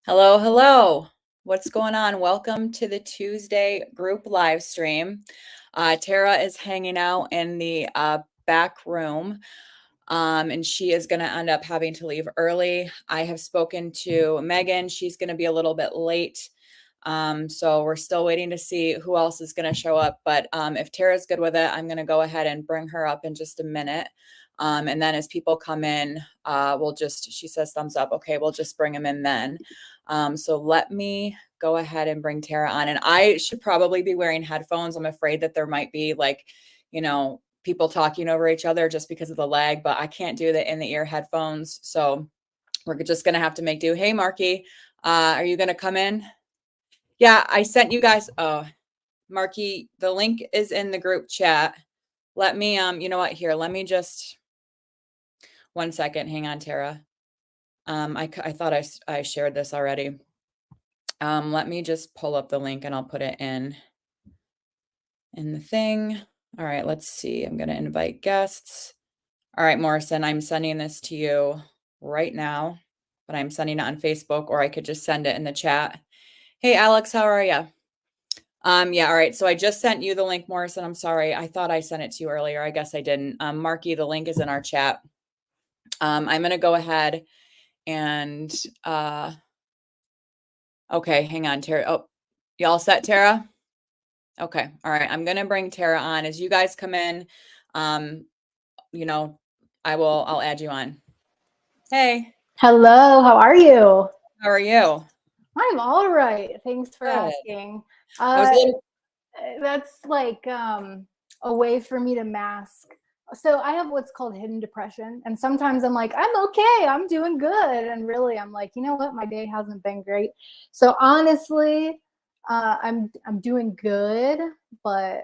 Hello, hello. What's going on? Welcome to the Tuesday group live stream. Tara is hanging out in the back room, and she is going to end up having to leave early. I have spoken to Megan. She's going to be a little bit late. So we're still waiting to see who else is going to show up. But if Tara's good with it, I'm going to go ahead and bring her up in just a minute. And then as people come in, she says thumbs up. Okay, we'll just bring them in then. So let me go ahead and bring Tara on. And I should probably be wearing headphones. I'm afraid that there might be people talking over each other just because of the lag, but I can't do the in-the-ear headphones. So we're just going to have to make do. Hey, Marky, are you going to come in? Yeah, I sent you guys. Oh, Marky, the link is in the group chat. Let me, you know what? Here, let me just 1 second. Hang on, Tara. I thought I shared this already. Let me just pull up the link and I'll put it in the thing. All right, let's see. I'm going to invite guests. All right, Morrison, I'm sending this to you right now, but I'm sending it on Facebook, or I could just send it in the chat. Hey, Alex, how are you? Yeah, all right. So I just sent you the link, Morrison. I'm sorry. I thought I sent it to you earlier. I guess I didn't. Marky, the link is in our chat. I'm going to go ahead and, okay, hang on, Tara. Oh, y'all set, Tara? Okay. All right. I'm going to bring Tara on. As you guys come in, I'll add you on. Hey. Hello. How are you? How are you? I'm all right. Thanks for Good. asking. That's like a way for me to mask. So I have what's called hidden depression. And sometimes I'm like, I'm okay. I'm doing good. And really, I'm like, you know what? My day hasn't been great. So honestly, I'm doing good, but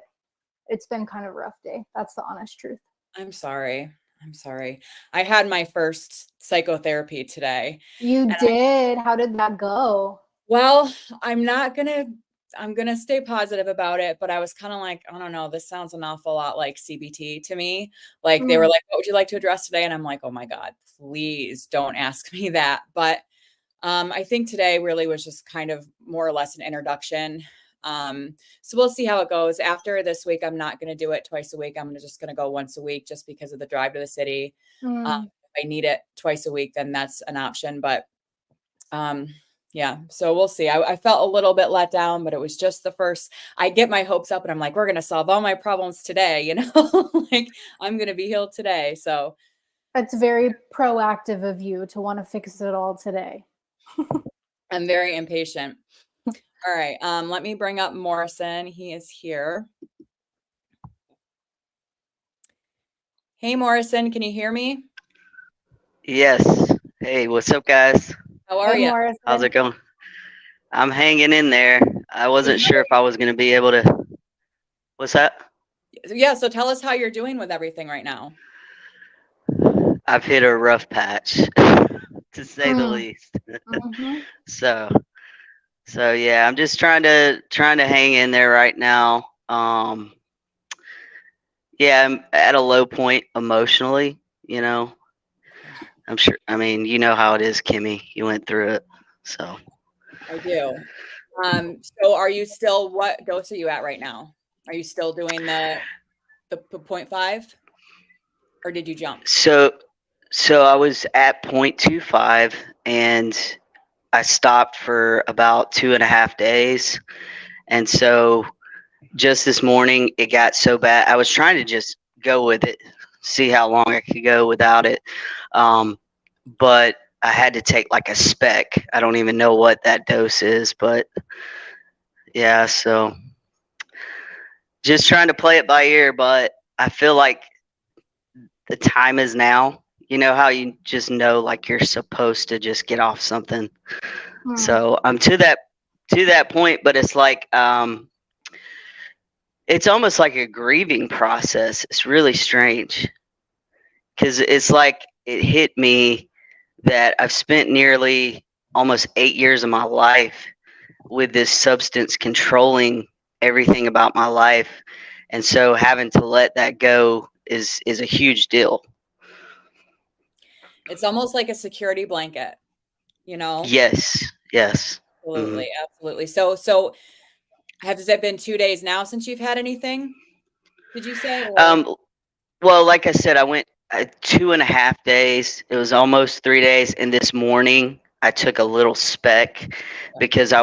it's been kind of a rough day. That's the honest truth. I'm sorry. I had my first psychotherapy today. You did? How did that go? Well, I'm going to stay positive about it, but I was kind of like, I don't know, this sounds an awful lot like CBT to me. Like they were like, what would you like to address today? And I'm like, oh my God, please don't ask me that. But I think today really was just kind of more or less an introduction. So we'll see how it goes. After this week, I'm not going to do it twice a week. I'm just going to go once a week just because of the drive to the city. If I need it twice a week, then that's an option. But yeah, so we'll see. I felt a little bit let down, but it was just the first. I get my hopes up and I'm like, we're going to solve all my problems today, like I'm going to be healed today. So that's very proactive of you to want to fix it all today. I'm very impatient. All right, let me bring up Morrison. He is here. Hey, Morrison, can you hear me? Yes. Hey, what's up, guys? How are you? Morrison. How's it going? I'm hanging in there. I wasn't sure if I was going to be able to. What's that? Yeah, so tell us how you're doing with everything right now. I've hit a rough patch, to say the least. So yeah, I'm just trying to hang in there right now. Yeah, I'm at a low point emotionally. I'm sure. I mean, you know how it is, Kimmy. You went through it, so. I do. So are you still, what dose are you at right now? Are you still doing the 0.5, or did you jump? So I was at 0.25 and I stopped for about 2.5 days. And so just this morning, it got so bad. I was trying to just go with it, see how long I could go without it. But I had to take like a spec. I don't even know what that dose is, but yeah, so just trying to play it by ear. But I feel like the time is now. You know how you just know like you're supposed to just get off something. So I'm to that point, but it's like it's almost like a grieving process. It's really strange because it's like it hit me that I've spent nearly almost 8 years of my life with this substance controlling everything about my life, and so having to let that go is a huge deal. It's almost like a security blanket, Yes, Yes. Absolutely. Absolutely. So has it been 2 days now since you've had anything? Did you say? Or Well, like I said, I went 2.5 days. It was almost 3 days. And this morning I took a little speck because I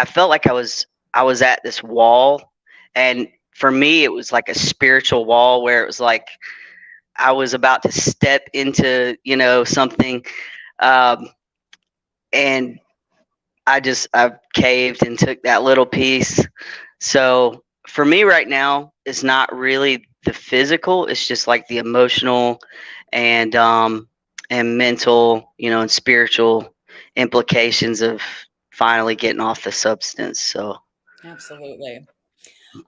felt like I was at this wall. And for me, it was like a spiritual wall where it was like I was about to step into, something. Um, and I caved and took that little piece. So for me right now, it's not really the physical. It's just like the emotional and mental, and spiritual implications of finally getting off the substance. So absolutely.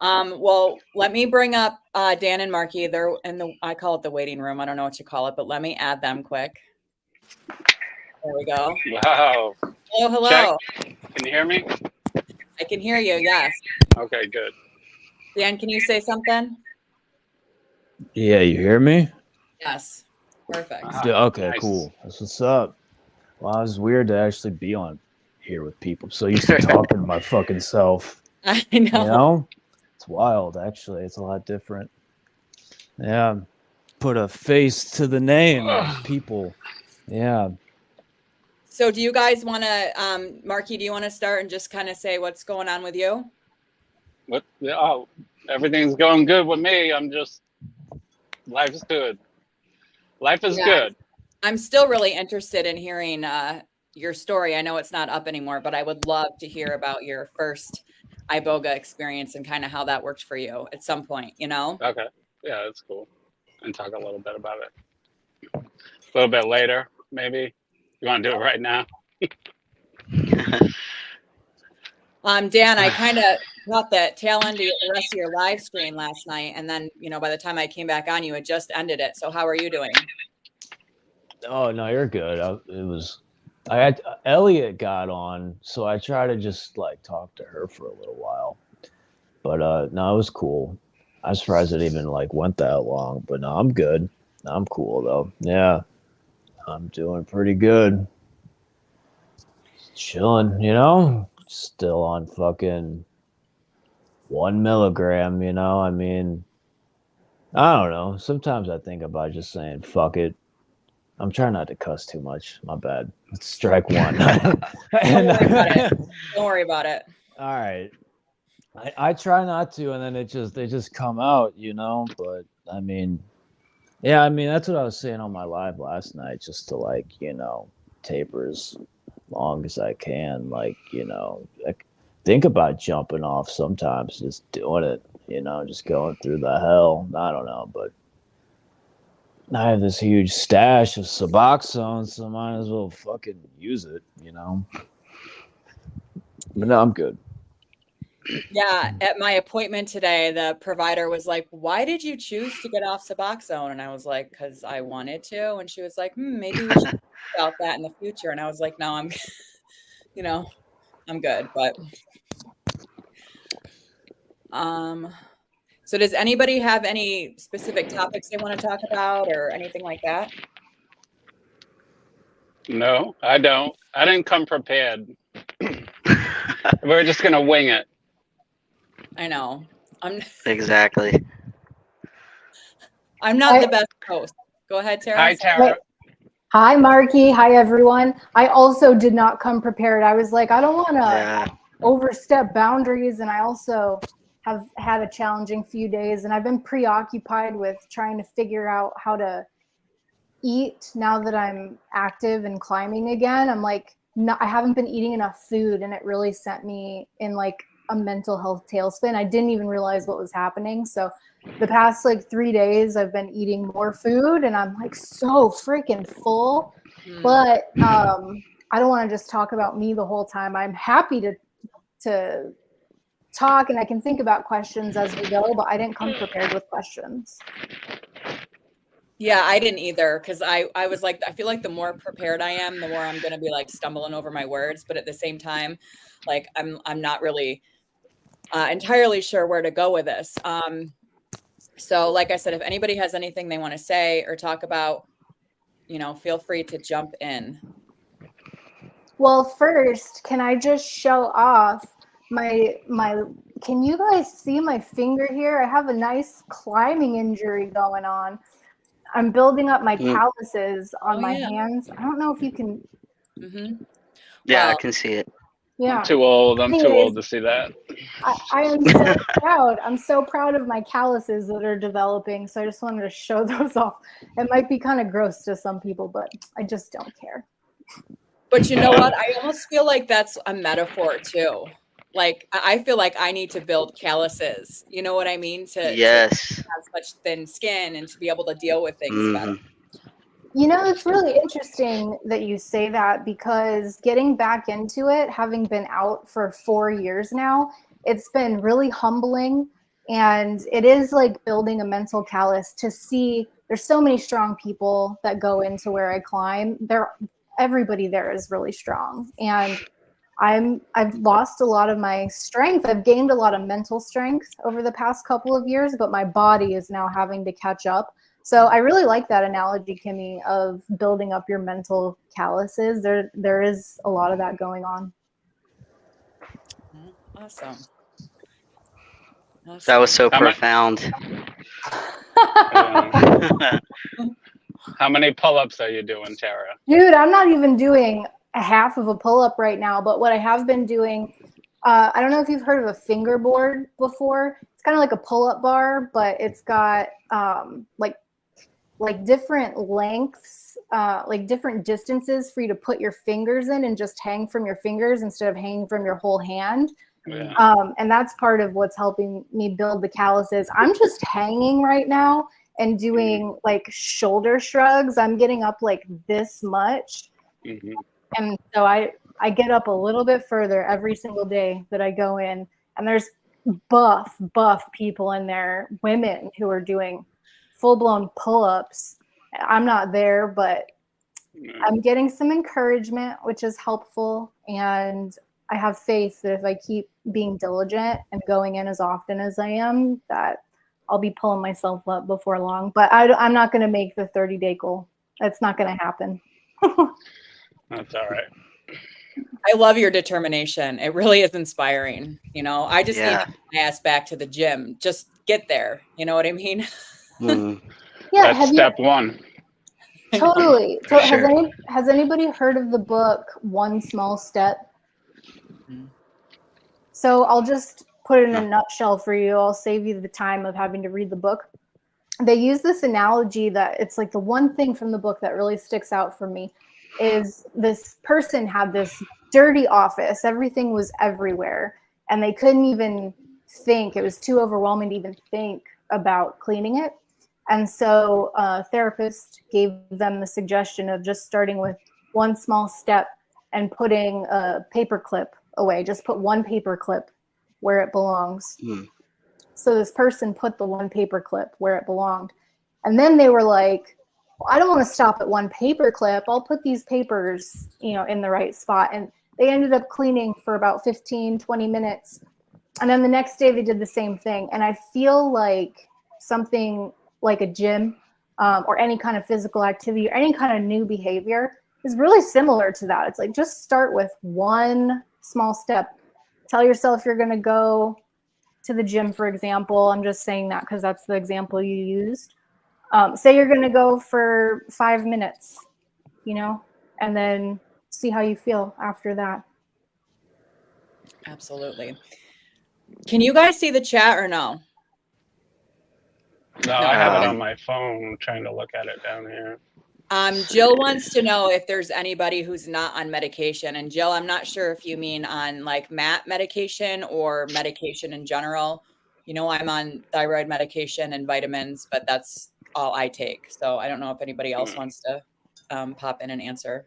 Well, let me bring up Dan and Marky. They're in I call it the waiting room. I don't know what you call it, but let me add them quick. There we go. Wow. Hello, hello. Check. Can you hear me? I can hear you. Yes. Okay, good. Dan, can you say something? Yeah, you hear me? Yes. Perfect. Okay, Nice. cool. That's what's up. Well, it's weird to actually be on here with people. I'm so used to talking to my fucking self. I know. You know? It's wild, actually. It's a lot different. Yeah. Put a face to the name. People. Yeah. So do you guys want to, Marky, do you want to start and just kind of say what's going on with you? What? Oh, everything's going good with me. Life is good. Life is good. I'm still really interested in hearing your story. I know it's not up anymore, but I would love to hear about your first iboga experience and kind of how that worked for you at some point, Okay. Yeah, that's cool. And talk a little bit about it. A little bit later, maybe. You want to do it right now? Dan, I kind of caught that tail end of the rest of your live stream last night. And then, by the time I came back on, you had just ended it. So how are you doing? Oh, no, you're good. I had Elliot got on, so I tried to just like talk to her for a little while. But no, it was cool. I was surprised it even like went that long. But no, I'm good. I'm cool though. Yeah. I'm doing pretty good. Chilling, still on fucking 1 milligram, I mean, I don't know. Sometimes I think about just saying fuck it. I'm trying not to cuss too much. My bad. It's strike one. Don't worry about it. Don't worry about it. All right. I try not to, and then they just come out, but I mean, yeah, I mean, that's what I was saying on my live last night, just to like, taper as long as I can. Like, think about jumping off sometimes, just doing it, just going through the hell. I don't know, but I have this huge stash of Suboxone, so I might as well fucking use it, But no, I'm good. Yeah, at my appointment today, the provider was like, "Why did you choose to get off Suboxone?" And I was like, "Because I wanted to." And she was like, "Maybe we should think about that in the future." And I was like, "No, I'm, I'm good." But, so does anybody have any specific topics they want to talk about or anything like that? No, I don't. I didn't come prepared. We're just going to wing it. I know. Exactly. I'm not the best host. Go ahead, Tara. Hi, Tara. Hi, Marky. Hi, everyone. I also did not come prepared. I was like, I don't want to overstep boundaries. And I also have had a challenging few days. And I've been preoccupied with trying to figure out how to eat now that I'm active and climbing again. I'm like, I haven't been eating enough food. And it really sent me in like a mental health tailspin. I didn't even realize what was happening. So the past like 3 days I've been eating more food and I'm like so freaking full. But I don't want to just talk about me the whole time. I'm happy to talk and I can think about questions as we go, but I didn't come prepared with questions. Yeah, I didn't either because I was like, I feel like the more prepared I am, the more I'm going to be like stumbling over my words. But at the same time, like I'm not really entirely sure where to go with this. So like I said, if anybody has anything they want to say or talk about, feel free to jump in. Well, first, can I just show off can you guys see my finger here? I have a nice climbing injury going on. I'm building up my calluses on my hands. I don't know if you can. Yeah, I Well, can see it. Yeah. I'm too old. I'm too Anyways, old to see that. I am so proud. I'm so proud of my calluses that are developing. So I just wanted to show those off. It might be kind of gross to some people, but I just don't care. but you know what? I almost feel like that's a metaphor too. Like I feel like I need to build calluses. You know what I mean? To Yes. have such thin skin and to be able to deal with things better. You know, it's really interesting that you say that, because getting back into it, having been out for 4 years now, it's been really humbling. And it is like building a mental callus to see there's so many strong people that go into where I climb. Everybody there is really strong. And I've lost a lot of my strength. I've gained a lot of mental strength over the past couple of years, but my body is now having to catch up. So I really like that analogy, Kimmy, of building up your mental calluses. There is a lot of that going on. Awesome. That was so How much- profound. How many pull-ups are you doing, Tara? Dude, I'm not even doing a half of a pull-up right now, but what I have been doing, I don't know if you've heard of a fingerboard before. It's kind of like a pull-up bar, but it's got like different lengths, like different distances for you to put your fingers in and just hang from your fingers instead of hanging from your whole hand. Yeah. And that's part of what's helping me build the calluses. I'm just hanging right now and doing like shoulder shrugs. I'm getting up like this much. And so I get up a little bit further every single day that I go in, and there's buff people in there, women who are doing full-blown pull-ups. I'm not there, but I'm getting some encouragement, which is helpful. And I have faith that if I keep being diligent and going in as often as I am, that I'll be pulling myself up before long. But I'm not going to make the 30-day goal. That's not going to happen. That's all right. I love your determination. It really is inspiring. You know, I just need to get my ass back to the gym. Just get there. You know what I mean? Yeah, that's step one. Totally. For sure. Has anybody heard of the book One Small Step? So I'll just put it in a nutshell for you. I'll save you the time of having to read the book. They use this analogy that it's like the one thing from the book that really sticks out for me is this person had this dirty office. Everything was everywhere, and they couldn't even think. It was too overwhelming to even think about cleaning it. And so a therapist gave them the suggestion of just starting with one small step and putting a paper clip away. Just put one paper clip where it belongs. So this person put the one paper clip where it belonged. And then they were like, well, I don't want to stop at one paper clip. I'll put these papers, in the right spot. And they ended up cleaning for about 15, 20 minutes. And then the next day they did the same thing. And I feel like something like a gym or any kind of physical activity or any kind of new behavior is really similar to that. It's like, just start with one small step. Tell yourself you're going to go to the gym, for example. I'm just saying that because that's the example you used. Say you're going to go for 5 minutes, and then see how you feel after that. Absolutely. Can you guys see the chat or no? No, I have it on my phone, trying to look at it down here. Jill wants to know if there's anybody who's not on medication. And Jill, I'm not sure if you mean on like MAT medication or medication in general. I'm on thyroid medication and vitamins, but that's all I take. So I don't know if anybody else wants to pop in and answer.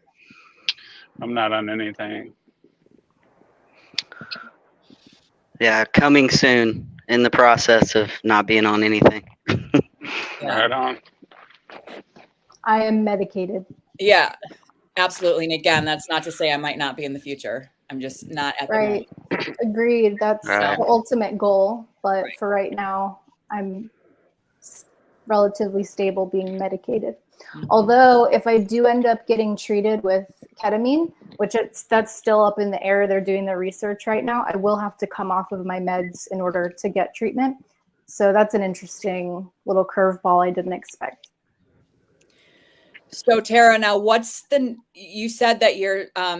I'm not on anything. Yeah, coming soon, in the process of not being on anything. Right on. I am medicated. Yeah, absolutely. And again, that's not to say I might not be in the future. I'm just not at the moment. Agreed. That's the ultimate goal. But for right now, I'm relatively stable being medicated. Although if I do end up getting treated with ketamine, which that's still up in the air. They're doing the research right now. I will have to come off of my meds in order to get treatment. So that's an interesting little curveball I didn't expect. So Tara, now you said that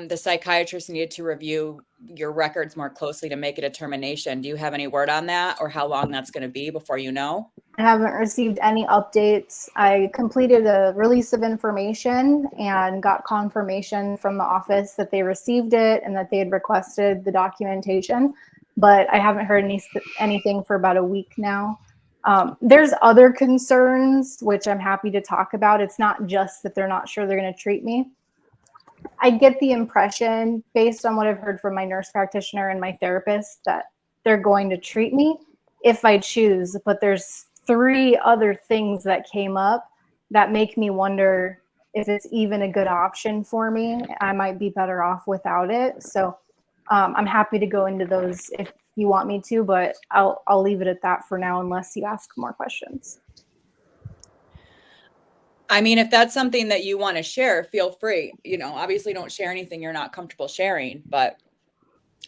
the psychiatrist needed to review your records more closely to make a determination. Do you have any word on that, or how long that's going to be before you know? I haven't received any updates. I completed a release of information and got confirmation from the office that they received it and that they had requested the documentation, but I haven't heard anything for about a week now. There's other concerns, which I'm happy to talk about. It's not just that they're not sure they're going to treat me. I get the impression, based on what I've heard from my nurse practitioner and my therapist, that they're going to treat me if I choose. But there's 3 other things that came up that make me wonder if it's even a good option for me. I might be better off without it. So I'm happy to go into those if you want me to, but I'll leave it at that for now unless you ask more questions. I mean, if that's something that you want to share, feel free. Obviously don't share anything you're not comfortable sharing, but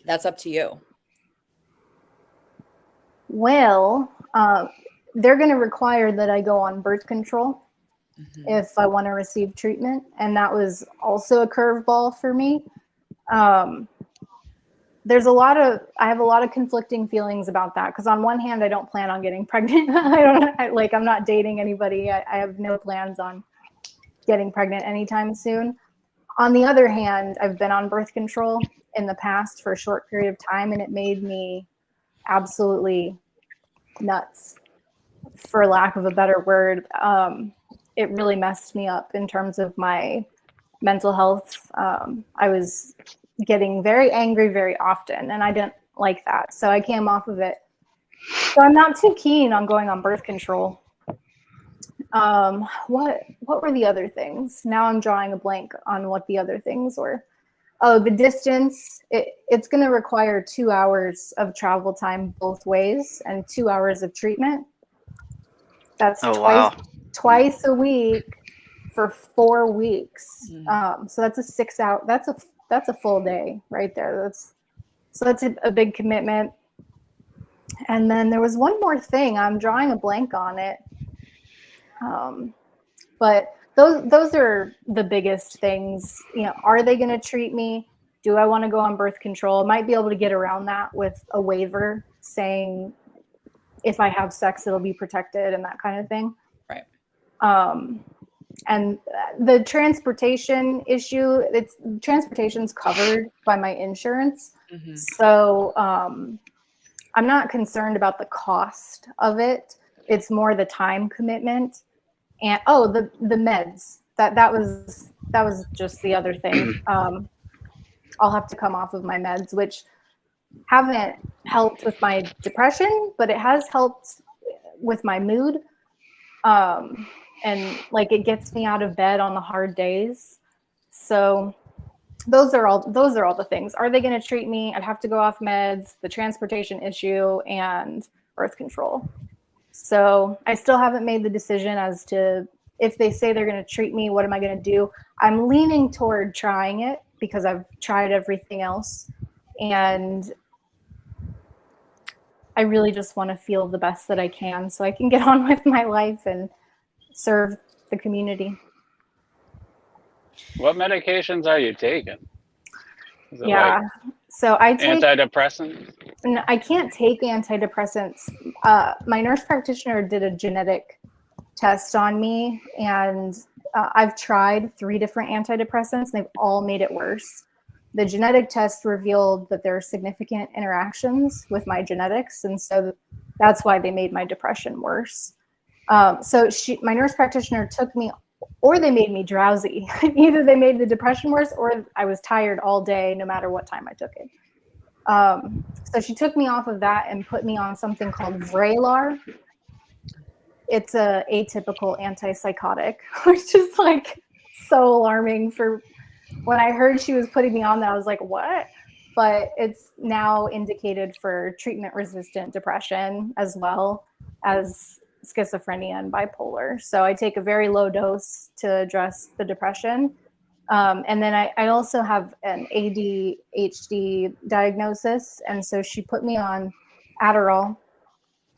that's up to you. Well, they're going to require that I go on birth control if I want to receive treatment. And that was also a curveball for me. I have a lot of conflicting feelings about that, because on one hand, I don't plan on getting pregnant. I'm not dating anybody. I have no plans on getting pregnant anytime soon. On the other hand, I've been on birth control in the past for a short period of time, and it made me absolutely nuts, for lack of a better word. It really messed me up in terms of my mental health. I was getting very angry very often, and I didn't like that. So I came off of it. So I'm not too keen on going on birth control. What were the other things? Now I'm drawing a blank on what the other things were. Oh, the distance. It's going to require 2 hours of travel time both ways and 2 hours of treatment. That's twice a week for 4 weeks. So that's a 6 hour. That's a full day right there. That's a big commitment. And then there was one more thing. I'm drawing a blank on it. But those are the biggest things. Are they going to treat me? Do I want to go on birth control? I might be able to get around that with a waiver saying if I have sex, it'll be protected and that kind of thing. Right. And the transportation issue, transportation's covered by my insurance. So I'm not concerned about the cost of it. It's more the time commitment. And the meds. That was just the other thing. I'll have to come off of my meds, which haven't helped with my depression, but it has helped with my mood. And it gets me out of bed on the hard days. So those are all the things. Are they going to treat me? I'd have to go off meds, the transportation issue, and birth control. So I still haven't made the decision as to if they say they're going to treat me, what am I going to do? I'm leaning toward trying it because I've tried everything else. And I really just want to feel the best that I can so I can get on with my life and serve the community. What medications are you taking? Is it So I take antidepressants? I can't take antidepressants. My nurse practitioner did a genetic test on me, and I've tried 3 different antidepressants, and they've all made it worse. The genetic test revealed that there are significant interactions with my genetics, and so that's why they made my depression worse. So my nurse practitioner took me, or they made me drowsy. Either they made the depression worse, or I was tired all day, no matter what time I took it. So she took me off of that and put me on something called Vraylar. It's a atypical antipsychotic, which is so alarming. For when I heard she was putting me on that, I was like, what? But it's now indicated for treatment-resistant depression as well as schizophrenia and bipolar. So I take a very low dose to address the depression. And then I also have an ADHD diagnosis. And so she put me on Adderall.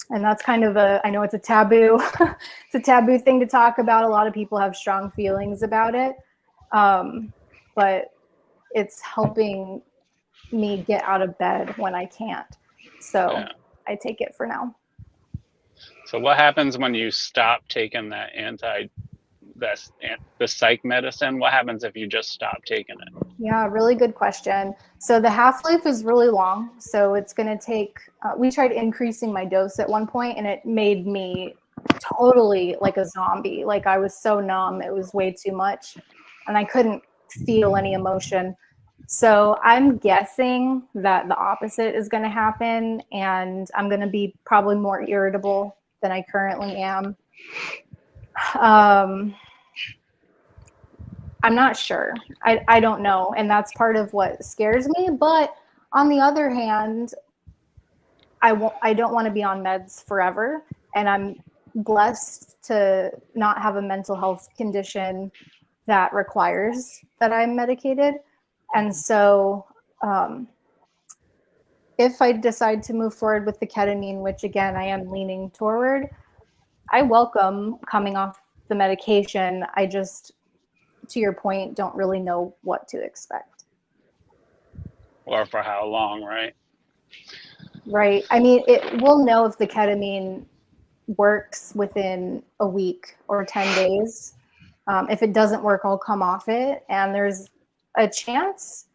And that's kind of I know it's a taboo, it's a taboo thing to talk about. A lot of people have strong feelings about it. But it's helping me get out of bed when I can't. So Yeah. I take it for now. So what happens when you stop taking that the psych medicine? What happens if you just stop taking it? Yeah, really good question. So the half-life is really long. So it's going to take, we tried increasing my dose at one point and it made me totally like a zombie. Like I was so numb, it was way too much and I couldn't feel any emotion. So I'm guessing that the opposite is going to happen and I'm going to be probably more irritable than I currently am. I'm not sure. I don't know. And that's part of what scares me. But on the other hand, I don't want to be on meds forever. And I'm blessed to not have a mental health condition that requires that I'm medicated. And so if I decide to move forward with the ketamine, which again, I am leaning toward, I welcome coming off the medication. I just, to your point, don't really know what to expect. Or for how long, right? Right. I mean, we'll know if the ketamine works within a week or 10 days. If it doesn't work, I'll come off it. And there's a chance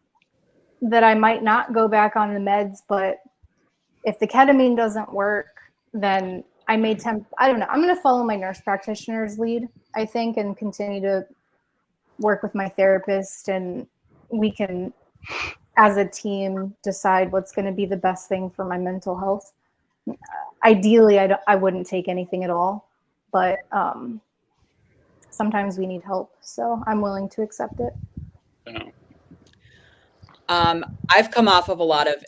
that I might not go back on the meds, but if the ketamine doesn't work, then I may I don't know. I'm going to follow my nurse practitioner's lead, I think, and continue to work with my therapist, and we can, as a team, decide what's going to be the best thing for my mental health. Ideally, I wouldn't take anything at all, but sometimes we need help, so I'm willing to accept it. Yeah. I've come off of a lot of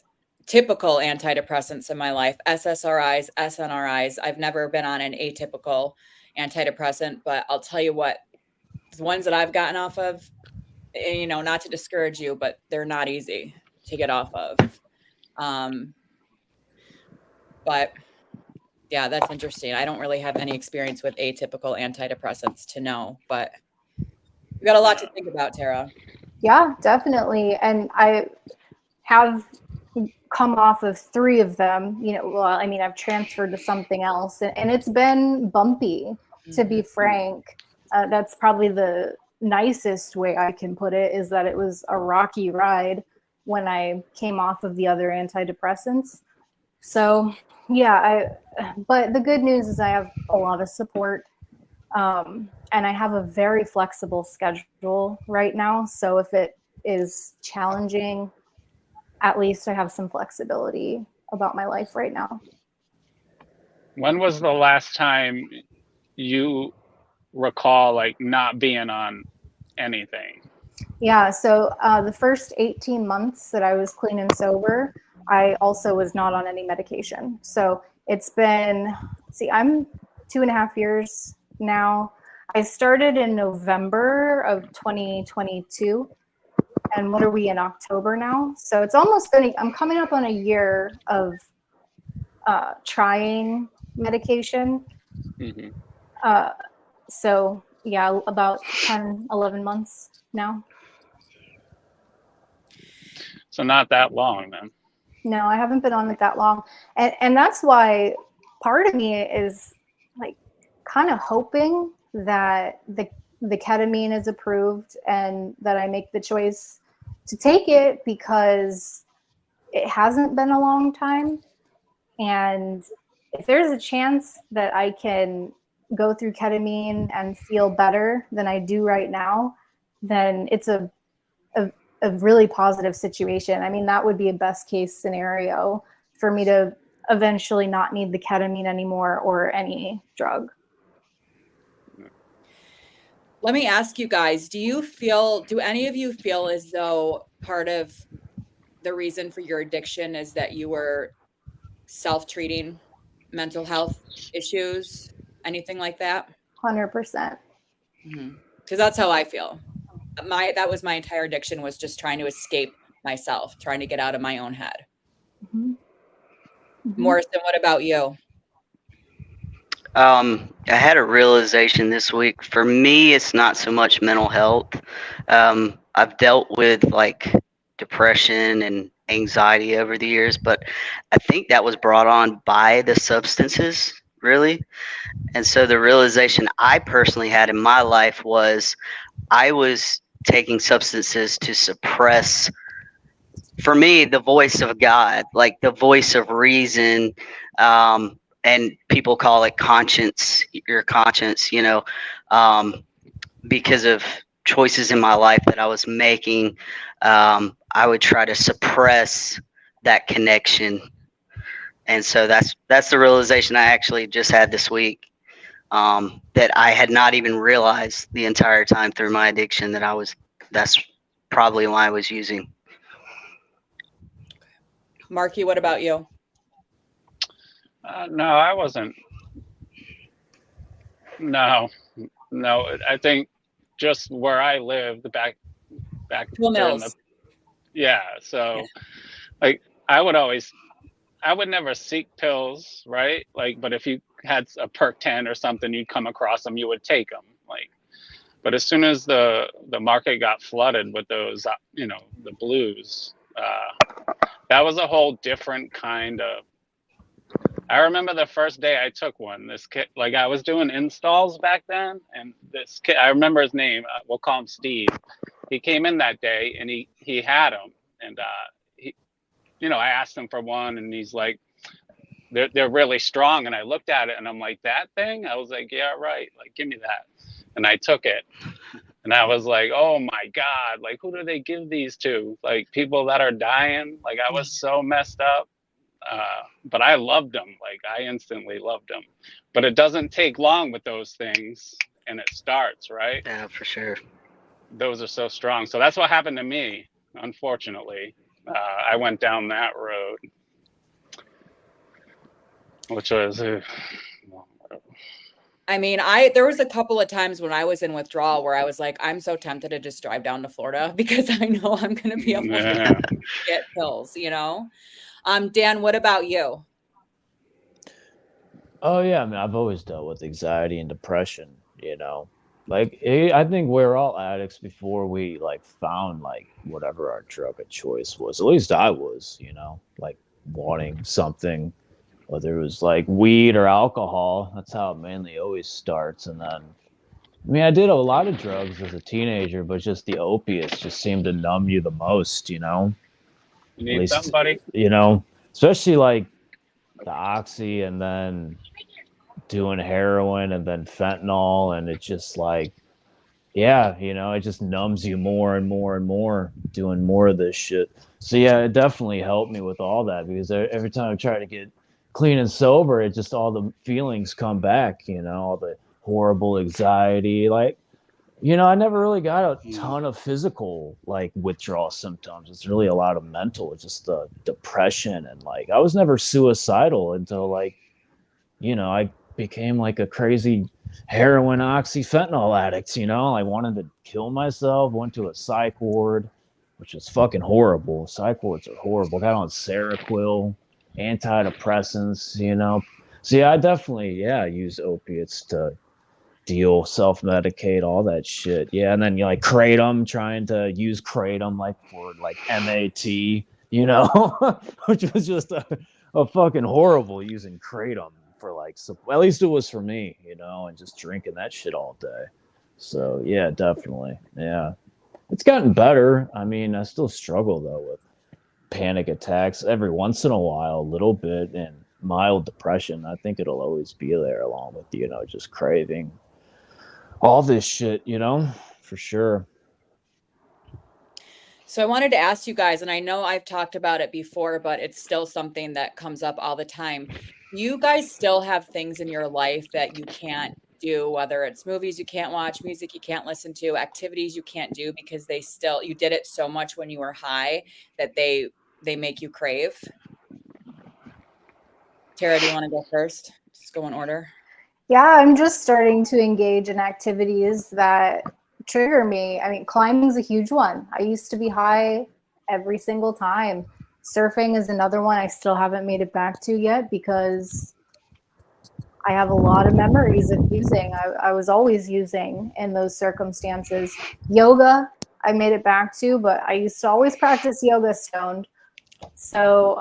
typical antidepressants in my life, SSRIs, SNRIs. I've never been on an atypical antidepressant, but I'll tell you what, the ones that I've gotten off of, you know, not to discourage you, but they're not easy to get off of. But yeah, that's interesting. I don't really have any experience with atypical antidepressants to know, but we got a lot to think about, Tara. Yeah, definitely. And I have come off of 3 of them. You know, well, I mean, I've transferred to something else, and it's been bumpy, to be frank. That's probably the nicest way I can put it, is that it was a rocky ride when I came off of the other antidepressants. So yeah, but the good news is I have a lot of support. And I have a very flexible schedule right now. So if it is challenging, at least I have some flexibility about my life right now. When was the last time you recall like not being on anything? Yeah, so the first 18 months that I was clean and sober, I also was not on any medication. So it's been, I'm 2.5 years now. I started in November of 2022. And what are we in, October now? So it's almost been, I'm coming up on a year of trying medication. Mm-hmm. So yeah, about 10, 11 months now. So not that long then. No, I haven't been on it that long. And that's why part of me is like kind of hoping that the ketamine is approved and that I make the choice to take it, because it hasn't been a long time. And if there's a chance that I can go through ketamine and feel better than I do right now, then it's a really positive situation. I mean, that would be a best case scenario for me to eventually not need the ketamine anymore or any drug. Let me ask you guys, do any of you feel as though part of the reason for your addiction is that you were self-treating mental health issues, anything like that? 100%. Because that's how I feel. that was my entire addiction, was just trying to escape myself, trying to get out of my own head. Morrison, what about you? I had a realization this week. For me, it's not so much mental health. I've dealt with like depression and anxiety over the years, but I think that was brought on by the substances, really. And so the realization I personally had in my life was I was taking substances to suppress, for me, the voice of God, like the voice of reason. And people call it conscience, your conscience, because of choices in my life that I was making. I would try to suppress that connection. And so that's the realization I actually just had this week, that I had not even realized the entire time through my addiction that's probably why I was using. Marky, what about you? No, I wasn't. No. I think just where I lived back Tool during Mills. So like I would never seek pills, right? Like, but if you had a perk 10 or something, you'd come across them, you would take them. Like, but as soon as the market got flooded with those, the blues, that was a whole different kind of. I remember the first day I took one. This kid, like I was doing installs back then, and this kid, I remember his name. We'll call him Steve. He came in that day, and he had them, and I asked him for one, and he's like, they're really strong. And I looked at it, and I'm like, that thing? I was like, yeah, right. Like, give me that. And I took it, and I was like, oh my God, like who do they give these to? Like people that are dying? Like I was so messed up. But I loved them. Like I instantly loved them. But it doesn't take long with those things, and it starts, right? Yeah, for sure. Those are so strong. So that's what happened to me, unfortunately. I went down that road, which was. I mean, there was a couple of times when I was in withdrawal where I was like, I'm so tempted to just drive down to Florida because I know I'm going to be able to get pills, Dan, what about you? Oh yeah, I mean, I've always dealt with anxiety and depression, Like I think we're all addicts before we like found like whatever our drug of choice was. At least I was, like wanting something, whether it was like weed or alcohol. That's how it mainly always starts. And then, I mean, I did a lot of drugs as a teenager, but just the opiates just seemed to numb you the most, You At need least, somebody. Especially like the oxy and then doing heroin and then fentanyl, and it's just like, yeah, it just numbs you more and more and more doing more of this shit. So yeah, it definitely helped me with all that, because every time I try to get clean and sober, it just, all the feelings come back, all the horrible anxiety. Like, I never really got a ton of physical like withdrawal symptoms. It's really a lot of mental. It's just the depression, and like I was never suicidal until like, I became like a crazy heroin, oxy, fentanyl addict. I wanted to kill myself. Went to a psych ward, which was fucking horrible. Psych wards are horrible. Got on Seroquel, antidepressants. So yeah, I definitely use opiates to deal, self-medicate, all that shit. Yeah, and then like kratom, trying to use kratom like for like MAT, which was just a fucking horrible, using kratom for like, at least it was for me, and just drinking that shit all day. So yeah, definitely. Yeah. It's gotten better. I mean, I still struggle though with panic attacks every once in a while, a little bit, and mild depression. I think it'll always be there, along with, just craving all this shit, for sure. So I wanted to ask you guys, and I know I've talked about it before, but it's still something that comes up all the time. You guys still have things in your life that you can't do, whether it's movies you can't watch, music you can't listen to, activities you can't do because you did it so much when you were high that they make you crave. Tara, do you want to go first? Just go in order. Yeah, I'm just starting to engage in activities that trigger me. I mean, climbing's a huge one. I used to be high every single time. Surfing is another one I still haven't made it back to yet because I have a lot of memories of using. I was always using in those circumstances. Yoga, I made it back to, but I used to always practice yoga stoned. So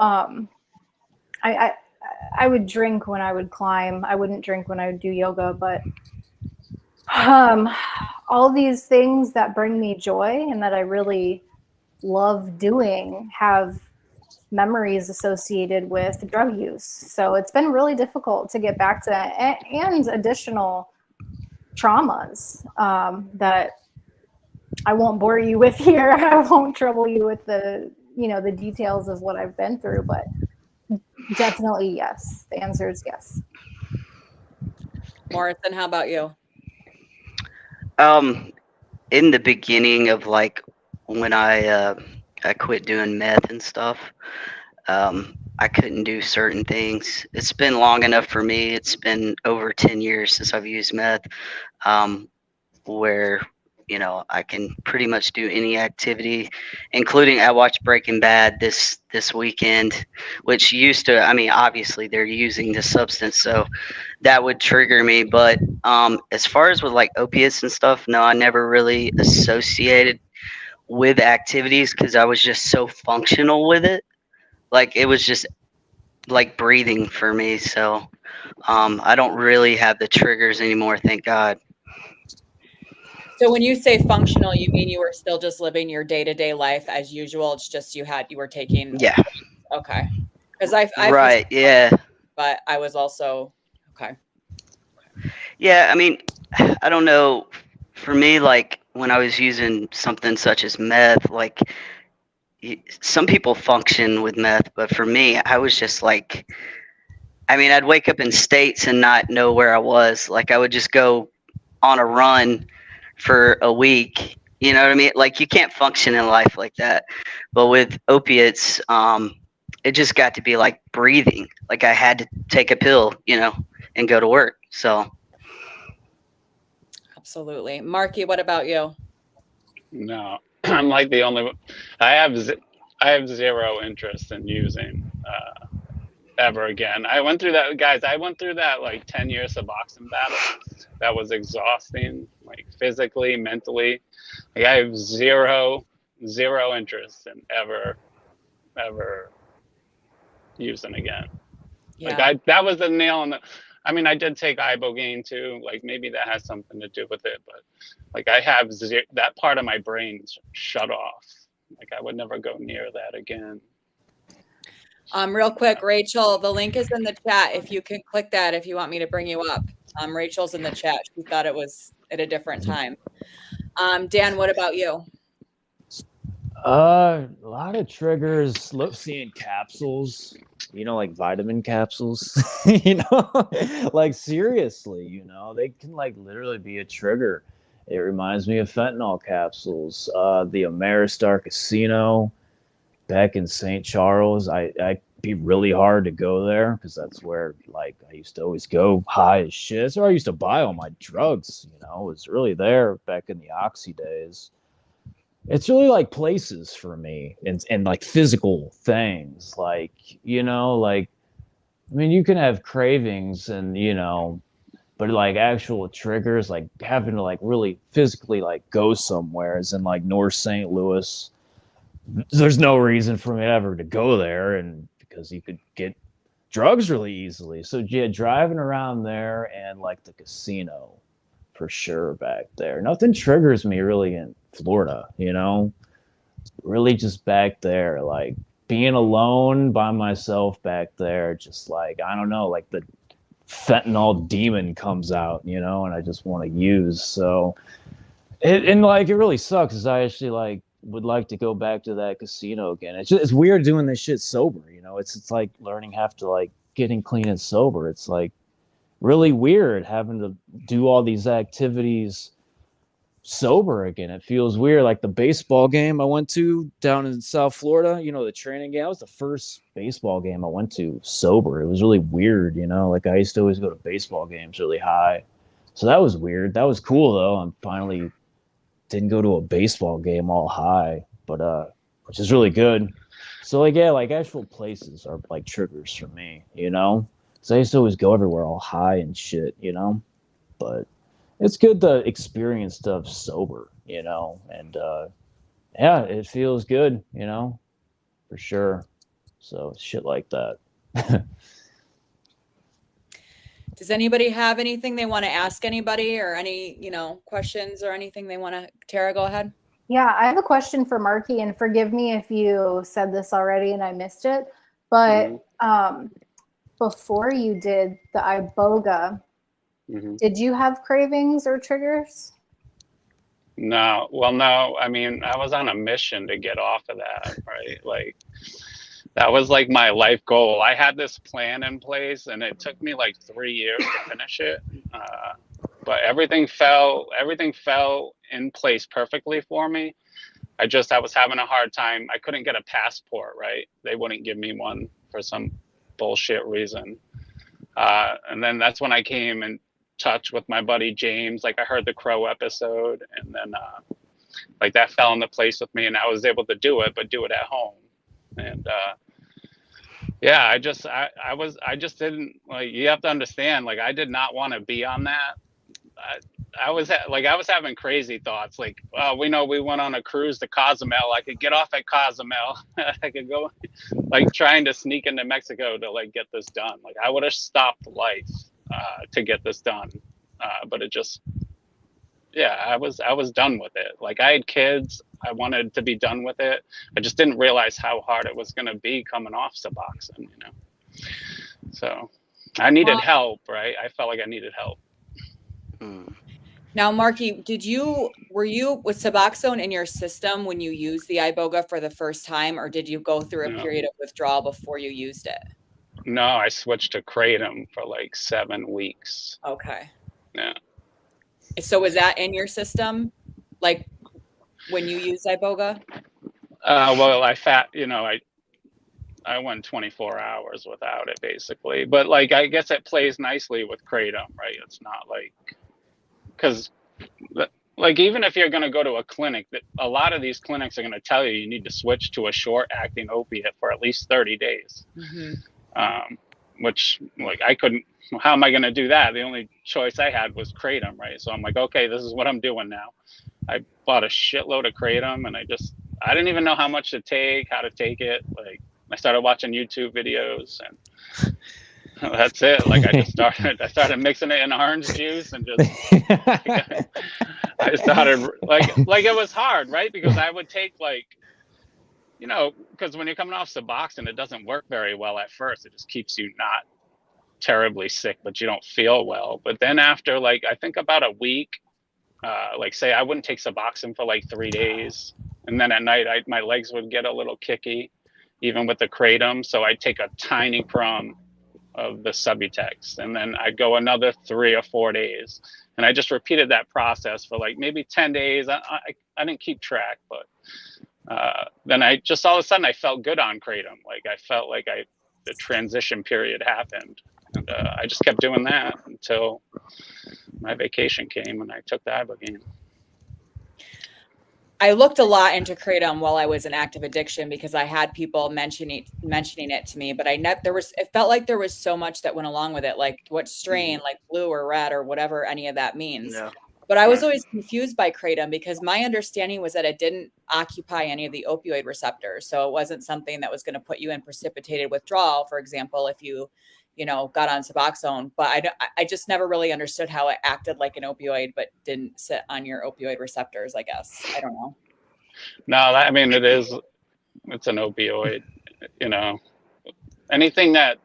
I would drink when I would climb. I wouldn't drink when I would do yoga, but all these things that bring me joy and that I really love doing have memories associated with drug use. So it's been really difficult to get back to that, and additional traumas that I won't bore you with here. I won't trouble you with the details of what I've been through, but definitely yes. The answer is yes. Morrison, how about you? In the beginning of like when I quit doing meth and stuff, I couldn't do certain things. It's been long enough for me. It's been over 10 years since I've used meth, where I can pretty much do any activity, including I watched Breaking Bad this weekend, which used to, I mean, obviously they're using this substance, so that would trigger me. But as far as with like opiates and stuff, no, I never really associated with activities because I was just so functional with it. Like it was just like breathing for me. So I don't really have the triggers anymore, thank God. So when you say functional, you mean you were still just living your day-to-day life as usual? It's just you were taking. Yeah. Okay. Because I've Right. Yeah. But I was also okay. Yeah. I mean, I don't know. For me, like when I was using something such as meth, like some people function with meth, but for me, I was just like, I mean, I'd wake up in states and not know where I was. Like I would just go on a run for a week. You know what I mean? Like you can't function in life like that. But with opiates, it just got to be like breathing. Like I had to take a pill, and go to work. So Absolutely. Marky, what about you? No, I'm like the only one. I have zero interest in using ever again. I went through that, guys. I went through that like 10 years of boxing battles. That was exhausting, like physically, mentally. Like I have zero interest in ever using again. Yeah. Like that was the nail on the. I mean, I did take ibogaine too. Like maybe that has something to do with it, but like I have that part of my brain shut off. Like I would never go near that again. Real quick, Rachel, the link is in the chat. If you can click that, if you want me to bring you up. Rachel's in the chat. She thought it was at a different time. Dan, what about you? A lot of triggers. Love seeing capsules, like vitamin capsules, like seriously, they can like literally be a trigger. It reminds me of fentanyl capsules. The Ameristar Casino back in St. Charles, I be really hard to go there because that's where like I used to always go high as shit. That's where I used to buy all my drugs, it was really there back in the Oxy days. It's really like places for me and like physical things like, like, I mean, you can have cravings and, but like actual triggers, like having to like really physically like go somewhere as in like North St. Louis. There's no reason for me ever to go there. And because you could get drugs really easily. So yeah, driving around there and like the casino for sure back there. Nothing triggers me really in Florida, really just back there, like being alone by myself back there, just like, I don't know, like the fentanyl demon comes out, and I just want to use. So it really sucks because I actually like would like to go back to that casino again. It's weird doing this shit sober, it's like learning how to like getting clean and sober. It's like really weird having to do all these activities sober again. It feels weird. Like the baseball game I went to down in South Florida, the training game, that was the first baseball game I went to sober. It was really weird, like I used to always go to baseball games really high. So that was weird. That was cool though. I'm finally didn't go to a baseball game all high, but which is really good. So like yeah, like actual places are like triggers for me, you know. So I used to always go everywhere all high and shit, you know. But it's good to experience stuff sober, you know, and yeah, it feels good, you know, for sure. So shit like that. Does anybody have anything they want to ask anybody, or any, questions or anything they want to? Tara, go ahead. Yeah, I have a question for Marky, and forgive me if you said this already and I missed it. But before you did the iboga, did you have cravings or triggers? No, well, no. I mean, I was on a mission to get off of that, right? Like, that was like my life goal. I had this plan in place, and it took me like 3 years to finish it. But everything fell in place perfectly for me. I was having a hard time. I couldn't get a passport, right? They wouldn't give me one for some bullshit reason. And then that's when I came in touch with my buddy James. Like, I heard the Crow episode, and then like that fell into place with me, and I was able to do it, but do it at home. And yeah, I just didn't, like, you have to understand, like, I did not want to be on that. I was having crazy thoughts, like, we went on a cruise to Cozumel. I could get off at Cozumel. I could go, like, trying to sneak into Mexico to like get this done. Like, I would have stopped life to get this done, but it just, yeah, I was done with it. Like, I had kids. I wanted to be done with it. I just didn't realize how hard it was going to be coming off Suboxone, you know. So I needed help, right? I felt like I needed help. Now, Marky, were you with Suboxone in your system when you used the iboga for the first time, or did you go through a period of withdrawal before you used it? No, I switched to Kratom for like 7 weeks. Okay. Yeah. So was that in your system, like when you used iboga? Well, I went 24 hours without it, basically. But like, I guess it plays nicely with Kratom, right? It's not like, because like, even if you're going to go to a clinic, a lot of these clinics are going to tell you need to switch to a short acting opiate for at least 30 days. Which, like, I couldn't, how am I going to do that? The only choice I had was Kratom, right? So I'm like, okay, this is what I'm doing now. I bought a shitload of Kratom, and I didn't even know how much to take, how to take it. Like, I started watching YouTube videos, and that's it. Like, I started mixing it in orange juice, and just, I started, like it was hard, right? Because I would take, like, because when you're coming off Suboxone, it doesn't work very well at first. It just keeps you not terribly sick, but you don't feel well. But then after, like, I think about a week, like, say I wouldn't take Suboxone for like 3 days, and then at night my legs would get a little kicky, even with the Kratom. So I'd take a tiny crumb of the Subutex, and then I'd go another 3 or 4 days, and I just repeated that process for like maybe 10 days. I didn't keep track, but then I just, all of a sudden, I felt good on Kratom. Like, I felt like the transition period happened, and I just kept doing that until my vacation came, and I took the ibogaine. I looked a lot into Kratom while I was in active addiction, because I had people mentioning it to me, but it felt like there was so much that went along with it, like what strain, like blue or red or whatever any of that means. Yeah. But I was always confused by Kratom, because my understanding was that it didn't occupy any of the opioid receptors. So it wasn't something that was going to put you in precipitated withdrawal, for example, if you got on Suboxone. But I just never really understood how it acted like an opioid, but didn't sit on your opioid receptors, I guess. I don't know. No, I mean, it's an opioid, anything that,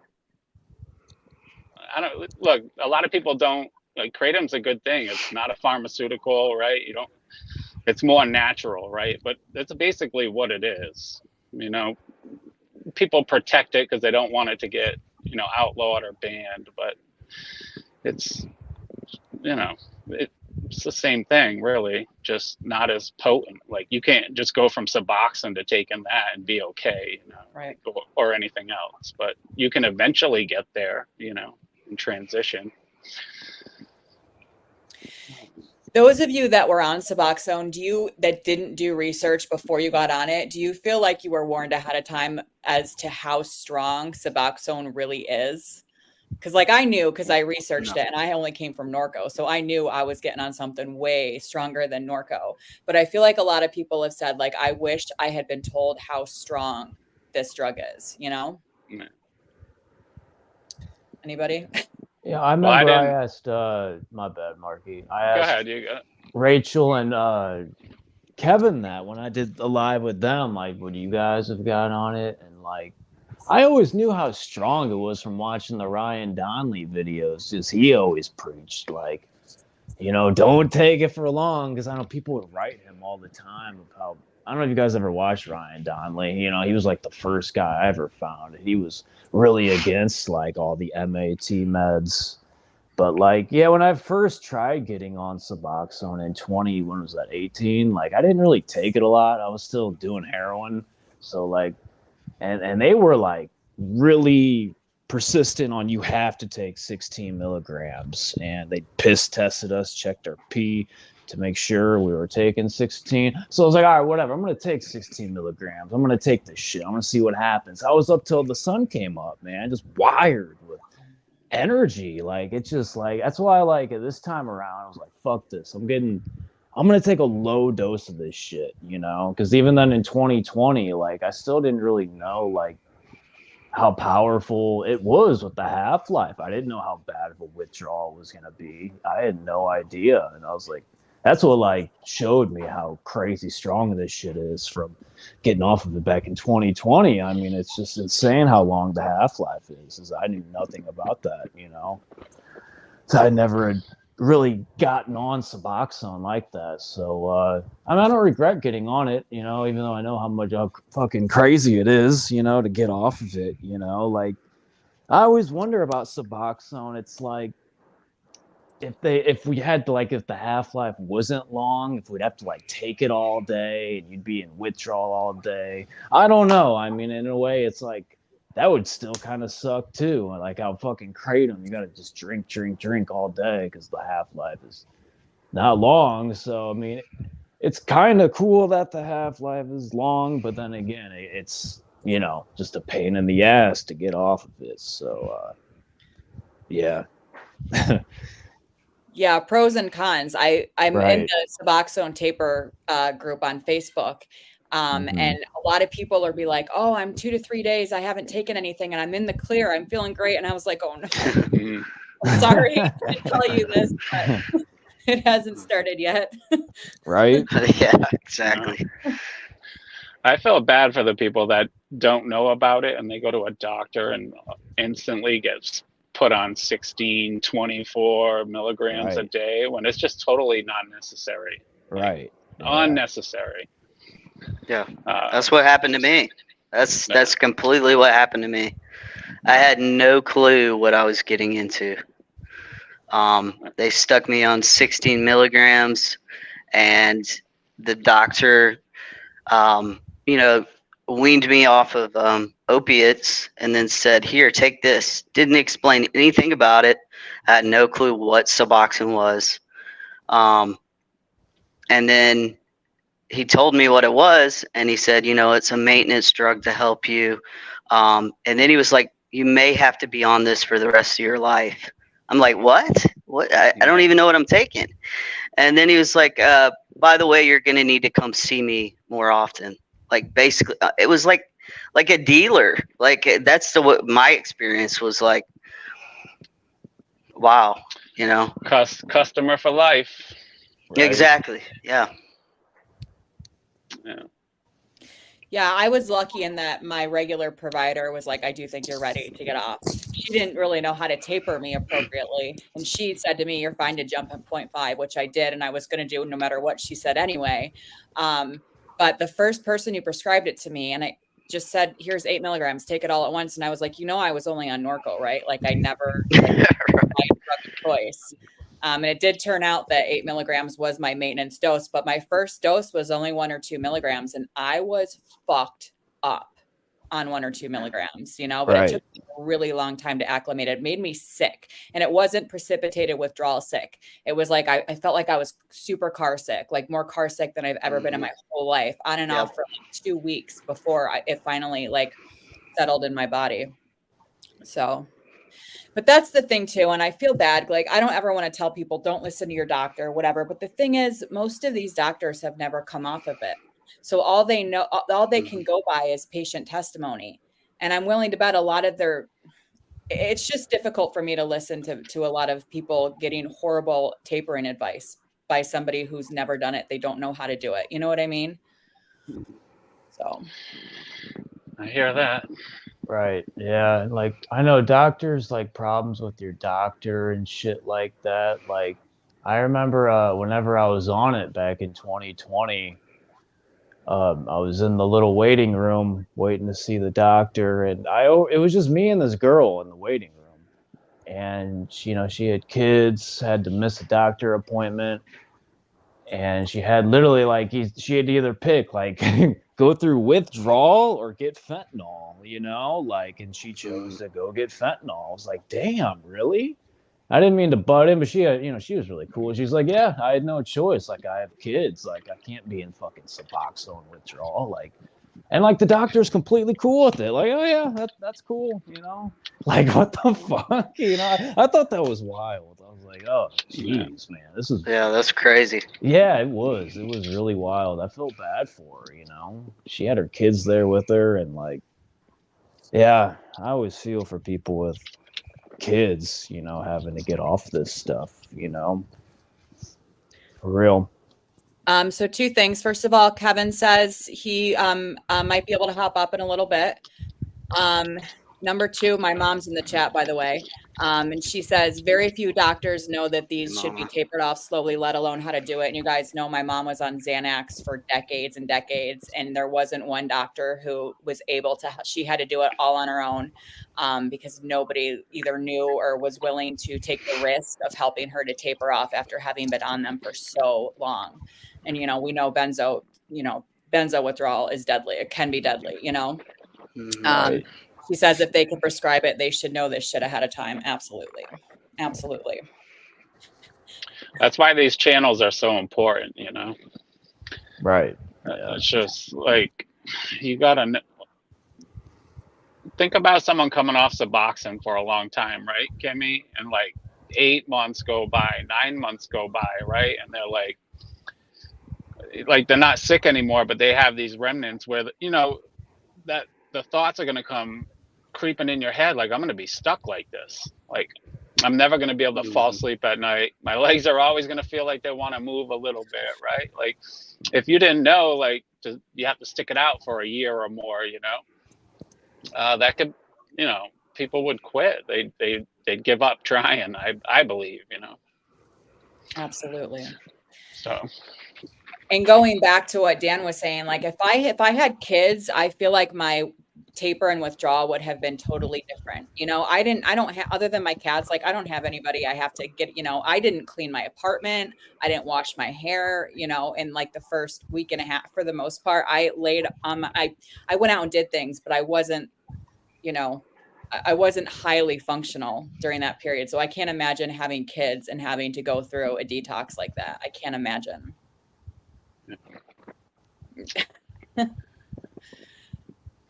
look, a lot of people don't, like, Kratom's a good thing. It's not a pharmaceutical, right? It's more natural, right? But that's basically what it is. People protect it because they don't want it to get, outlawed or banned, but it's the same thing, really, just not as potent. Like, you can't just go from Suboxone to taking that and be okay, right, or anything else. But you can eventually get there, in transition. Those of you that were on Suboxone, that didn't do research before you got on it, do you feel like you were warned ahead of time as to how strong Suboxone really is? Because like I knew, because I researched it, and I only came from Norco, so I knew I was getting on something way stronger than Norco. But I feel like a lot of people have said, like, I wished I had been told how strong this drug is, you know? Yeah. Anybody? Yeah, I Well, I remember I didn't. asked, my bad, Marky. I Go asked ahead. You go. Rachel and Kevin that when I did the live with them, like, would you guys have gotten on it? And like, I always knew how strong it was from watching the Ryan Donnelly videos. Just he always preached like, you know, don't take it for long, because I know people would write him all the time of how. I don't know if you guys ever watched Ryan Donnelly. You know, he was like the first guy I ever found. He was really against like all the MAT meds. But like, yeah, when I first tried getting on Suboxone in when was that, 18? Like, I didn't really take it a lot. I was still doing heroin. So like, and they were like really persistent on you have to take 16 milligrams, and they piss tested us, checked our pee to make sure we were taking 16. So I was like, all right, whatever, I'm gonna take 16 milligrams, I'm gonna take this shit, I'm gonna see what happens. I was up till the sun came up, man, just wired with energy. Like, it's just like, that's why, like, at this time around I was like, fuck this, I'm gonna take a low dose of this shit, you know, because even then in 2020, like, I still didn't really know like how powerful it was with the half-life. I didn't know how bad of a withdrawal was gonna be. I had no idea, and I was like, that's what like showed me how crazy strong this shit is from getting off of it back in 2020. I mean, it's just insane how long the half-life is. I knew nothing about that, you know. So I never had really gotten on Suboxone like that. So I mean, I don't regret getting on it, you know, even though I know how much fucking crazy it is, you know, to get off of it, you know. Like, I always wonder about Suboxone. It's like, if we had to, like, if the half-life wasn't long, if we'd have to like take it all day and you'd be in withdrawal all day. I don't know. I mean, in a way, it's like that would still kind of suck too. Like how fucking kratom, you gotta just drink all day because the half-life is not long. So I mean, it's kind of cool that the half-life is long, but then again, it's, you know, just a pain in the ass to get off of it. So yeah. Yeah, pros and cons. I'm in Right. the Suboxone taper group on Facebook. And a lot of people will be like, oh, I'm 2 to 3 days, I haven't taken anything and I'm in the clear, I'm feeling great. And I was like, oh no, I'm sorry to tell you this, but it hasn't started yet. Right. Yeah, exactly. I feel bad for the people that don't know about it and they go to a doctor and instantly gets put on 16, 24 milligrams a Right. day when it's just totally not necessary. Right. Yeah. Unnecessary. Yeah, that's what happened to me. That's completely what happened to me. I had no clue what I was getting into. They stuck me on 16 milligrams, and the doctor, you know, weaned me off of opiates, and then said, "Here, take this." Didn't explain anything about it. I had no clue what Suboxone was. And then he told me what it was, and he said, you know, it's a maintenance drug to help you. And then he was like, you may have to be on this for the rest of your life. I'm like, what? What? I don't even know what I'm taking. And then he was like, by the way, you're going to need to come see me more often. Like, basically, it was like a dealer. Like, that's what my experience was like. Wow. You know? Customer for life. Right. Exactly. Yeah. Yeah. Yeah, I was lucky in that my regular provider was like, I do think you're ready to get off. She didn't really know how to taper me appropriately. And she said to me, you're fine to jump at 0.5, which I did. And I was going to do no matter what she said anyway. But the first person who prescribed it to me, and I just said, here's 8 milligrams, take it all at once. And I was like, you know, I was only on Norco, right? Like I never like, my drug of choice. And it did turn out that 8 milligrams was my maintenance dose, but my first dose was only 1 or 2 milligrams, and I was fucked up. on 1 or 2 milligrams, you know, but Right. it took me a really long time to acclimate. It made me sick, and it wasn't precipitated withdrawal sick. It was like, I felt like I was super car sick, like more car sick than I've ever been in my whole life, on and off for like 2 weeks before it finally like settled in my body. So, but that's the thing too. And I feel bad. Like, I don't ever want to tell people don't listen to your doctor, whatever. But the thing is, most of these doctors have never come off of it. So all they know, all they can go by is patient testimony. And I'm willing to bet a lot of it's just difficult for me to listen to a lot of people getting horrible tapering advice by somebody who's never done it. They don't know how to do it. You know what I mean? So I hear that. Right. Yeah. And like, I know doctors like problems with your doctor and shit like that. Like, I remember whenever I was on it back in 2020, I was in the little waiting room waiting to see the doctor, and it was just me and this girl in the waiting room, and she had kids, had to miss a doctor appointment, and she had literally like she had to either pick like go through withdrawal or get fentanyl, like, and she chose to go get fentanyl. I was like, damn, really? I didn't mean to butt in, but she had, she was really cool. She's like, yeah, I had no choice. Like, I have kids. Like, I can't be in fucking Suboxone withdrawal. Like, and like the doctor's completely cool with it. Like, oh yeah, that's cool. Like, what the fuck? I thought that was wild. I was like, oh, jeez, man, this is. Yeah, that's crazy. Yeah, it was. It was really wild. I felt bad for her. She had her kids there with her, and like, yeah, I always feel for people with kids, having to get off this stuff, for real. So 2 things. First of all, Kevin says he might be able to hop up in a little bit. Number 2, my mom's in the chat, by the way. And she says very few doctors know that these should be tapered off slowly, let alone how to do it. And you guys know my mom was on Xanax for decades and decades, and there wasn't one doctor who was able to. She had to do it all on her own because nobody either knew or was willing to take the risk of helping her to taper off after having been on them for so long. And we know benzo withdrawal is deadly. It can be deadly. Right. She says if they can prescribe it, they should know this shit ahead of time. Absolutely. Absolutely. That's why these channels are so important, Right. Yeah. It's just like, you gotta think about someone coming off Suboxone for a long time, right, Kimmy? And like 8 months go by, 9 months go by, right? And they're like they're not sick anymore, but they have these remnants where, that the thoughts are going to come creeping in your head. Like, I'm going to be stuck like this. Like, I'm never going to be able to fall asleep at night. My legs are always going to feel like they want to move a little bit, right? Like, if you didn't know, like, you have to stick it out for a year or more, that could, people would quit. They'd give up trying, I believe, Absolutely. So. And going back to what Dan was saying, like if I had kids, I feel like my taper and withdrawal would have been totally different. I don't have, other than my cats, like I don't have anybody I have to get, I didn't clean my apartment. I didn't wash my hair, in like the first week and a half. For the most part, I laid on I went out and did things, but I wasn't, I wasn't highly functional during that period. So I can't imagine having kids and having to go through a detox like that. I can't imagine.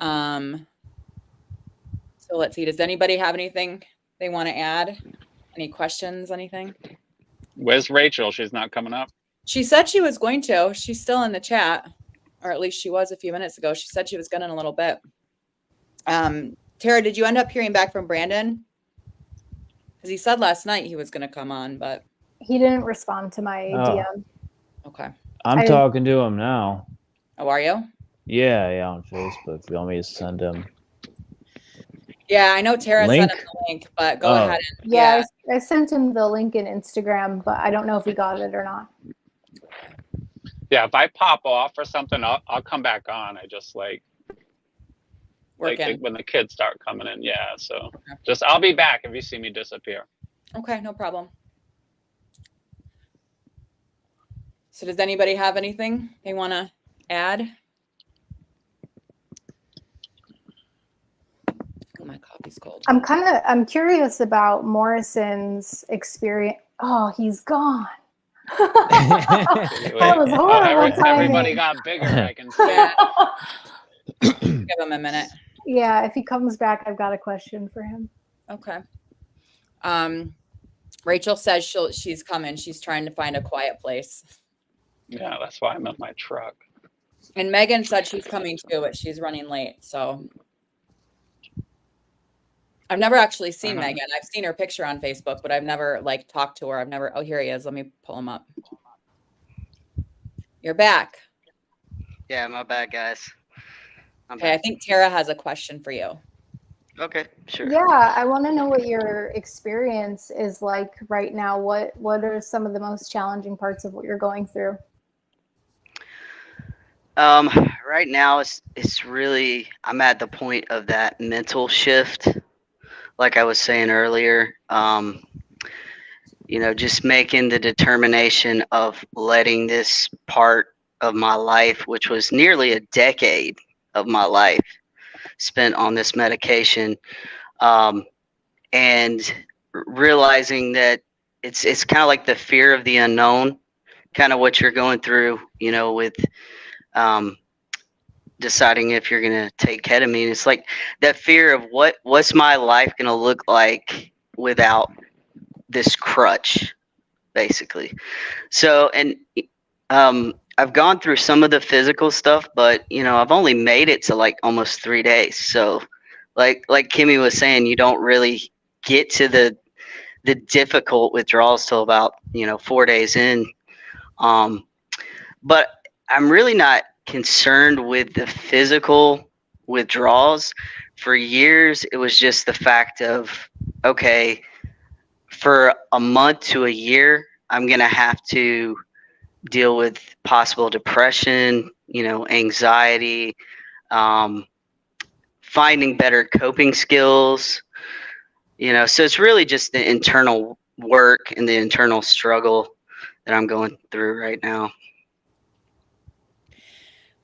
So let's see. Does anybody have anything they want to add? Any questions? Anything? Where's Rachel? She's not coming up. She said she was going to. She's still in the chat, or at least she was a few minutes ago. She said she was going in a little bit. Tara, did you end up hearing back from Brandon? Because he said last night he was going to come on, but he didn't respond to my DM. Okay. I'm talking to him now. Oh, are you? Yeah, on Facebook. If you want me to send him. Yeah, I know Tara sent him the link, but go ahead. Yeah, I sent him the link in Instagram, but I don't know if he got it or not. Yeah, if I pop off or something, I'll come back on. I just like when the kids start coming in. Yeah, so just I'll be back if you see me disappear. Okay, no problem. So does anybody have anything they want to add? Oh, my coffee's cold. I'm curious about Morrison's experience. Oh, he's gone. That was horrible timing. Everybody got bigger, I can see. Yeah. Give him a minute. Yeah, if he comes back, I've got a question for him. Okay. Rachel says she's coming. She's trying to find a quiet place. Yeah, that's why I'm in my truck. And Megan said she's coming too, but she's running late. So I've never actually seen Megan. I've seen her picture on Facebook, but I've never like talked to her. Oh, here he is. Let me pull him up. You're back. Yeah, my bad, guys. Okay, I think Tara has a question for you. Okay, sure. Yeah, I want to know what your experience is like right now. What are some of the most challenging parts of what you're going through? Right now it's really, I'm at the point of that mental shift, like I was saying earlier. Just making the determination of letting this part of my life, which was nearly a decade of my life spent on this medication, and realizing that it's kind of like the fear of the unknown, kind of what you're going through, with deciding if you're going to take ketamine. It's like that fear of what's my life going to look like without this crutch, basically. So, and I've gone through some of the physical stuff, but I've only made it to like almost 3 days. So like Kimmy was saying, you don't really get to the difficult withdrawals till about 4 days in. But I'm really not concerned with the physical withdrawals. For years, it was just the fact of, okay, for a month to a year, I'm going to have to deal with possible depression, anxiety, finding better coping skills, so it's really just the internal work and the internal struggle that I'm going through right now.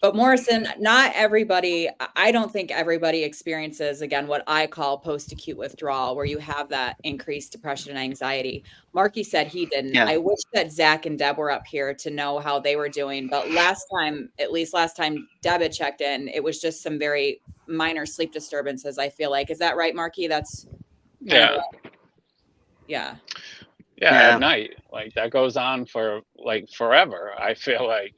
But Morrison, I don't think everybody experiences, again, what I call post-acute withdrawal, where you have that increased depression and anxiety. Marky said he didn't. Yeah. I wish that Zach and Deb were up here to know how they were doing. But last time Deb had checked in, it was just some very minor sleep disturbances, I feel like. Is that right, Marky? That's Yeah. Yeah. Yeah, at night. Like that goes on for like forever, I feel like,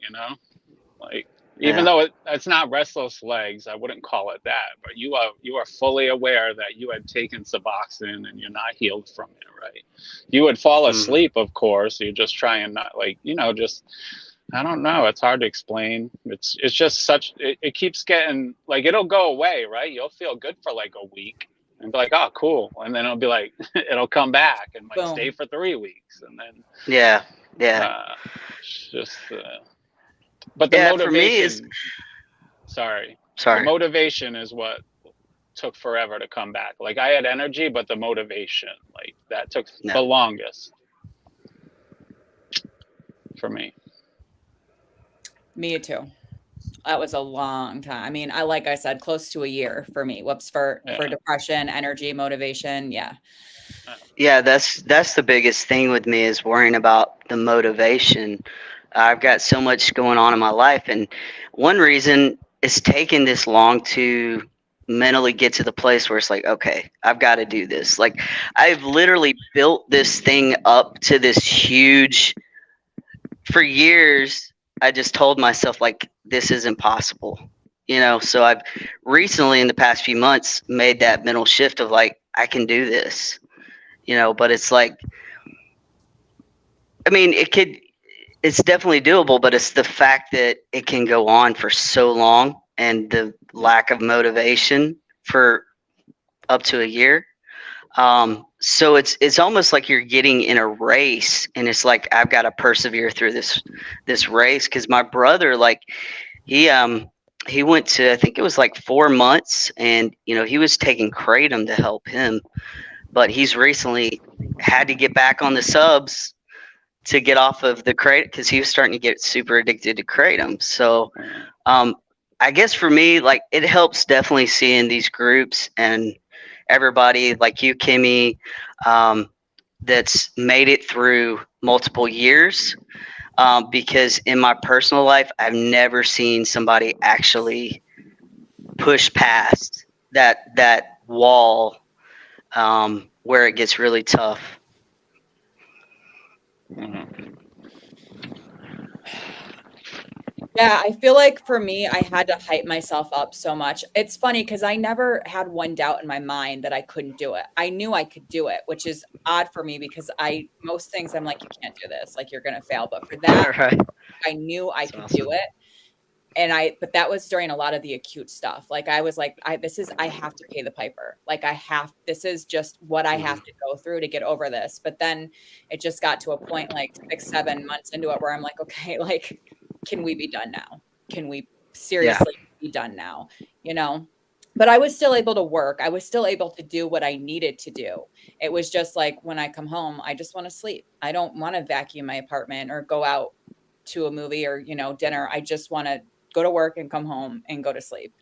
like even though it's not restless legs, I wouldn't call it that, but you are fully aware that you had taken Suboxone and you're not healed from it, right? You would fall asleep, of course. You just try and not just, I don't know. It's hard to explain. It's just it keeps getting like, it'll go away, right? You'll feel good for like a week and be like, oh, cool. And then it'll be like, it'll come back and like stay for 3 weeks. And then, it's just, but the motivation, for me is, sorry. The motivation is what took forever to come back. Like I had energy, but the motivation, like that took the longest for me. Me too. That was a long time. I mean, like I said, close to a year for me. For depression, energy, motivation. Yeah. Yeah, that's the biggest thing with me is worrying about the motivation. I've got so much going on in my life, and one reason it's taken this long to mentally get to the place where it's like, okay, I've got to do this. Like I've literally built this thing up to this huge, for years, I just told myself like, this is impossible, so I've recently in the past few months made that mental shift of like, I can do this, but it's like, I mean, it's definitely doable, but it's the fact that it can go on for so long and the lack of motivation for up to a year. So it's almost like you're getting in a race, and it's like I've got to persevere through this race. Because my brother, like he went to, I think it was like 4 months, and he was taking kratom to help him, but he's recently had to get back on the subs to get off of the kratom because he was starting to get super addicted to kratom. So I guess for me, like it helps definitely seeing these groups and everybody like you, Kimmy, that's made it through multiple years. Because in my personal life, I've never seen somebody actually push past that wall where it gets really tough. Mhm. Yeah, I feel like for me, I had to hype myself up so much. It's funny because I never had one doubt in my mind that I couldn't do it. I knew I could do it, which is odd for me because most things I'm like, you can't do this, like you're gonna fail. But for that, Right. I knew I That's could awesome. do it. But that was during a lot of the acute stuff. Like I was like, I have to pay the piper. Like this is just what I have to go through to get over this. But then it just got to a point like 6, 7 months into it where I'm like, okay, like, can we be done now? Can we Yeah. seriously be done now? You know? But I was still able to work. I was still able to do what I needed to do. It was just like when I come home, I just want to sleep. I don't want to vacuum my apartment or go out to a movie or, dinner. I just want to go to work and come home and go to sleep,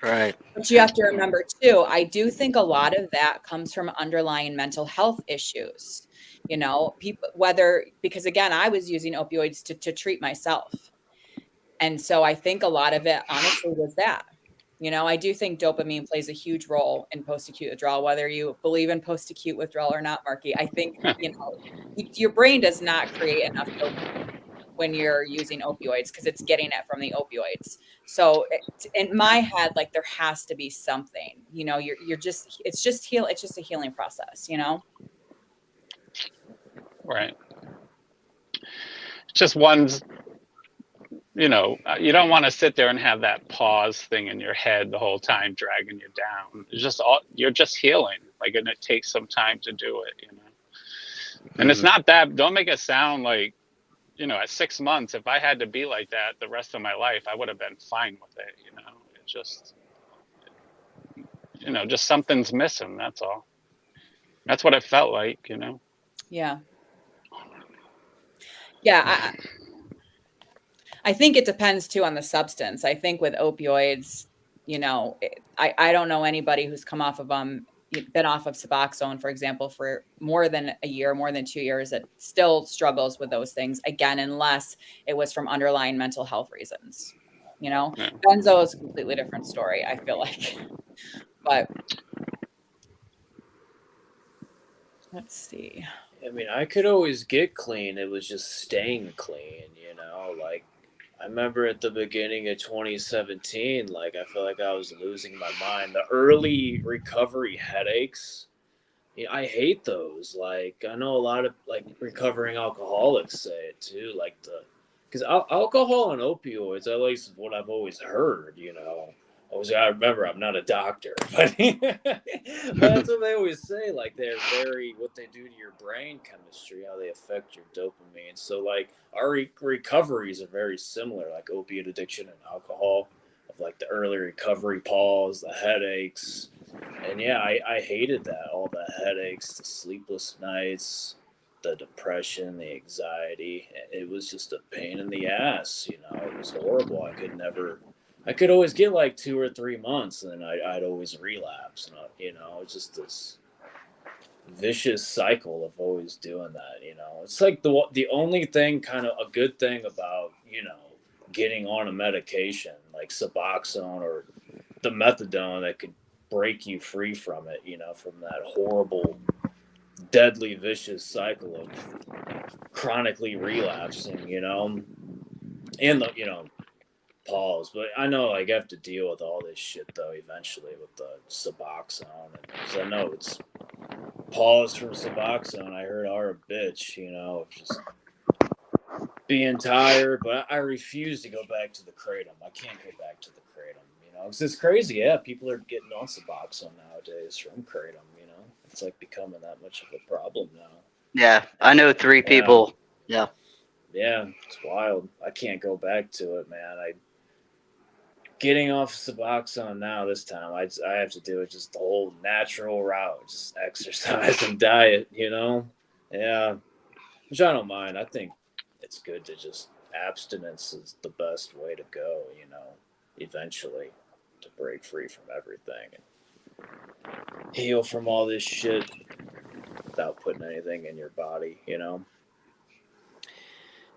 Right. But you have to remember too, I do think a lot of that comes from underlying mental health issues. People, because again, I was using opioids to treat myself. And so I think a lot of it honestly was that. I do think dopamine plays a huge role in post-acute withdrawal, whether you believe in post-acute withdrawal or not, Marky. I think, your brain does not create enough dopamine when you're using opioids because it's getting it from the opioids. So in my head, like there has to be something, it's just a healing process, Right. Just one's, you don't want to sit there and have that pause thing in your head the whole time dragging you down. You're just healing, like, and it takes some time to do it, And it's not that, don't make it sound like, at 6 months, if I had to be like that the rest of my life, I would have been fine with it, It just, just something's missing. That's all. That's what it felt like, Yeah. Yeah. I think it depends too on the substance. I think with opioids, I don't know anybody who's come off of been off of Suboxone, for example, for more than a year, more than 2 years, that still struggles with those things again, unless it was from underlying mental health reasons. Yeah. Benzo is a completely different story, I feel like. But let's see. I mean, I could always get clean. It was just staying clean, Like, I remember at the beginning of 2017, like, I feel like I was losing my mind. The early recovery headaches, I hate those. Like, I know a lot of, like, recovering alcoholics say it too. Like, because alcohol and opioids, at least what I've always heard, Obviously, I remember I'm not a doctor, but, but that's what they always say. Like, they're what they do to your brain chemistry, how they affect your dopamine. So, like, our recoveries are very similar, like opiate addiction and alcohol, of like the early recovery pause, the headaches. And yeah, I hated that. All the headaches, the sleepless nights, the depression, the anxiety. It was just a pain in the ass, It was horrible. I could always get like 2 or 3 months, and then I'd always relapse. And it's just this vicious cycle of always doing that. It's like the only thing, kind of a good thing about getting on a medication like Suboxone or the methadone that could break you free from it. From that horrible, deadly, vicious cycle of chronically relapsing. And the pause. But I know, like, I have to deal with all this shit though eventually with the Suboxone, because I know it's pause from Suboxone. I heard are a bitch, of just being tired, but I refuse to go back to the kratom. I can't go back to the kratom, because it's crazy. Yeah, people are getting on Suboxone nowadays from kratom. It's like becoming that much of a problem now. Yeah, I know 3 people. Yeah. Yeah, it's wild. I can't go back to it, man. Getting off Suboxone now this time, I have to do it just the whole natural route, just exercise and diet, Yeah, which I don't mind. I think it's good to just abstinence is the best way to go, eventually, to break free from everything. heal from all this shit without putting anything in your body, you know?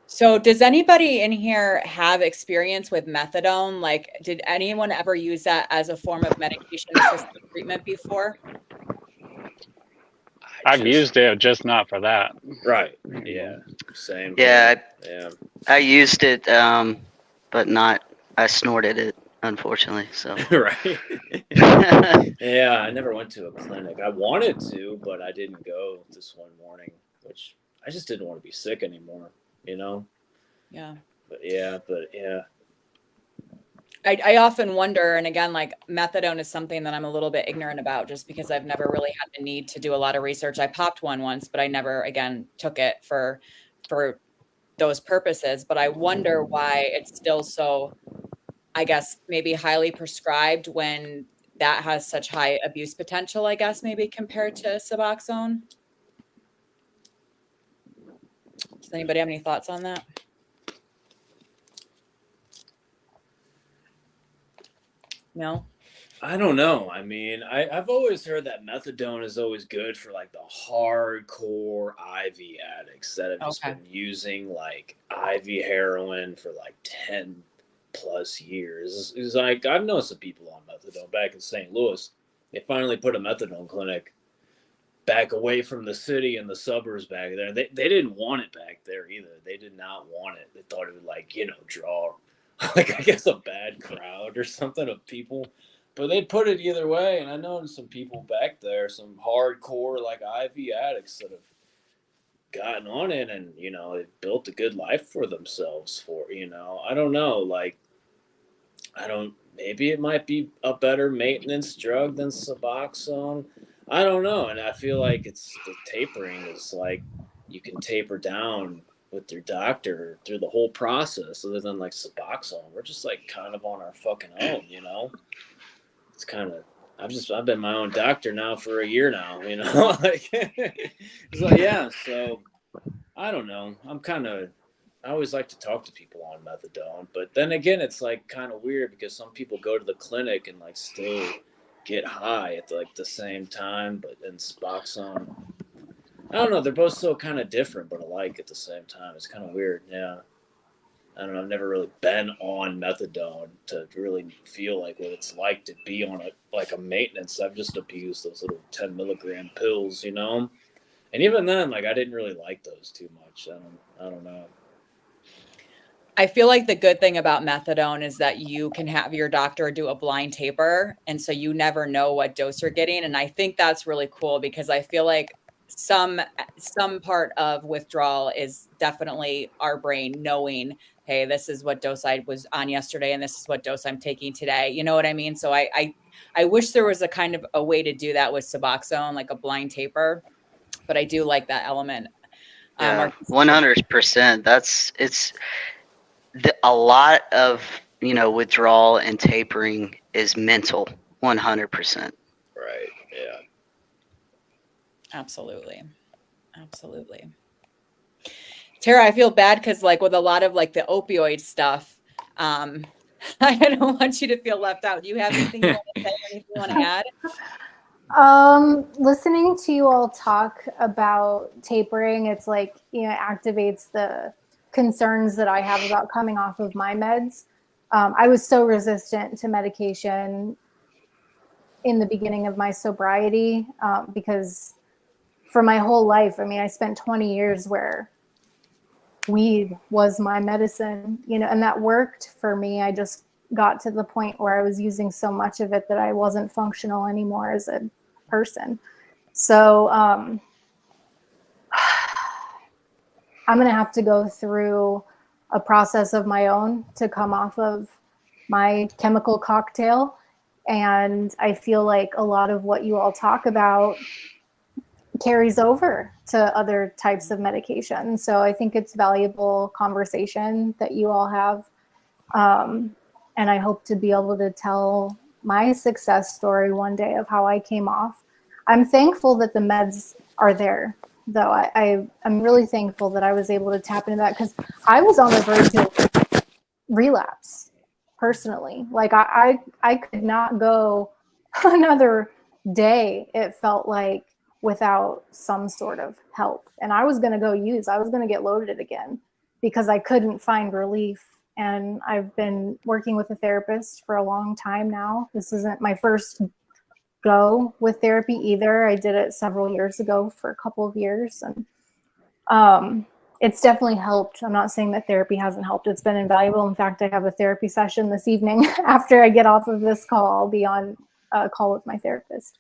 So does anybody in here have experience with methadone? Like, did anyone ever use that as a form of medication assisted treatment before? I've used it, just not for that. Right. Yeah. Same. Yeah, Yeah. I used it, but not. I snorted it, unfortunately. So. Right. Yeah, I never went to a clinic. I wanted to, but I didn't go this one morning, which I just didn't want to be sick anymore, you know? Yeah. But yeah. I often wonder, and again, like methadone is something that I'm a little bit ignorant about just because I've never really had the need to do a lot of research. I popped one once, but I never again took it for those purposes. But I wonder why it's still so, I guess, maybe highly prescribed when that has such high abuse potential, I guess, maybe compared to Suboxone. Does anybody have any thoughts on that? No? I don't know. I mean, I've always heard that methadone is always good for like the hardcore IV addicts that have just been using like IV heroin for like 10 plus years. It's like I've known some people on methadone back in St. Louis. They finally put a methadone clinic back away from the city and the suburbs back there. They didn't want it back there either. They did not want it. They thought it would like, draw like I guess a bad crowd or something of people. But they put it either way, and I know some people back there, some hardcore like IV addicts that have gotten on it and, they've built a good life for themselves I don't know, like maybe it might be a better maintenance drug than Suboxone. I don't know. And I feel like it's the tapering is like you can taper down with your doctor through the whole process other than like Suboxone. We're just like kind of on our fucking own, It's kind of I've been my own doctor now for a year now, like so yeah, so I don't know. I always like to talk to people on methadone, but then again, it's like kind of weird because some people go to the clinic and like still get high at like the same time, but in Suboxone, I don't know. They're both so kind of different, but alike at the same time. It's kind of weird. Yeah. I don't know. I've never really been on methadone to really feel like what it's like to be on a maintenance. I've just abused those little 10 milligram pills, And even then, like I didn't really like those too much. I don't know. I feel like the good thing about methadone is that you can have your doctor do a blind taper. And so you never know what dose you're getting. And I think that's really cool because I feel like some part of withdrawal is definitely our brain knowing, hey, this is what dose I was on yesterday and this is what dose I'm taking today. You know what I mean? So I wish there was a kind of a way to do that with Suboxone, like a blind taper, but I do like that element. Yeah, 100%. A lot of withdrawal and tapering is mental. 100%. Right. Yeah. Absolutely. Tara, I feel bad because like with a lot of like the opioid stuff, I don't want you to feel left out. Do you have anything you want to say? Anything you want to add? Listening to you all talk about tapering, it's like, activates the concerns that I have about coming off of my meds. I was so resistant to medication in the beginning of my sobriety because for my whole life, I spent 20 years where weed was my medicine, and that worked for me. I just got to the point where I was using so much of it that I wasn't functional anymore as a person. So I'm going to have to go through a process of my own to come off of my chemical cocktail. And I feel like a lot of what you all talk about carries over to other types of medication. So I think it's valuable conversation that you all have. And I hope to be able to tell my success story one day of how I came off. I'm thankful that the meds are there, though. I'm really thankful that I was able to tap into that because I was on the verge of relapse personally. Like I could not go another day, it felt like, without some sort of help. And I was going to get loaded again because I couldn't find relief. And I've been working with a therapist for a long time now. This isn't my first go with therapy either. I did it several years ago for a couple of years. And it's definitely helped. I'm not saying that therapy hasn't helped. It's been invaluable. In fact, I have a therapy session this evening. After I get off of this call, I'll be on a call with my therapist.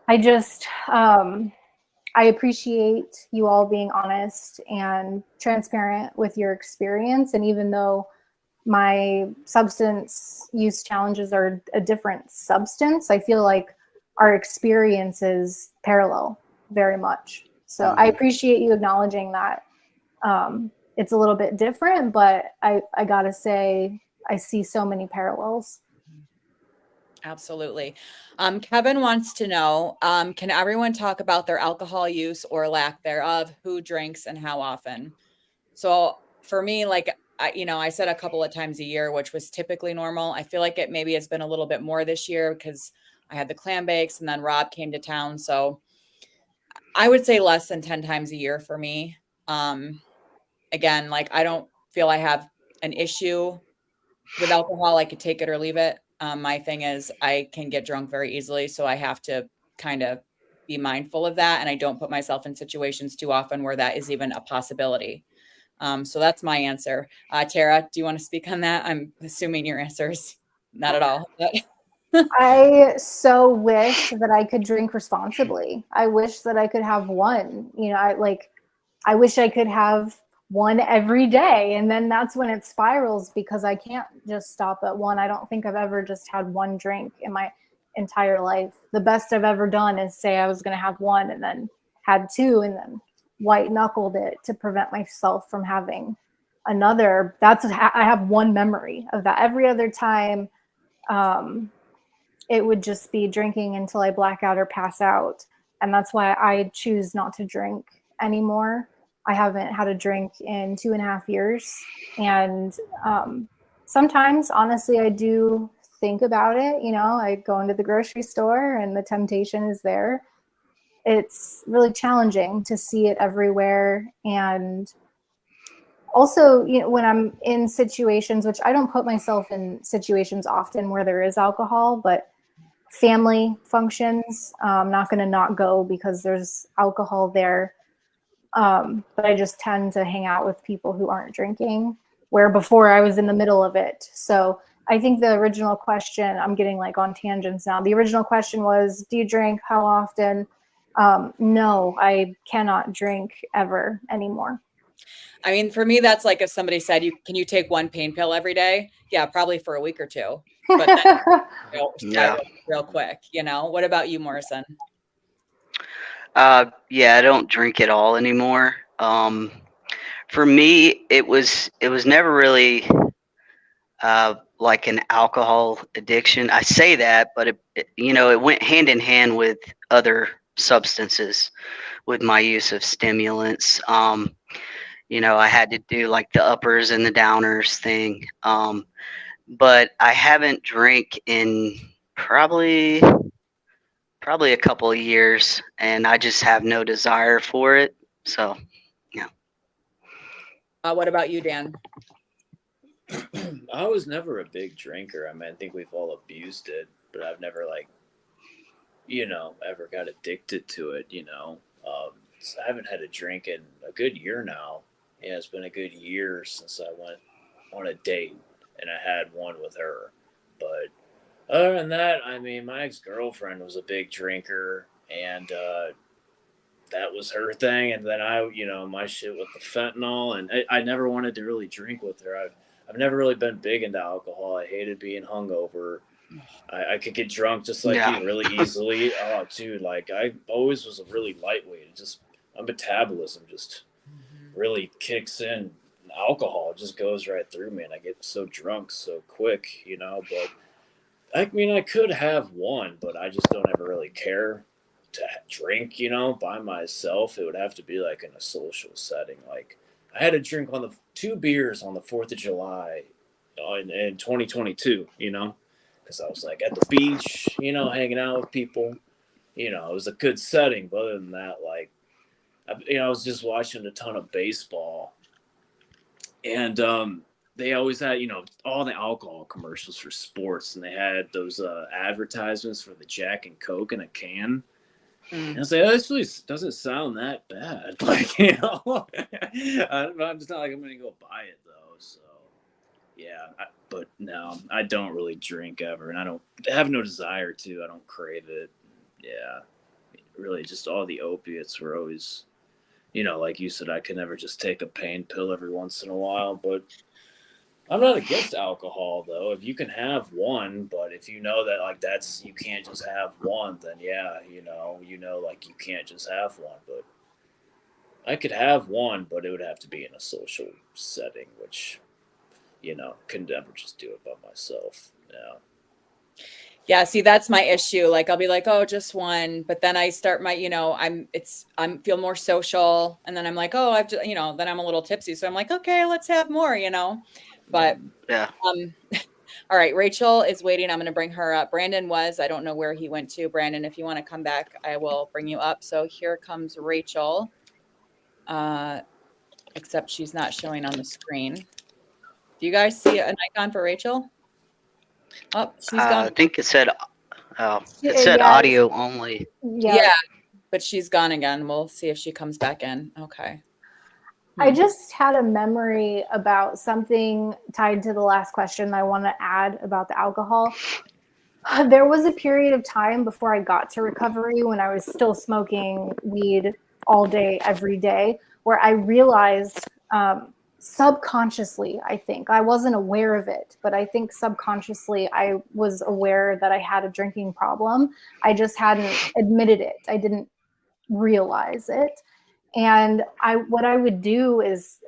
I just, I appreciate you all being honest and transparent with your experience. And even though my substance use challenges are a different substance, I feel like our experiences parallel very much. So I appreciate you acknowledging that. It's a little bit different, but I gotta say, I see so many parallels. Absolutely. Kevin wants to know, can everyone talk about their alcohol use or lack thereof? Who drinks and how often? So for me, like, I said a couple of times a year, which was typically normal. I feel like it maybe has been a little bit more this year because I had the clam bakes and then Rob came to town. So I would say less than 10 times a year for me. Again, like, I don't feel I have an issue with alcohol. I could take it or leave it. My thing is I can get drunk very easily. So I have to kind of be mindful of that. And I don't put myself in situations too often where that is even a possibility. So that's my answer. Tara, do you want to speak on that? I'm assuming your answer is not at all. I so wish that I could drink responsibly. I wish that I could have one. I wish I could have one every day. And then that's when it spirals because I can't just stop at one. I don't think I've ever just had one drink in my entire life. The best I've ever done is say I was going to have one and then had two and then white knuckled it to prevent myself from having another. I have one memory of that. Every other time, it would just be drinking until I black out or pass out. And that's why I choose not to drink anymore. I haven't had a drink in 2.5 years. And sometimes, honestly, I do think about it. I go into the grocery store and the temptation is there. It's really challenging to see it everywhere. And also, when I'm in situations, which I don't put myself in situations often where there is alcohol, but family functions, I'm not going to not go because there's alcohol there. But I just tend to hang out with people who aren't drinking, where before I was in the middle of it. So I think the original question, I'm getting like on tangents now. The original question was, do you drink? How often? No, I cannot drink ever anymore. I mean, for me, that's like if somebody said, can you take one pain pill every day? Yeah, probably for a week or two. But then real quick, What about you, Morrison? Yeah, I don't drink at all anymore. For me, it was never really like an alcohol addiction. I say that, but it went hand in hand with other substances, with my use of stimulants. I had to do like the uppers and the downers thing. But I haven't drank in probably a couple of years, and I just have no desire for it. So, yeah. What about you, Dan? I was never a big drinker. I mean, I think we've all abused it, but I've never ever got addicted to it. So I haven't had a drink in a good year now. Yeah, it's been a good year since I went on a date and I had one with her. But other than that, I mean, my ex-girlfriend was a big drinker, and that was her thing. And then my shit with the fentanyl, and I never wanted to really drink with her. I've never really been big into alcohol. I hated being hungover. I could get drunk just like you really easily. Oh, dude, like I always was a really lightweight. My metabolism just really kicks in. Alcohol just goes right through me, and I get so drunk so quick, But I mean, I could have one, but I just don't ever really care to drink, by myself. It would have to be like in a social setting. Like I had a drink on 2 beers on the 4th of July in 2022, because I was like at the beach, you know, hanging out with people. You know, it was a good setting. But other than that, like, I was just watching a ton of baseball, and they always had, you know, all the alcohol commercials for sports, and they had those advertisements for the Jack and Coke in a can. And I was like, oh, this really doesn't sound that bad. Like, you know, I'm just not like I'm going to go buy it though. So, yeah. But no, I don't really drink ever, and I have no desire to. I don't crave it. Yeah. Really, just all the opiates were always, you know, like you said, I could never just take a pain pill every once in a while. But I'm not against alcohol though. If you can have one, but if you know that like you can't just have one, then yeah, you know, like you can't just have one. But I could have one, but it would have to be in a social setting, which, you know, can never just do it by myself. Yeah. Yeah, see, that's my issue. Like, I'll be like, oh, just one, but then I start my, you know, I'm feel more social, and then I'm like, oh, I've just, you know, then I'm a little tipsy, so I'm like, okay, let's have more, you know. But Yeah. all right, Rachel is waiting. I'm going to bring her up. Brandon I don't know where he went to. Brandon, if you want to come back, I will bring you up. So here comes Rachel. Except she's not showing on the screen. Do you guys see an icon for Rachel? Oh, she's gone. I think it said Yeah. audio only. Yeah, but she's gone again. We'll see if she comes back in. Okay. I just had a memory about something tied to the last question I want to add about the alcohol. There was a period of time before I got to recovery when I was still smoking weed all day, every day, where I realized subconsciously, I think, I wasn't aware of it, but I think subconsciously I was aware that I had a drinking problem. I just hadn't admitted it. I didn't realize it. And what I would do is,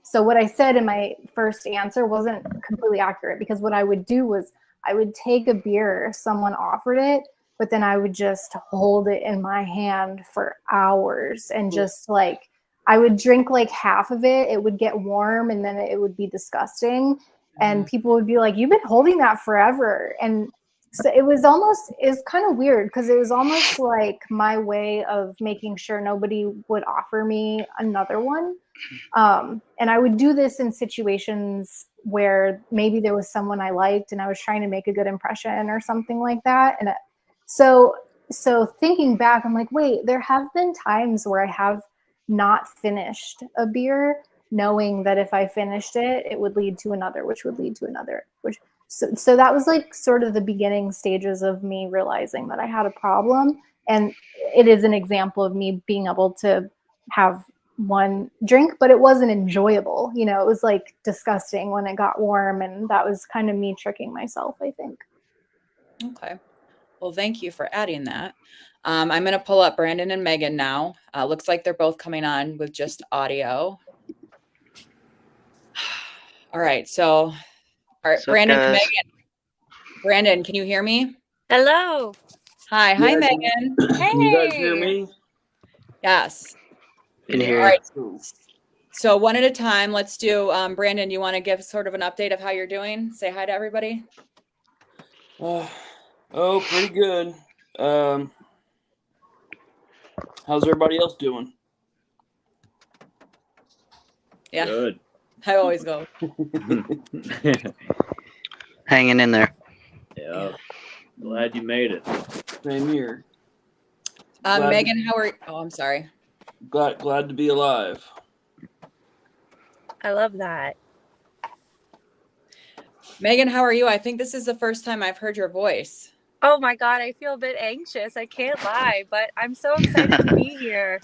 so what I said in my first answer wasn't completely accurate, because what I would do was I would take a beer, someone offered it, but then I would just hold it in my hand for hours and just like, I would drink like half of it. It would get warm and then it would be disgusting. And people would be like, you've been holding that forever. And so it's kind of weird, because it was almost like my way of making sure nobody would offer me another one. And I would do this in situations where maybe there was someone I liked and I was trying to make a good impression or something like that. And so thinking back, I'm like, wait, there have been times where I have not finished a beer, knowing that if I finished it, it would lead to another, which would lead to another, so that was like sort of the beginning stages of me realizing that I had a problem. And it is an example of me being able to have one drink, but it wasn't enjoyable. You know, it was like disgusting when it got warm, and that was kind of me tricking myself, I think. Okay. Well, thank you for adding that. I'm going to pull up Brandon and Megan now. Looks like they're both coming on with just audio. All right. So, all right, Brandon and Megan. Brandon, can you hear me? Hello. Hi, Megan. Hey. Can you guys hear me? Yes. Can hear you. All right. So one at a time. Let's do. Brandon, you want to give sort of an update of how you're doing? Say hi to everybody. Pretty good. How's everybody else doing? Yeah. Good. I always go. Hanging in there. Yeah. Glad you made it. Same here. Megan, how are you? Oh, I'm sorry. Glad to be alive. I love that. Megan, how are you? I think this is the first time I've heard your voice. Oh my God, I feel a bit anxious. I can't lie, but I'm so excited to be here.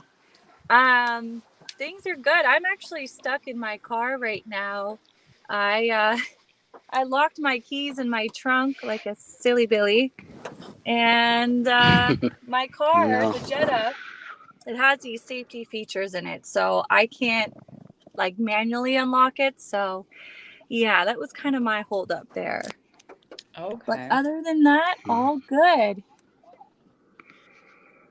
Things are good. I'm actually stuck in my car right now. I locked my keys in my trunk like a silly Billy, and my car, the Jetta, it has these safety features in it, so I can't like manually unlock it. So yeah, that was kind of my holdup there. Okay. But other than that, all good.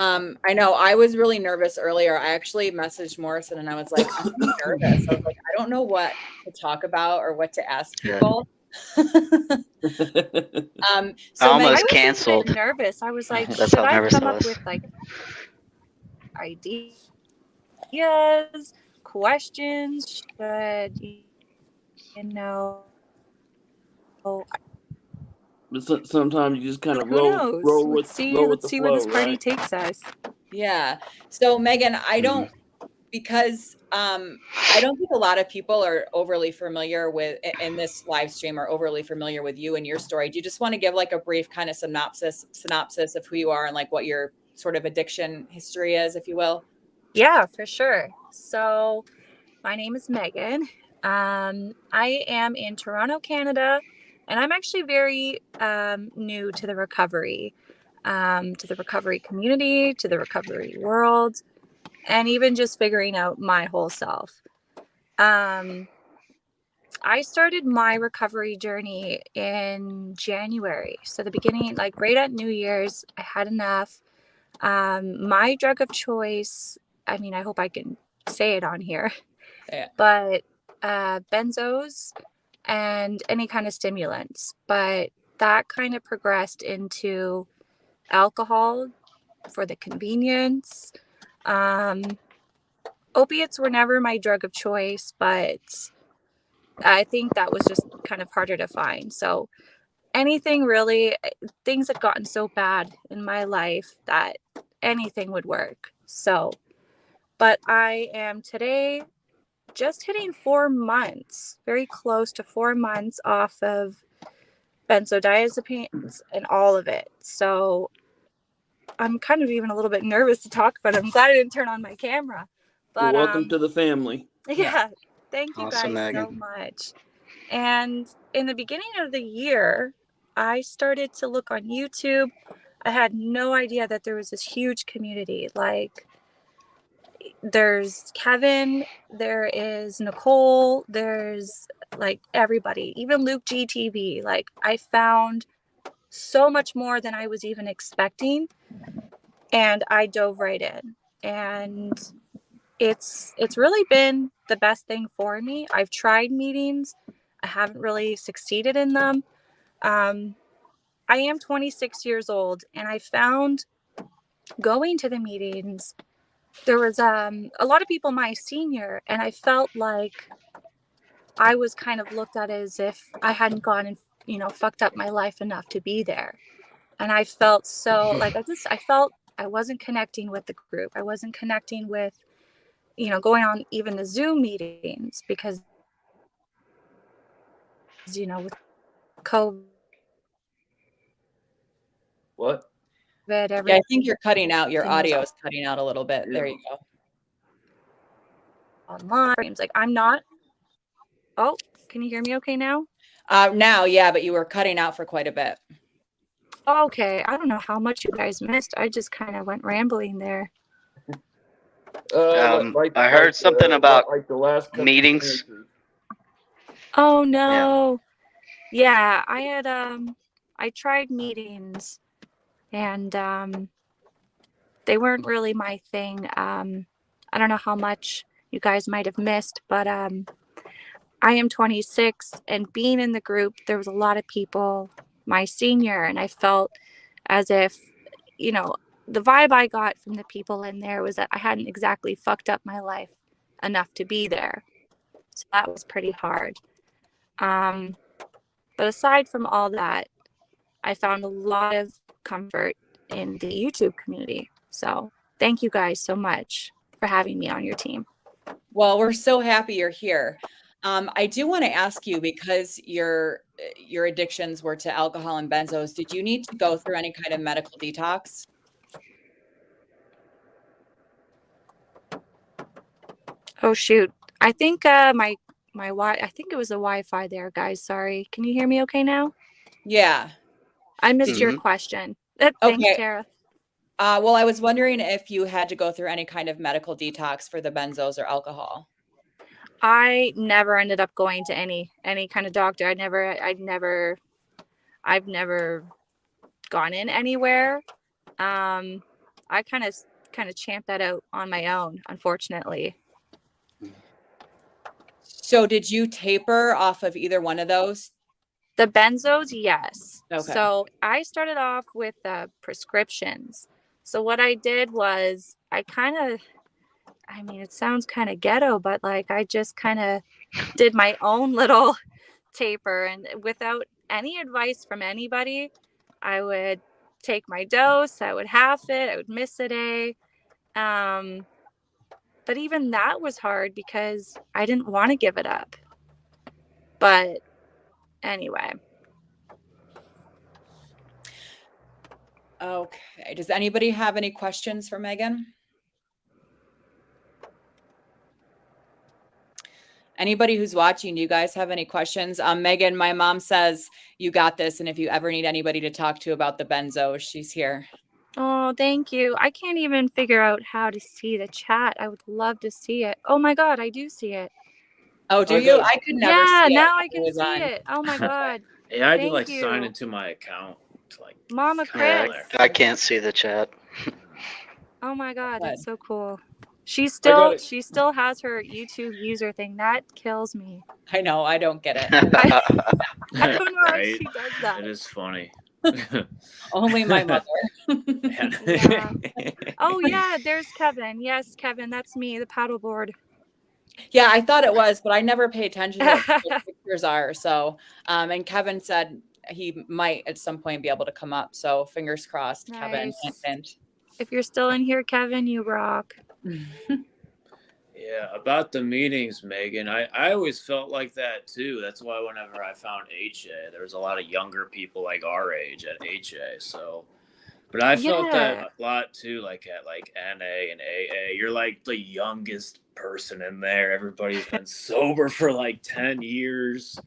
I know I was really nervous earlier. I actually messaged Morrison and I was like, I'm nervous. I was like, I don't know what to talk about or what to ask people. I So almost I Megan, was canceled. even nervous. I was like, That's should how I nervous I come up was. with like ideas, questions? Should, you know, But sometimes you just kind of who knows? Let's see. roll with Let's the see where flow, this party right? takes us. yeah. So Megan, I don't, because I don't think a lot of people are overly familiar with in this live stream are overly familiar with you and your story. Do you just want to give like a brief kind of synopsis of who you are and like what your sort of addiction history is, if you will? Yeah, for sure. So my name is Megan. I am in Toronto, Canada, and I'm actually very new to the recovery community, to the recovery world, and even just figuring out my whole self. I started my recovery journey in January. So the beginning, like right at New Year's, I had enough. My drug of choice, I mean, I hope I can say it on here, Yeah. but benzos and any kind of stimulants. But that kind of progressed into alcohol for the convenience. Opiates were never my drug of choice, but I think that was just kind of harder to find. So anything really, things had gotten so bad in my life that anything would work. So, but I am today just hitting 4 months, very close to 4 months off of benzodiazepines and all of it. So I'm kind of even a little bit nervous to talk about it. I'm glad I didn't turn on my camera. Well, But welcome to the family. yeah, thank you Awesome, guys so Megan. much. And in the beginning of the year, I started to look on YouTube. I had no idea that there was this huge community. Like, there's Kevin, there is Nicole, there's like everybody, even Luke GTV. Like, I found so much more than I was even expecting, and I dove right in. And it's really been the best thing for me. I've tried meetings, I haven't really succeeded in them. I am 26 years old, and I found going to the meetings, there was a lot of people my senior, and I felt like I was kind of looked at as if I hadn't gone and fucked up my life enough to be there. And I felt so like I felt I wasn't connecting with the group. I wasn't connecting with going on even the Zoom meetings, because with COVID, What? Yeah, everything I think you're cutting out. Your was audio is cutting out a little bit. Yeah. There you go. online. Like, I'm not. Oh, can you hear me okay now? Now, yeah, but you were cutting out for quite a bit. Okay, I don't know how much you guys missed. I just kind of went rambling there. I heard something about like the last couple meetings. sentences. Oh no. Yeah, I had I tried meetings, and they weren't really my thing. I don't know how much you guys might have missed, but I am 26, and being in the group, there was a lot of people my senior, and I felt as if, the vibe I got from the people in there was that I hadn't exactly fucked up my life enough to be there. So that was pretty hard. But aside from all that, I found a lot of comfort in the YouTube community. So thank you guys so much for having me on your team. Well, we're so happy you're here. I do want to ask you, because your addictions were to alcohol and benzos, did you need to go through any kind of medical detox? Oh shoot. I think my I think it was the Wi-Fi there, guys. Sorry. Can you hear me okay now? Yeah. I missed your question. Thanks, Okay. Tara. Well, I was wondering if you had to go through any kind of medical detox for the benzos or alcohol. I never ended up going to any kind of doctor. I've never gone in anywhere. I kind of champed that out on my own, unfortunately. So did you taper off of either one of those? The benzos, yes. Okay. So I started off with prescriptions. So what I did was I mean, it sounds kind of ghetto, but like I just kind of did my own little taper, and without any advice from anybody, I would take my dose, I would half it, I would miss a day. But even that was hard because I didn't want to give it up. But anyway. Okay. Does anybody have any questions for Megan? Anybody who's watching, do you guys have any questions? Megan, my mom says you got this, and if you ever need anybody to talk to about the benzos, she's here. Oh, thank you. I can't even figure out how to see the chat. I would love to see it. Oh my God, I do see it. Oh, do I you? got- I could never Yeah, see it. now when I it can was see on. it. Oh my God. Yeah, I had to Thank like you. sign into my account to like Mama come on Chris. there. I can't see the chat. Oh my God, Good. that's so cool. She got still it. she still has her YouTube user thing. That kills me. I know. I don't get it. I don't know how Right? she does that. It is funny. Only my mother. Yeah. Oh yeah, there's Kevin. Yes, Kevin, that's me, the paddleboard. Yeah, I thought it was, but I never pay attention to what the pictures are. So, and Kevin said he might at some point be able to come up. So fingers crossed, Kevin. Nice. And If you're still in here, Kevin, you rock. Yeah, about the meetings, Megan, I always felt like that too. That's why whenever I found HA, there was a lot of younger people like our age at HA. So, but I felt that a lot too, like at like NA and AA. You're like the youngest person in there. Everybody's been sober for like 10 years.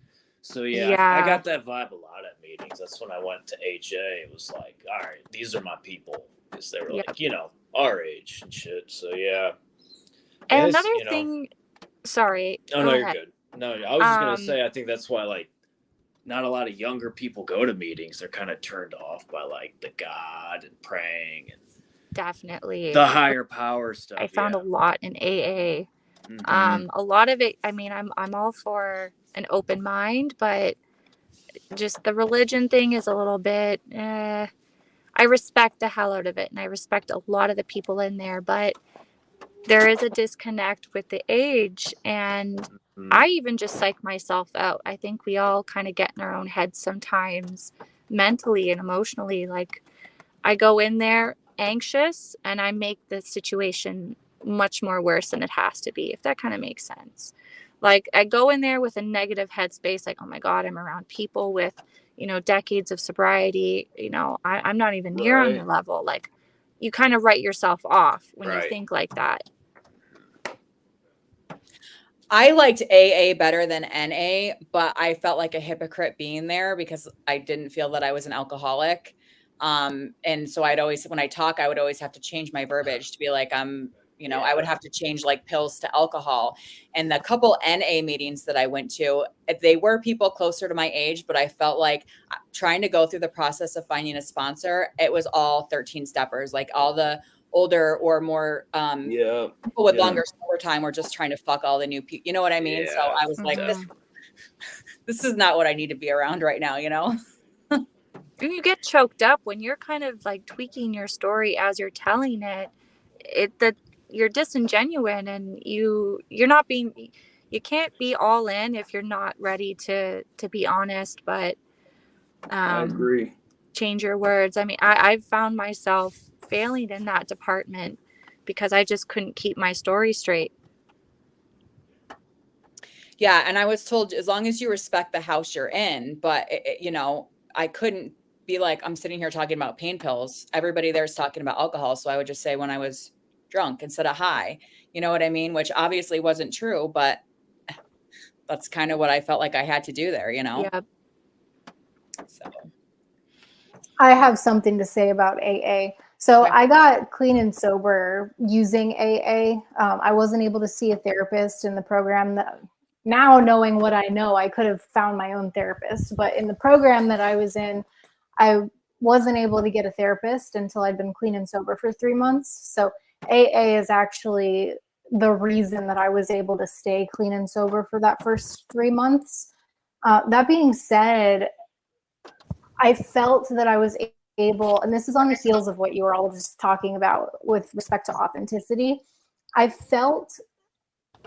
So yeah, I got that vibe a lot at meetings. That's when I went to HA. It was like, all right, these are my people, because they were like, our age and shit. So yeah. And Yes, another thing, sorry. Oh, go no, you're ahead. good. No, I was just going to say, I think that's why, like, not a lot of younger people go to meetings. They're kind of turned off by, like, the God and praying and definitely the higher power stuff. I found a lot in AA. Mhm. A lot of it, I mean, I'm all for an open mind, but just the religion thing is a little bit, I respect the hell out of it, and I respect a lot of the people in there, but there is a disconnect with the age, and I even just psych myself out. I think we all kind of get in our own heads sometimes, mentally and emotionally. Like, I go in there anxious and I make the situation much more worse than it has to be, if that kind of makes sense. Like, I go in there with a negative headspace, like, oh my God, I'm around people with, decades of sobriety. I'm not even near on their level. Like, you kind of write yourself off when you think like that. I liked AA better than NA, but I felt like a hypocrite being there because I didn't feel that I was an alcoholic. And so when I talk, I would always have to change my verbiage to be like, I would have to change like pills to alcohol. And the couple NA meetings that I went to, they were people closer to my age, but I felt like trying to go through the process of finding a sponsor, it was all 13 steppers, like all the older or more people with longer sober time were just trying to fuck all the new people. You know what I mean? So I was like, this is not what I need to be around right now, And you get choked up when you're kind of like tweaking your story as you're telling it. You're disingenuous, and you're not being. You can't be all in if you're not ready to be honest. But I agree. Change your words. I mean, I've found myself failing in that department because I just couldn't keep my story straight. Yeah, and I was told as long as you respect the house you're in, but I couldn't be like, I'm sitting here talking about pain pills. Everybody there's talking about alcohol, so I would just say when I was drunk instead of high. You know what I mean? Which obviously wasn't true, but that's kind of what I felt like I had to do there, Yeah. So I have something to say about AA. So I got clean and sober using AA. I wasn't able to see a therapist in the program. Now knowing what I know, I could have found my own therapist. But in the program that I was in, I wasn't able to get a therapist until I'd been clean and sober for 3 months. So AA is actually the reason that I was able to stay clean and sober for that first 3 months. That being said, I felt that I was able, and this is on the heels of what you were all just talking about with respect to authenticity. I felt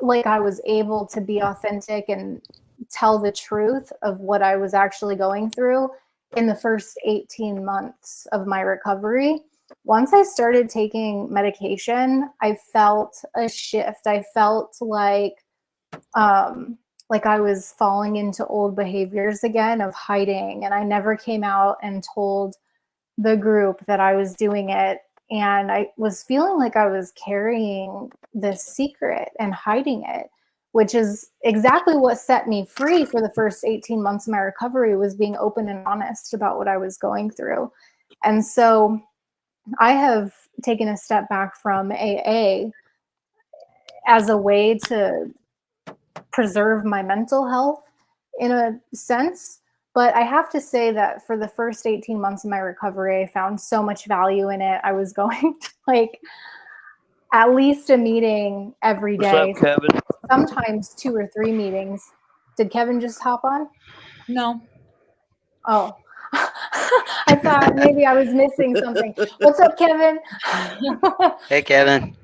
like I was able to be authentic and tell the truth of what I was actually going through in the first 18 months of my recovery. Once I started taking medication, I felt a shift. I felt like I was falling into old behaviors again of hiding, and I never came out and told the group that I was doing it. And I was feeling like I was carrying this secret and hiding it, which is exactly what set me free for the first 18 months of my recovery, was being open and honest about what I was going through. And so I have taken a step back from AA as a way to preserve my mental health in a sense. But I have to say that for the first 18 months of my recovery, I found so much value in it. I was going to like at least a meeting every day. What's up, Kevin? Sometimes 2 or 3 meetings. Did Kevin just hop on? No. Oh, I thought maybe I was missing something. What's up, Kevin? Hey, Kevin.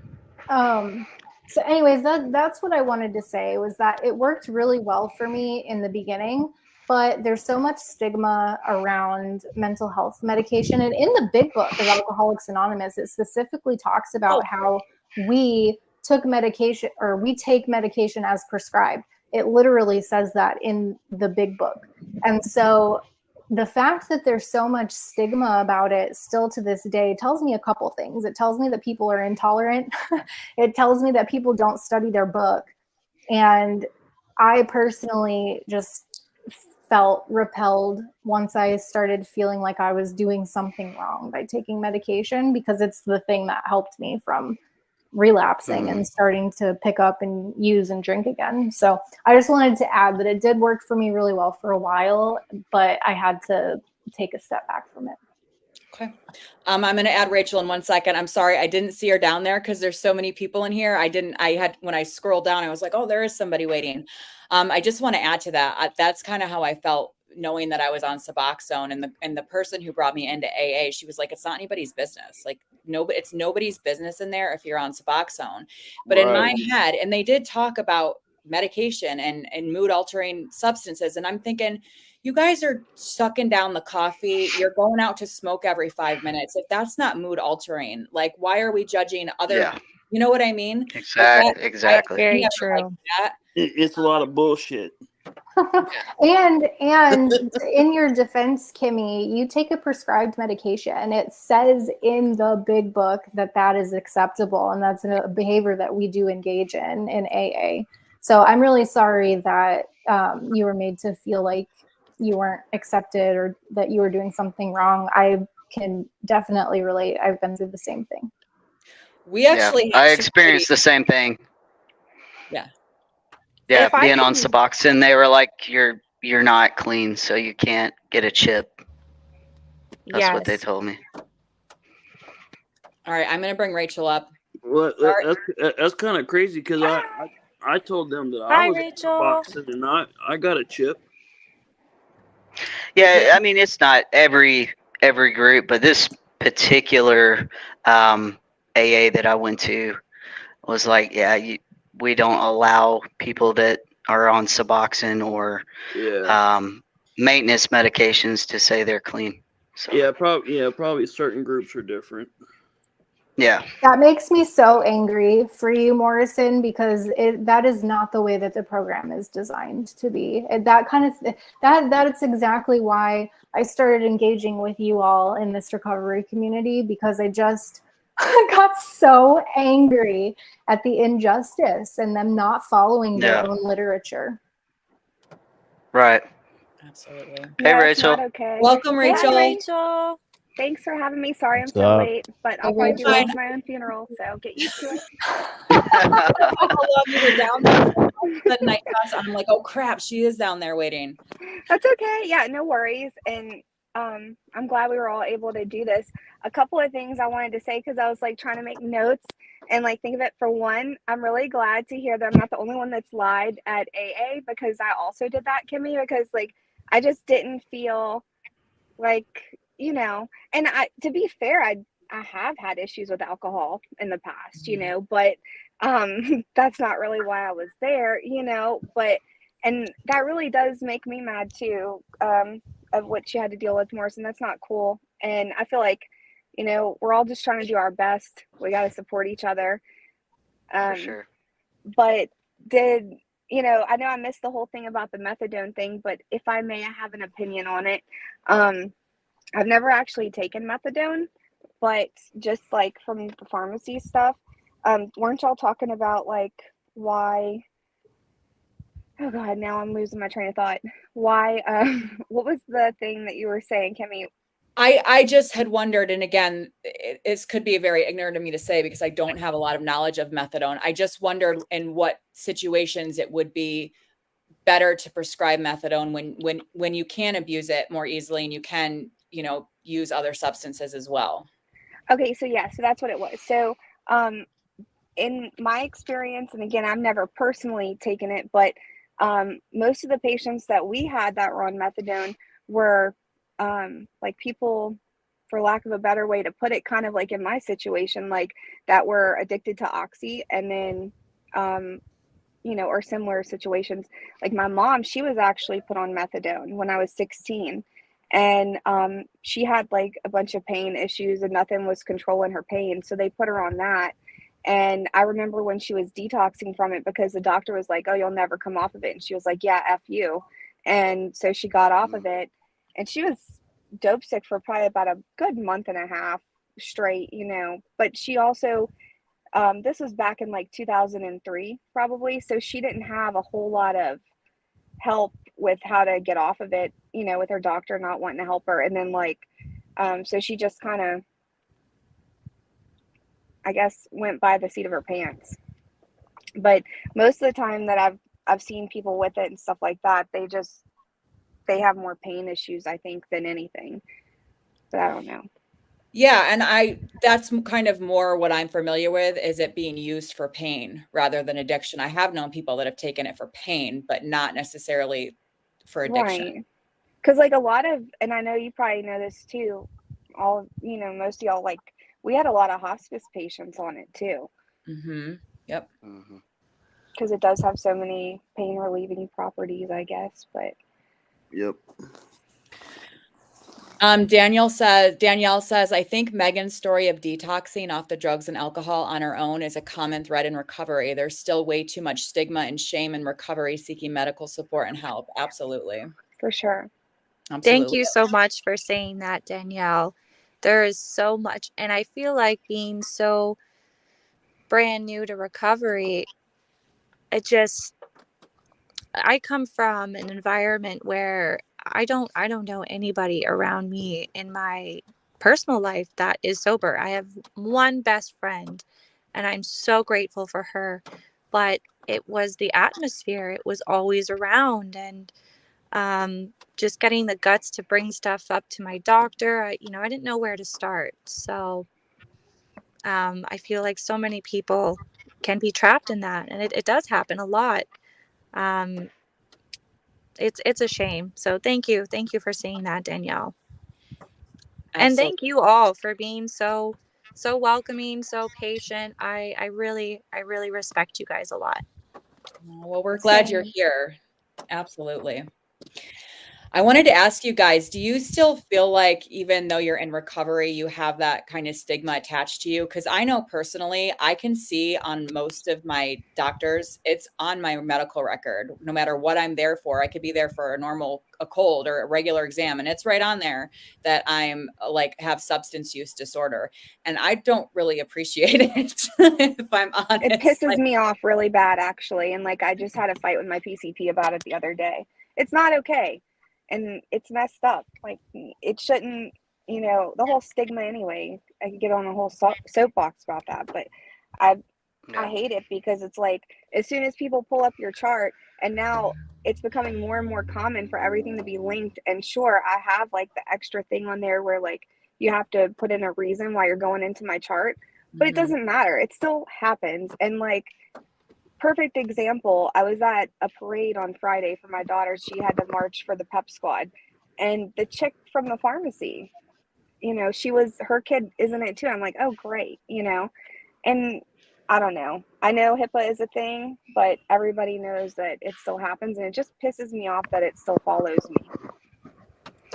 So anyways, that's what I wanted to say, was that it worked really well for me in the beginning, but there's so much stigma around mental health medication. And in the big book of Alcoholics Anonymous, it specifically talks about how we took medication, or we take medication as prescribed. It literally says that in the big book. And so the fact that there's so much stigma about it still to this day tells me a couple things. It tells me that people are intolerant. It tells me that people don't study their book. And I personally just felt repelled once I started feeling like I was doing something wrong by taking medication, because it's the thing that helped me from relapsing and starting to pick up and use and drink again. So I just wanted to add that it did work for me really well for a while, but I had to take a step back from it. Okay. I'm going to add Rachel in 1 second. I'm sorry, I didn't see her down there because there's so many people in here. When I scrolled down, I was like, oh, there is somebody waiting. I just want to add to that. That's kind of how I felt knowing that I was on Suboxone, and the person who brought me into AA, she was like, it's not anybody's business. Like, it's nobody's business in there if you're on Suboxone. But in my head, and they did talk about medication and mood altering substances. And I'm thinking, you guys are sucking down the coffee. You're going out to smoke every 5 minutes. If that's not mood altering, like, why are we judging other, you know what I mean? Exactly. Very true. It's a lot of bullshit. And in your defense, Kimmy, you take a prescribed medication. It says in the big book that is acceptable, and that's a behavior that we do engage in AA. So I'm really sorry that you were made to feel like you weren't accepted or that you were doing something wrong. I can definitely relate. I've been through the same thing. We actually, I experienced the same thing. Yeah. Yeah, being on Suboxone, they were like, you're not clean, so you can't get a chip. That's what they told me. All right, I'm going to bring Rachel up. Well, that's kind of crazy, because I told them that I was on Suboxone and I got a chip. Yeah, I mean, it's not every group, but this particular AA that I went to was like, we don't allow people that are on Suboxone or maintenance medications to say they're clean. So. Probably certain groups are different. Yeah. That makes me so angry for you, Morrison, because that is not the way that the program is designed to be. That's exactly why I started engaging with you all in this recovery community, because I just got so angry at the injustice and them not following their own literature. Right. Absolutely. Hey, Rachel. Okay. Welcome, Rachel. Hey, Rachel. Thanks for having me. Sorry I'm so late, but I'll probably do my own funeral, so get used to it. How long you were down there? The night class, I'm like, oh crap, she is down there waiting. That's okay. Yeah, no worries. And I'm glad we were all able to do this. A couple of things I wanted to say, because I was like trying to make notes and like think of it. For one, I'm really glad to hear that I'm not the only one that's lied at AA, because I also did that, Kimmy, because like I just didn't feel like, you know, and to be fair, I have had issues with alcohol in the past, you know, but that's not really why I was there, you know, and that really does make me mad too, of what she had to deal with, Morrison. That's not cool. And I feel like, you know, we're all just trying to do our best. We got to support each other. For sure. But you know, I know I missed the whole thing about the methadone thing, but if I may, I have an opinion on it. I've never actually taken methadone, but just like from the pharmacy stuff, weren't y'all talking about like why? Oh God, now I'm losing my train of thought. Why? What was the thing that you were saying, Kimmy? I just had wondered, and again, it could be very ignorant of me to say because I don't have a lot of knowledge of methadone. I just wondered in what situations it would be better to prescribe methadone when you can abuse it more easily and you can, you know, use other substances as well. Okay, so yeah, so that's what it was. So in my experience, and again, I've never personally taken it, but most of the patients that we had that were on methadone were like people, for lack of a better way to put it, kind of like in my situation, like that were addicted to oxy, and then you know, or similar situations. Like my mom, she was actually put on methadone when I was 16, and she had like a bunch of pain issues and nothing was controlling her pain, so they put her on that. And I remember when she was detoxing from it, because the doctor was like, oh, you'll never come off of it, and she was like, yeah, F you. And so she got off of it, and she was dope sick for probably about a good month and a half straight, you know. But she also this was back in like 2003 probably, so she didn't have a whole lot of help with how to get off of it, you know, with her doctor not wanting to help her. And then like so she just kind of, I guess, went by the seat of her pants. But most of the time that I've seen people with it and stuff like that, they have more pain issues, I think, than anything. But I don't know. Yeah, and that's kind of more what I'm familiar with, is it being used for pain rather than addiction. I have known people that have taken it for pain, but not necessarily for addiction. Right. Because like a lot of, and I know you probably know this too, all, you know, most of y'all, like we had a lot of hospice patients on it too. Mm-hmm. Yep. Because it does have so many pain relieving properties, I guess. But Yep. Danielle says, I think Megan's story of detoxing off the drugs and alcohol on her own is a common thread in recovery. There's still way too much stigma and shame in recovery seeking medical support and help. Absolutely. For sure. Absolutely. Thank you so much for saying that, Danielle. There is so much, and I feel like being so brand new to recovery, I come from an environment where I don't know anybody around me in my personal life that is sober. I have one best friend, and I'm so grateful for her, but it was the atmosphere. It was always around, and just getting the guts to bring stuff up to my doctor, I didn't know where to start. So I feel like so many people can be trapped in that, and it does happen a lot. It's a shame. So thank you for saying that, Danielle. Absolutely. And thank you all for being so welcoming, so patient. I really respect you guys a lot. Well, we're glad you're here. Absolutely. I wanted to ask you guys, do you still feel like even though you're in recovery, you have that kind of stigma attached to you? Because I know personally, I can see on most of my doctors, it's on my medical record, no matter what I'm there for. I could be there for a cold or a regular exam, and it's right on there that I'm like have substance use disorder. And I don't really appreciate it, if I'm honest. It pisses me off really bad, actually. And like I just had a fight with my PCP about it the other day. It's not okay. And it's messed up. Like it shouldn't, you know, the whole stigma anyway. I could get on a whole soapbox about that, but I hate it because it's like as soon as people pull up your chart, and now it's becoming more and more common for everything to be linked. And sure, I have like the extra thing on there where like you have to put in a reason why you're going into my chart, but it doesn't matter. It still happens. And like, perfect example, I was at a parade on Friday for my daughter. She had to march for the pep squad, And the chick from the pharmacy, you know, her kid is in it too. I'm like, oh, great, you know. And I don't know. I know HIPAA is a thing, but everybody knows that it still happens, and it just pisses me off that it still follows me.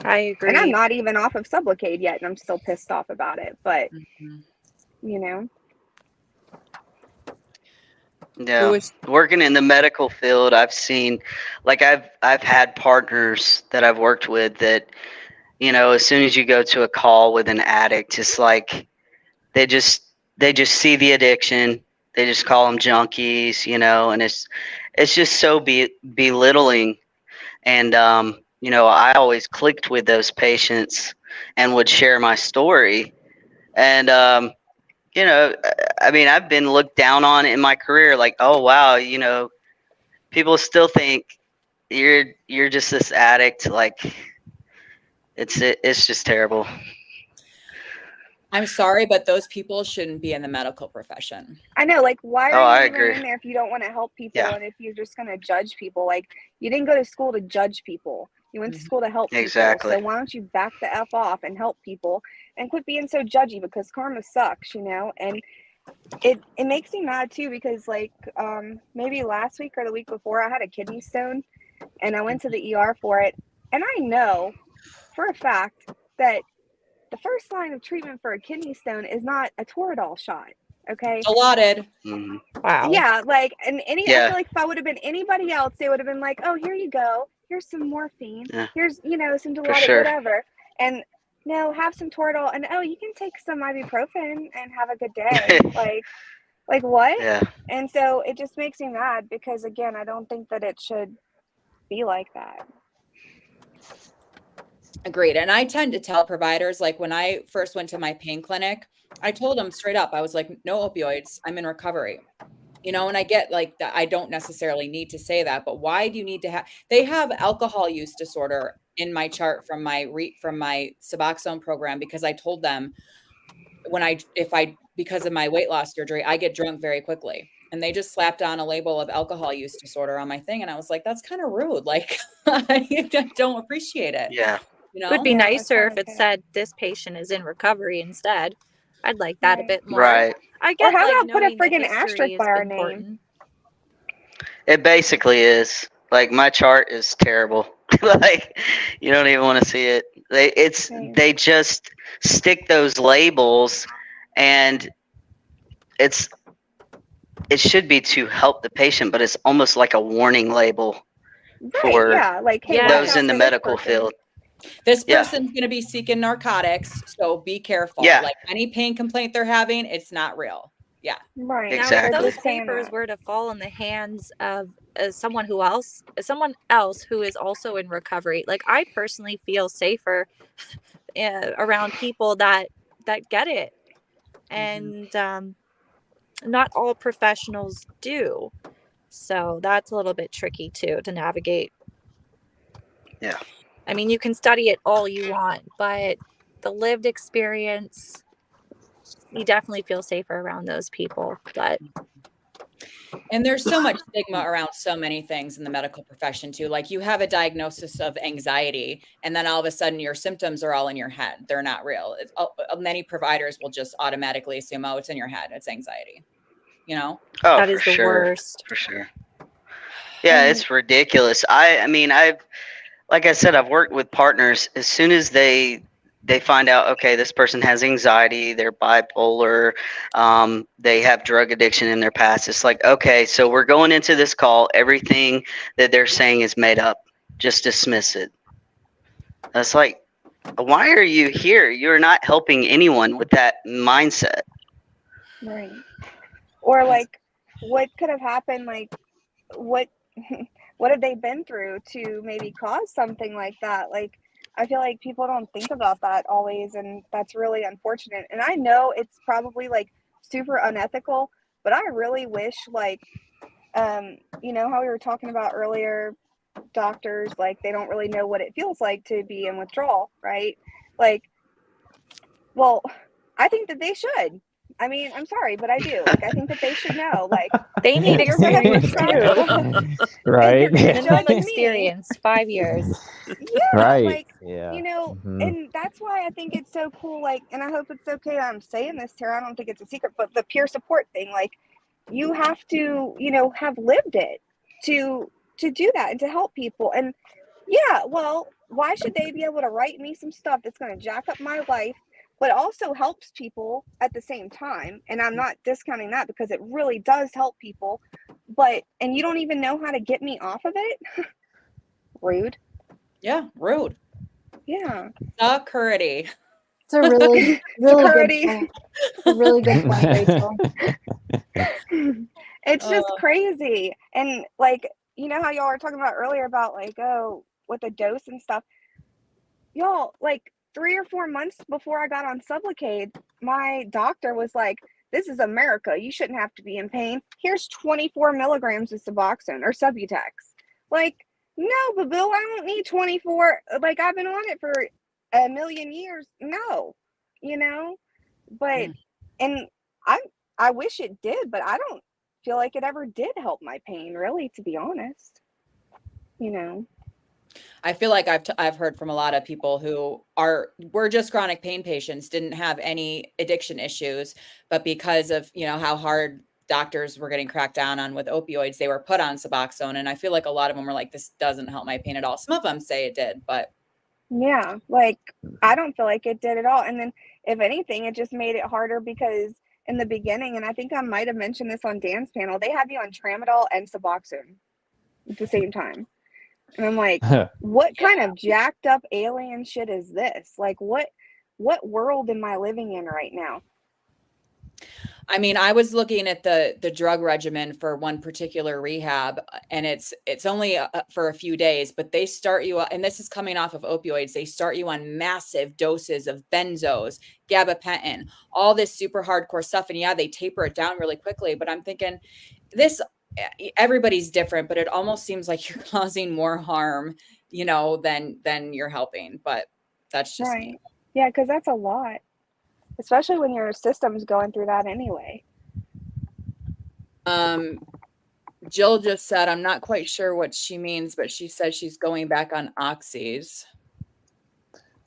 I agree. And I'm not even off of Sublocade yet, and I'm still pissed off about it. But you know, Yeah, working in the medical field, I've seen, like I've had partners that I've worked with that, you know, as soon as you go to a call with an addict, it's like they just see the addiction, they just call them junkies, you know, and it's just so belittling. And you know, I always clicked with those patients and would share my story. And you know, I mean, I've been looked down on in my career, like, oh wow, you know, people still think you're just this addict. Like, it's just terrible. I'm sorry, but those people shouldn't be in the medical profession. I know, like, why Oh, are I you even agree. in there if you don't want to help people, Yeah. and if you're just going to judge people? Like, you didn't go to school to judge people. You went to school to help people. Exactly. So why don't you back the F off and help people and quit being so judgy, because karma sucks, you know? And it makes me mad too, because like maybe last week or the week before, I had a kidney stone and I went to the ER for it. And I know for a fact that the first line of treatment for a kidney stone is not a Toradol shot. Okay. Allotted. Wow. Yeah, like, and I Yeah. feel like if I would have been anybody else, they would have been like, oh, here you go. Here's some morphine. Yeah. Here's, you know, some Dilaudid, sure. whatever. And no, have some Toradol. And oh, you can take some ibuprofen and have a good day. like what? Yeah. And so it just makes me mad, because again, I don't think that it should be like that. Agreed. And I tend to tell providers, like when I first went to my pain clinic, I told them straight up, I was like, no opioids, I'm in recovery. You know, and I get like that. I don't necessarily need to say that, but why do you need to have, they have alcohol use disorder in my chart from my Suboxone program, because I told them because of my weight loss surgery, I get drunk very quickly. And they just slapped on a label of alcohol use disorder on my thing. And I was like, that's kind of rude. Like, I don't appreciate it. Yeah. You know? It would be Yeah, nicer that's if it okay. said this patient is in recovery instead. I'd like that a Right. bit more. Right. I Or get how like about put a knowing the friggin' history asterisk is by our important. name? It basically is. Like, my chart is terrible. Like, you don't even want to see it. They just stick those labels, and it should be to help the patient, but it's almost like a warning label for Yeah, like, hey, watch those out in the for this medical person. field. This Yeah. person's going to be seeking narcotics, so be careful. Yeah. Like any pain complaint they're having, it's not real. Yeah. Right. Now, Exactly. if those Just saying papers that. were to fall in the hands of someone else who is also in recovery, like I personally feel safer around people that get it, and not all professionals do. So that's a little bit tricky too to navigate. Yeah. I mean, you can study it all you want, but the lived experience, you definitely feel safer around those people. But And there's so much stigma around so many things in the medical profession too. Like you have a diagnosis of anxiety, and then all of a sudden your symptoms are all in your head. They're not real. Many providers will just automatically assume, oh, it's in your head. It's anxiety. You know? Oh, that for is the sure. worst. For sure. Yeah, it's ridiculous. I mean, like I said, I've worked with partners. As soon as they find out, okay, this person has anxiety, they're bipolar, they have drug addiction in their past, it's like, okay, so we're going into this call, everything that they're saying is made up. Just dismiss it. That's like, why are you here? You're not helping anyone with that mindset. Right. Or like, what could have happened? Like, what have they been through to maybe cause something like that? Like, I feel like people don't think about that always, and that's really unfortunate. And I know it's probably like super unethical, but I really wish, like, you know how we were talking about earlier, doctors, like, they don't really know what it feels like to be in withdrawal, right? Like, well, I think that they should. I mean, I'm sorry, but I do. Like, I think that they should know. Like, They need you're gonna experience prescribe, too. Right. you're gonna Minimum judge me. experience, 5 years. Yeah, Right. like, Yeah. you know, and that's why I think it's so cool. Like, and I hope it's okay I'm saying this, Tara. I don't think it's a secret, but the peer support thing, like, you have to, you know, have lived it to do that and to help people. And yeah, well, why should they be able to write me some stuff that's going to jack up my life, but also helps people at the same time? And I'm not discounting that because it really does help people. But, and you don't even know how to get me off of it? Rude. Yeah, rude. Yeah. Security. It's a really, really good Security. point. A really good point, Rachel. It's just crazy. And like, you know how y'all were talking about earlier about like, oh, with the dose and stuff. Y'all, like 3 or 4 months before I got on Sublocade, my doctor was like, this is America. You shouldn't have to be in pain. Here's 24 milligrams of Suboxone or Subutex. Like, no, but Bill, I don't need 24. Like, I've been on it for a million years. No, you know, but, and I wish it did, but I don't feel like it ever did help my pain, really, to be honest. You know. I feel like I've heard from a lot of people who were just chronic pain patients, didn't have any addiction issues, but because of, you know, how hard doctors were getting cracked down on with opioids, they were put on Suboxone. And I feel like a lot of them were like, this doesn't help my pain at all. Some of them say it did, but yeah, like I don't feel like it did at all. And then if anything, it just made it harder because in the beginning, and I think I might have mentioned this on Dan's panel, they have you on Tramadol and Suboxone at the same time. And I'm like, what kind of jacked up alien shit is this? Like, what world am I living in right now? I mean, I was looking at the drug regimen for one particular rehab, and it's only for a few days, but they start you, and this is coming off of opioids. They start you on massive doses of benzos, gabapentin, all this super hardcore stuff. And yeah, they taper it down really quickly, but I'm thinking everybody's different, but it almost seems like you're causing more harm, you know, than you're helping. But that's just me. Yeah, because that's a lot, especially when your system's going through that anyway. Jill just said, I'm not quite sure what she means, but she says she's going back on oxys.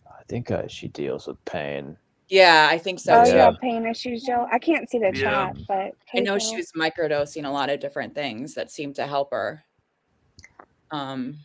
I think she deals with pain. Yeah, I think so. Oh, too. you have pain issues, Jill? I can't see the chat, but I know she was microdosing a lot of different things that seemed to help her. Can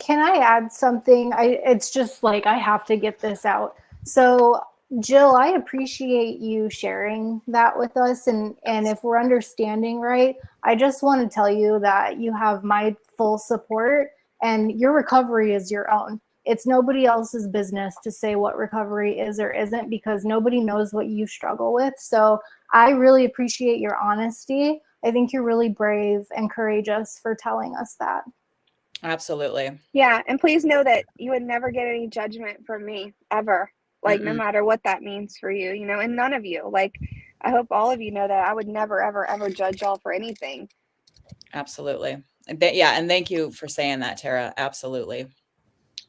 I add something? It's just like I have to get this out. So Jill, I appreciate you sharing that with us. And if we're understanding right, I just want to tell you that you have my full support and your recovery is your own. It's nobody else's business to say what recovery is or isn't because nobody knows what you struggle with. So I really appreciate your honesty. I think you're really brave and courageous for telling us that. Absolutely. Yeah. And please know that you would never get any judgment from me ever. Like, no matter what that means for you, you know, and none of you, like, I hope all of you know that I would never, ever, ever judge y'all for anything. Absolutely. And and thank you for saying that, Tara. Absolutely.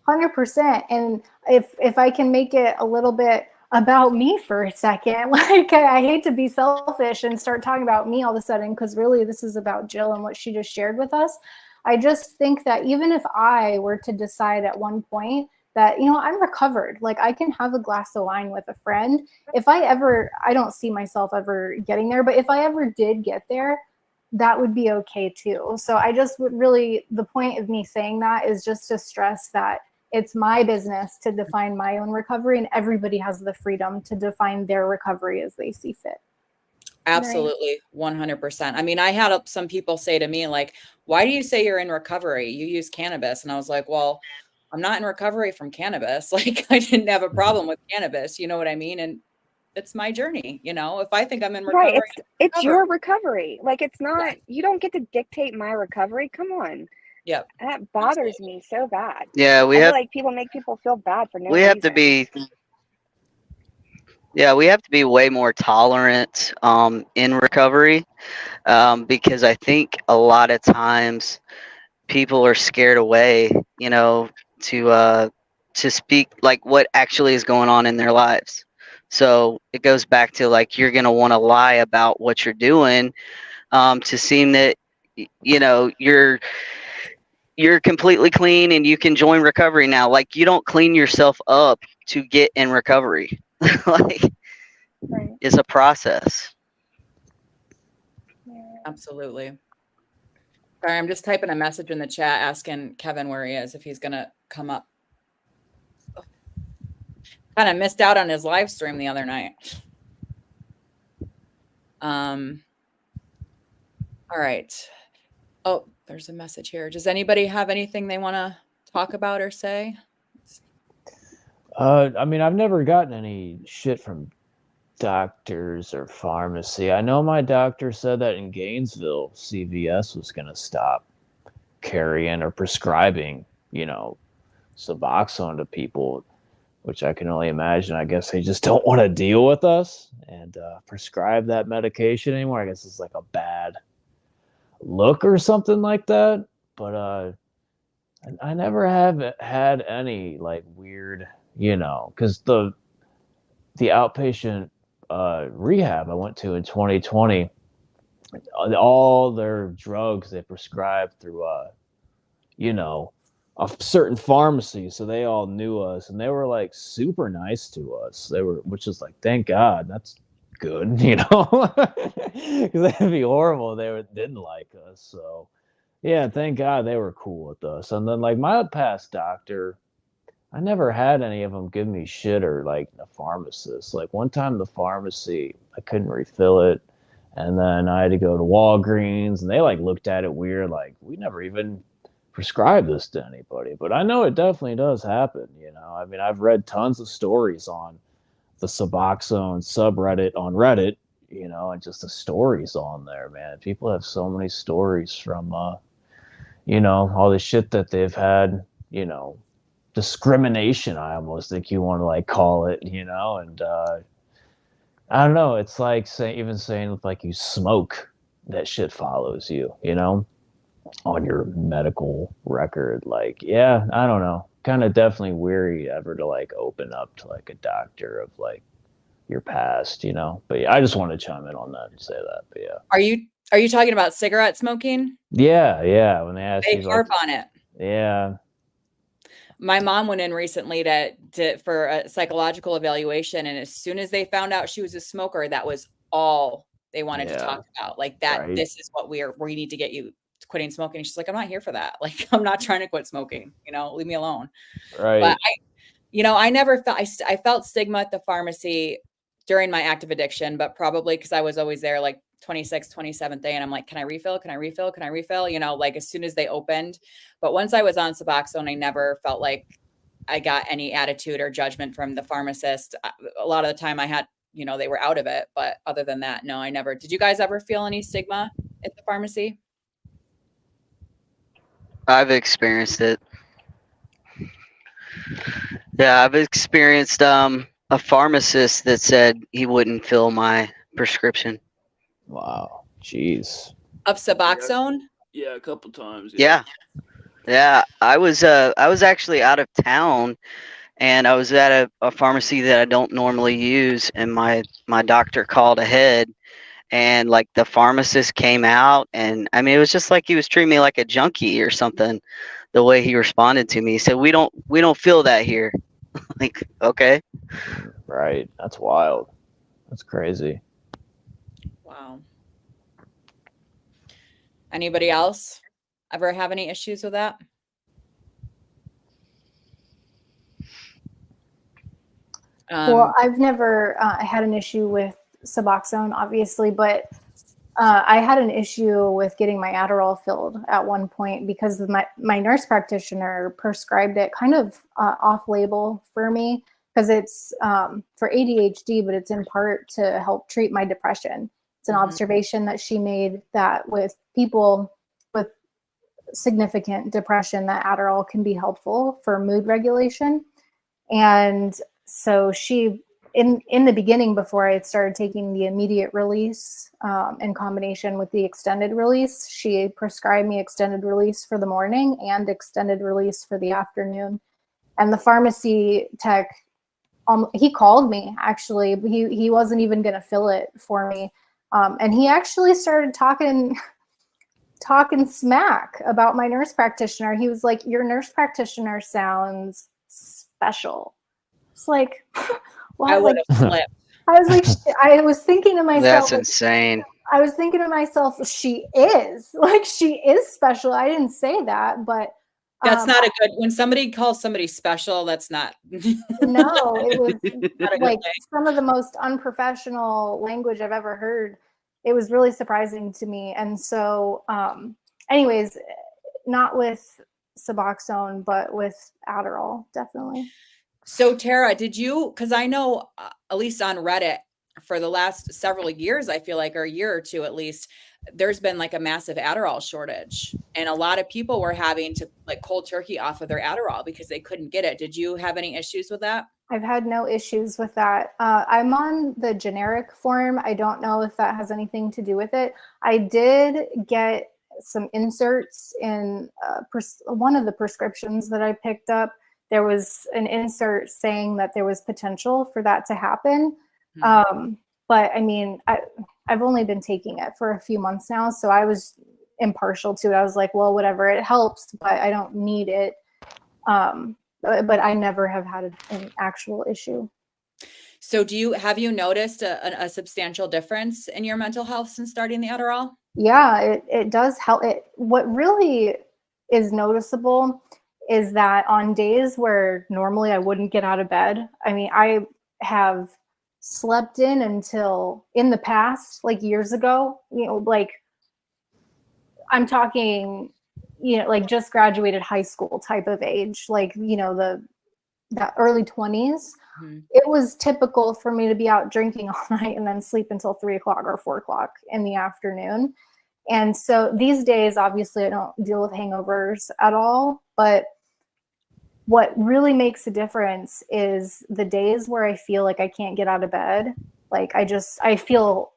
100%. And if I can make it a little bit about me for a second, like I hate to be selfish and start talking about me all of a sudden, because really this is about Jill and what she just shared with us. I just think that even if I were to decide at one point that, you know, I'm recovered, like I can have a glass of wine with a friend. If I don't see myself ever getting there, but if I ever did get there, that would be okay too. So I just would really, the point of me saying that is just to stress that it's my business to define my own recovery, and everybody has the freedom to define their recovery as they see fit. Absolutely. 100%. I mean, I had some people say to me, like, why do you say you're in recovery? You use cannabis. And I was like, well, I'm not in recovery from cannabis. Like, I didn't have a problem with cannabis. You know what I mean? And it's my journey. You know, if I think I'm in recovery, right, it's your recovery. Like, it's not, you don't get to dictate my recovery. Come on. Yep. That bothers me so bad. Yeah, I feel like people make people feel bad for no reason. We have to be way more tolerant in recovery because I think a lot of times people are scared away, you know, to speak like what actually is going on in their lives. So it goes back to like you're gonna want to lie about what you're doing to seem that you're completely clean and you can join recovery now. Like you don't clean yourself up to get in recovery. Like Right. it's a process. Yeah. Absolutely. Sorry, I'm just typing a message in the chat asking Kevin where he is, if he's gonna come up. Kind of missed out on his live stream the other night. All right. Oh, there's a message here. Does anybody have anything they want to talk about or say? I mean, I've never gotten any shit from doctors or pharmacy. I know my doctor said that in Gainesville, CVS was going to stop carrying or prescribing, Suboxone to people, which I can only imagine. I guess they just don't want to deal with us and prescribe that medication anymore. I guess it's like a bad look or something like that. But I never have had any like weird, because the outpatient rehab I went to in 2020, all their drugs they prescribed through a certain pharmacy, so they all knew us and they were like super nice to us. Which is like, thank God, that's good, because that'd be horrible if they didn't like us. So yeah, thank God they were cool with us. And then like my past doctor, I never had any of them give me shit, or like the pharmacist. Like one time the pharmacy, I couldn't refill it. And then I had to go to Walgreens and they like looked at it weird. Like, we never even prescribed this to anybody, but I know it definitely does happen. I mean, I've read tons of stories on the Suboxone subreddit on Reddit, and just the stories on there, man. People have so many stories from, all the shit that they've had, discrimination, I almost think you want to like call it, and I don't know, it's like even saying like you smoke, that shit follows you, on your medical record. Like, yeah, I don't know, kind of definitely weary ever to like open up to like a doctor of like your past, but yeah, I just want to chime in on that and say that. But yeah, Are you talking about cigarette smoking? yeah, when they ask They you harp like, on it. yeah. My mom went in recently for a psychological evaluation, and as soon as they found out she was a smoker, that was all they wanted to talk about. Like that, Right. This is what we need to get you quitting smoking. And she's like, I'm not here for that. Like, I'm not trying to quit smoking. Leave me alone. Right. But I never felt I felt stigma at the pharmacy during my active addiction, but probably because I was always there like 26th, 27th day. And I'm like, can I refill? Can I refill? Can I refill? Like as soon as they opened. But once I was on Suboxone, I never felt like I got any attitude or judgment from the pharmacist. A lot of the time I had, they were out of it. But other than that, no, I never. Did you guys ever feel any stigma at the pharmacy? I've experienced it. Yeah, I've experienced a pharmacist that said he wouldn't fill my prescription. Wow. Jeez. Of Suboxone? Yeah, a couple times. Yeah. I was actually out of town, and I was at a pharmacy that I don't normally use, and my doctor called ahead, and like the pharmacist came out, and I mean it was just like he was treating me like a junkie or something. The way he responded to me, he said, "We don't feel that here." Like, okay. Right. That's wild. That's crazy. Wow. Anybody else ever have any issues with that? Well, I've never had an issue with Suboxone, obviously, but I had an issue with getting my Adderall filled at one point because my nurse practitioner prescribed it kind of off-label for me because it's for ADHD, but it's in part to help treat my depression. It's an observation that she made that with people with significant depression, that Adderall can be helpful for mood regulation. And so she, in the beginning, before I had started taking the immediate release in combination with the extended release, she prescribed me extended release for the morning and extended release for the afternoon. And the pharmacy tech he called me actually. He wasn't even going to fill it for me. And he actually started talking smack about my nurse practitioner. He was like, your nurse practitioner sounds special. It's like, I what? would Like, have flipped. I was like, I was thinking to myself, That's like, insane. I was thinking to myself, she is special. I didn't say that, but That's not a good, when somebody calls somebody special, that's not. no, it was Not a good like thing. some of the most unprofessional language I've ever heard. It was really surprising to me. And so, anyways, not with Suboxone, but with Adderall, definitely. So Tara, did you, because I know, at least on Reddit, for the last several years, I feel like, or a year or two at least, there's been like a massive Adderall shortage. And a lot of people were having to like cold turkey off of their Adderall because they couldn't get it. Did you have any issues with that? I've had no issues with that. I'm on the generic form. I don't know if that has anything to do with it. I did get some inserts in one of the prescriptions that I picked up. There was an insert saying that there was potential for that to happen. But I mean, I've only been taking it for a few months now, so I was impartial to it. I was like, well, whatever, it helps, but I don't need it. But I never have had an actual issue. So have you noticed a substantial difference in your mental health since starting the Adderall? Yeah, it does help. What really is noticeable is that on days where normally I wouldn't get out of bed, I mean, I have slept in until in the past, like years ago, like I'm talking, like just graduated high school type of age, like, the early 20s. It was typical for me to be out drinking all night and then sleep until 3 o'clock or 4 o'clock in the afternoon. And so these days, obviously, I don't deal with hangovers at all. But what really makes a difference is the days where I feel like I can't get out of bed. Like I feel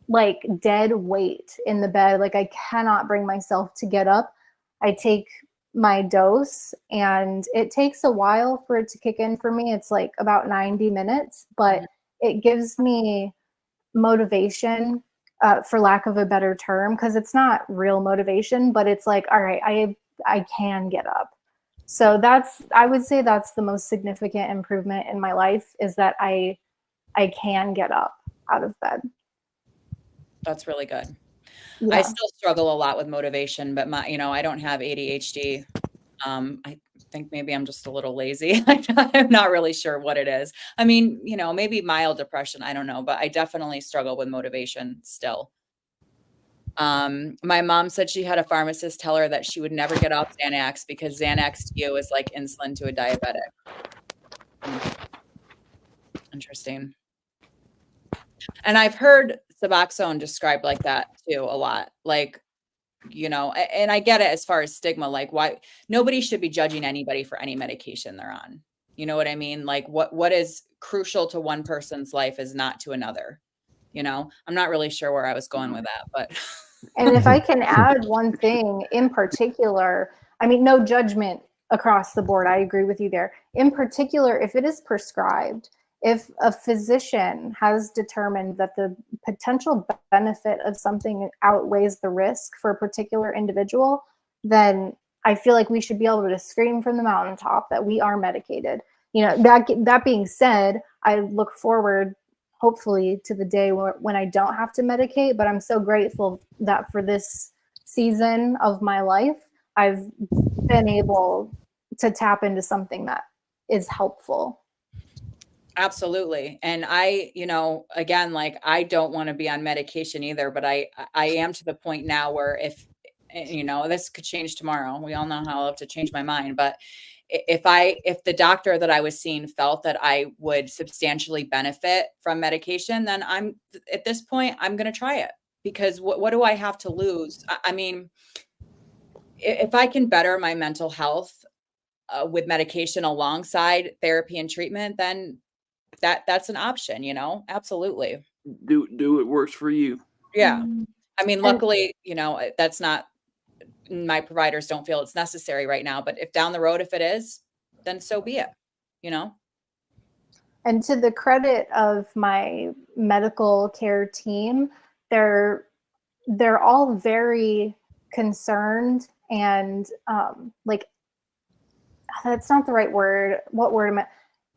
like dead weight in the bed. Like I cannot bring myself to get up. I take my dose and it takes a while for it to kick in for me. It's like about 90 minutes, but it gives me motivation, for lack of a better term, because it's not real motivation, but it's like, all right, I can get up. So I would say that's the most significant improvement in my life, is that I can get up out of bed. That's really good. Yeah. I still struggle a lot with motivation, but I don't have ADHD. I think maybe I'm just a little lazy. I'm not really sure what it is. I mean, maybe mild depression. I don't know, but I definitely struggle with motivation still. My mom said she had a pharmacist tell her that she would never get off Xanax because Xanax to you is like insulin to a diabetic. Interesting. And I've heard Suboxone described like that too a lot. Like, and I get it as far as stigma, like why nobody should be judging anybody for any medication they're on. You know what I mean? Like what is crucial to one person's life is not to another. I'm not really sure where I was going with that, but. And if I can add one thing in particular, I mean, no judgment across the board. I agree with you there. In particular, if it is prescribed, if a physician has determined that the potential benefit of something outweighs the risk for a particular individual, then I feel like we should be able to scream from the mountaintop that we are medicated. That being said, I look forward hopefully to the day when I don't have to medicate, but I'm so grateful that for this season of my life, I've been able to tap into something that is helpful. Absolutely. And again, like I don't want to be on medication either, but I am to the point now where if, this could change tomorrow. We all know how I'll have to change my mind, but if the doctor that I was seeing felt that I would substantially benefit from medication, then at this point, I'm going to try it, because what do I have to lose? I mean, if I can better my mental health with medication alongside therapy and treatment, then that's an option, absolutely. Do it works for you. Yeah. I mean, luckily, that's not, my providers don't feel it's necessary right now, but if down the road, if it is, then so be it, And to the credit of my medical care team, they're all very concerned and like, that's not the right word. What word am I?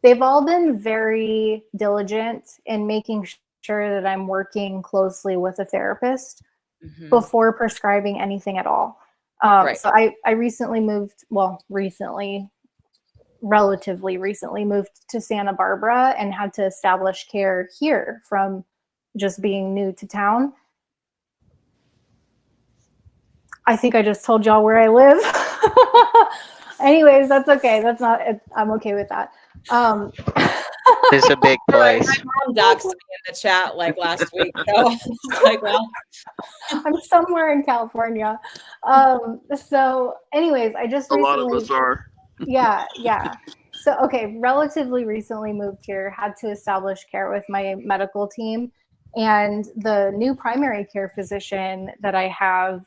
They've all been very diligent in making sure that I'm working closely with a therapist before prescribing anything at all. Right. So I recently moved, relatively recently moved to Santa Barbara and had to establish care here from just being new to town. I think I just told y'all where I live. Anyways, that's okay. That's not, I'm okay with that. It's a big place. My mom doxed me in the chat like last week. So it's like, well, I'm somewhere in California. So anyways, I just recently, a lot of us are. yeah. So, okay, relatively recently moved here, had to establish care with my medical team. And the new primary care physician that I have,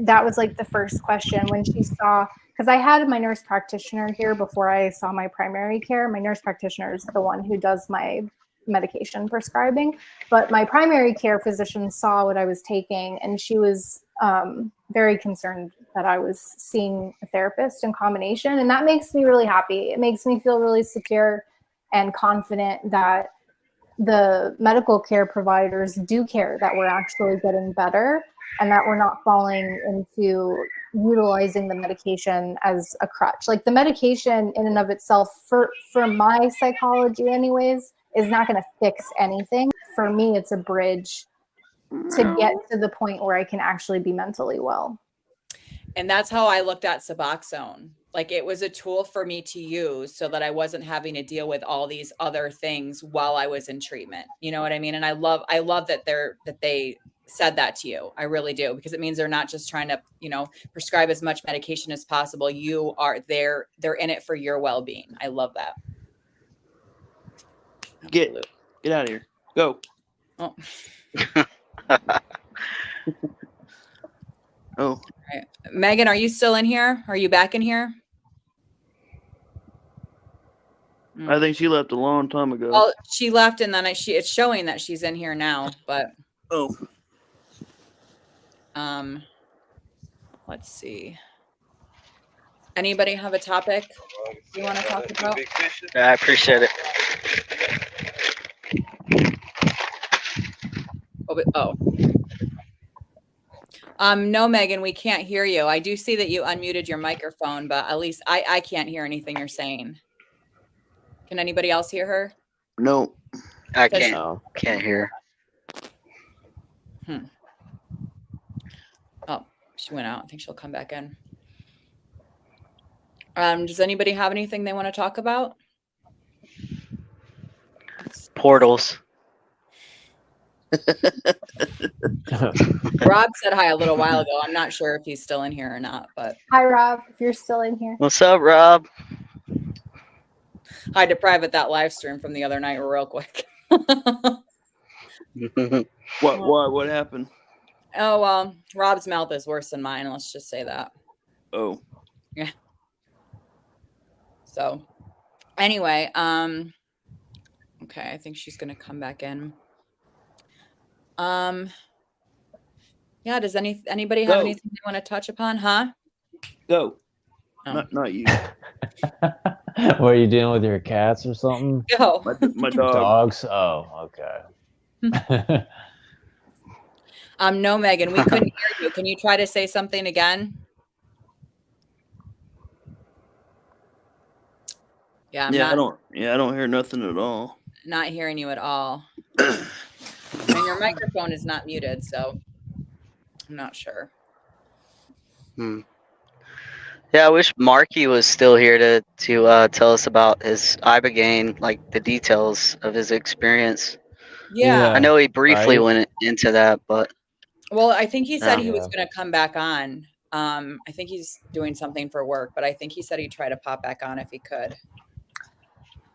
that was like the first question when she saw, because I had my nurse practitioner here before I saw my primary care. My nurse practitioner is the one who does my medication prescribing, but my primary care physician saw what I was taking, and she was very concerned that I was seeing a therapist in combination. And that makes me really happy. It makes me feel really secure and confident that the medical care providers do care that we're actually getting better and that we're not falling into utilizing the medication as a crutch. Like, the medication in and of itself, for my psychology anyways, is not going to fix anything. For me, it's a bridge to get to the point where I can actually be mentally well. and that's how I looked at Suboxone. Like, it was a tool for me to use so that I wasn't having to deal with all these other things while I was in treatment. You know what I mean? And I love that they said that to you. I really do, because it means they're not just trying to, prescribe as much medication as possible. They're in it for your well-being. I love that. Get out of here. Go. Oh. Oh. Right. Megan, are you still in here? Are you back in here? I think she left a long time ago. Well, she left, and then it's showing that she's in here now, but let's see. Anybody have a topic you want to talk about? I appreciate it. No, Megan, we can't hear you. I do see that you unmuted your microphone, but at least I can't hear anything you're saying. Can anybody else hear her? No. I can't hear. Oh, she went out. I think she'll come back in. Does anybody have anything they want to talk about? Portals. Rob said hi a little while ago. I'm not sure if he's still in here or not, but hi, Rob, if you're still in here. What's up, Rob? I had to private that live stream from the other night real quick. What happened? Oh, well, Rob's mouth is worse than mine. Let's just say that. Oh. Yeah. So anyway, okay, I think she's gonna come back in. Yeah, does anybody have anything they want to touch upon? Huh? Go. Oh. Not you. What, are you dealing with your cats or something? Go. My dog. Dogs? Oh, okay. No, Megan, we couldn't hear you. Can you try to say something again? Yeah, I don't hear nothing at all. Not hearing you at all. And your microphone is not muted, so I'm not sure. Yeah, I wish Marky was still here to tell us about his Ibogaine, like the details of his experience. Yeah. I know he briefly went into that, but well, I think he said he was going to come back on. I think he's doing something for work, but I think he said he'd try to pop back on if he could.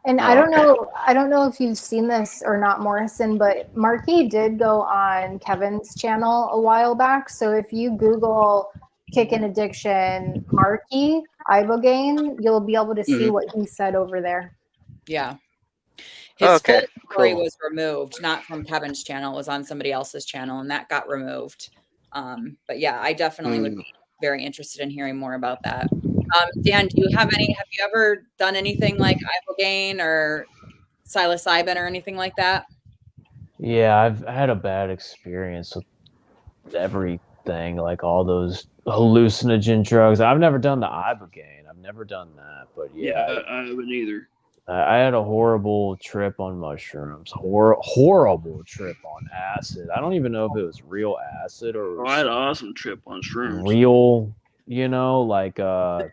And I don't know if you've seen this or not, Morrison, but Marky did go on Kevin's channel a while back. So if you Google Kick-In Addiction Marky Ibogaine, you'll be able to see what he said over there. Yeah. His Okay, full story cool. was removed, not from Kevin's channel. It was on somebody else's channel, and that got removed. But yeah, I definitely would be very interested in hearing more about that. Dan, have you ever done anything like ibogaine or psilocybin or anything like that? Yeah, I've had a bad experience with everything, like all those hallucinogen drugs. I've never done the ibogaine. I've never done that, but yeah, I haven't either. I had a horrible trip on mushrooms. Horrible trip on acid. I don't even know if it was real acid or I had an awesome trip on shrooms. real, like a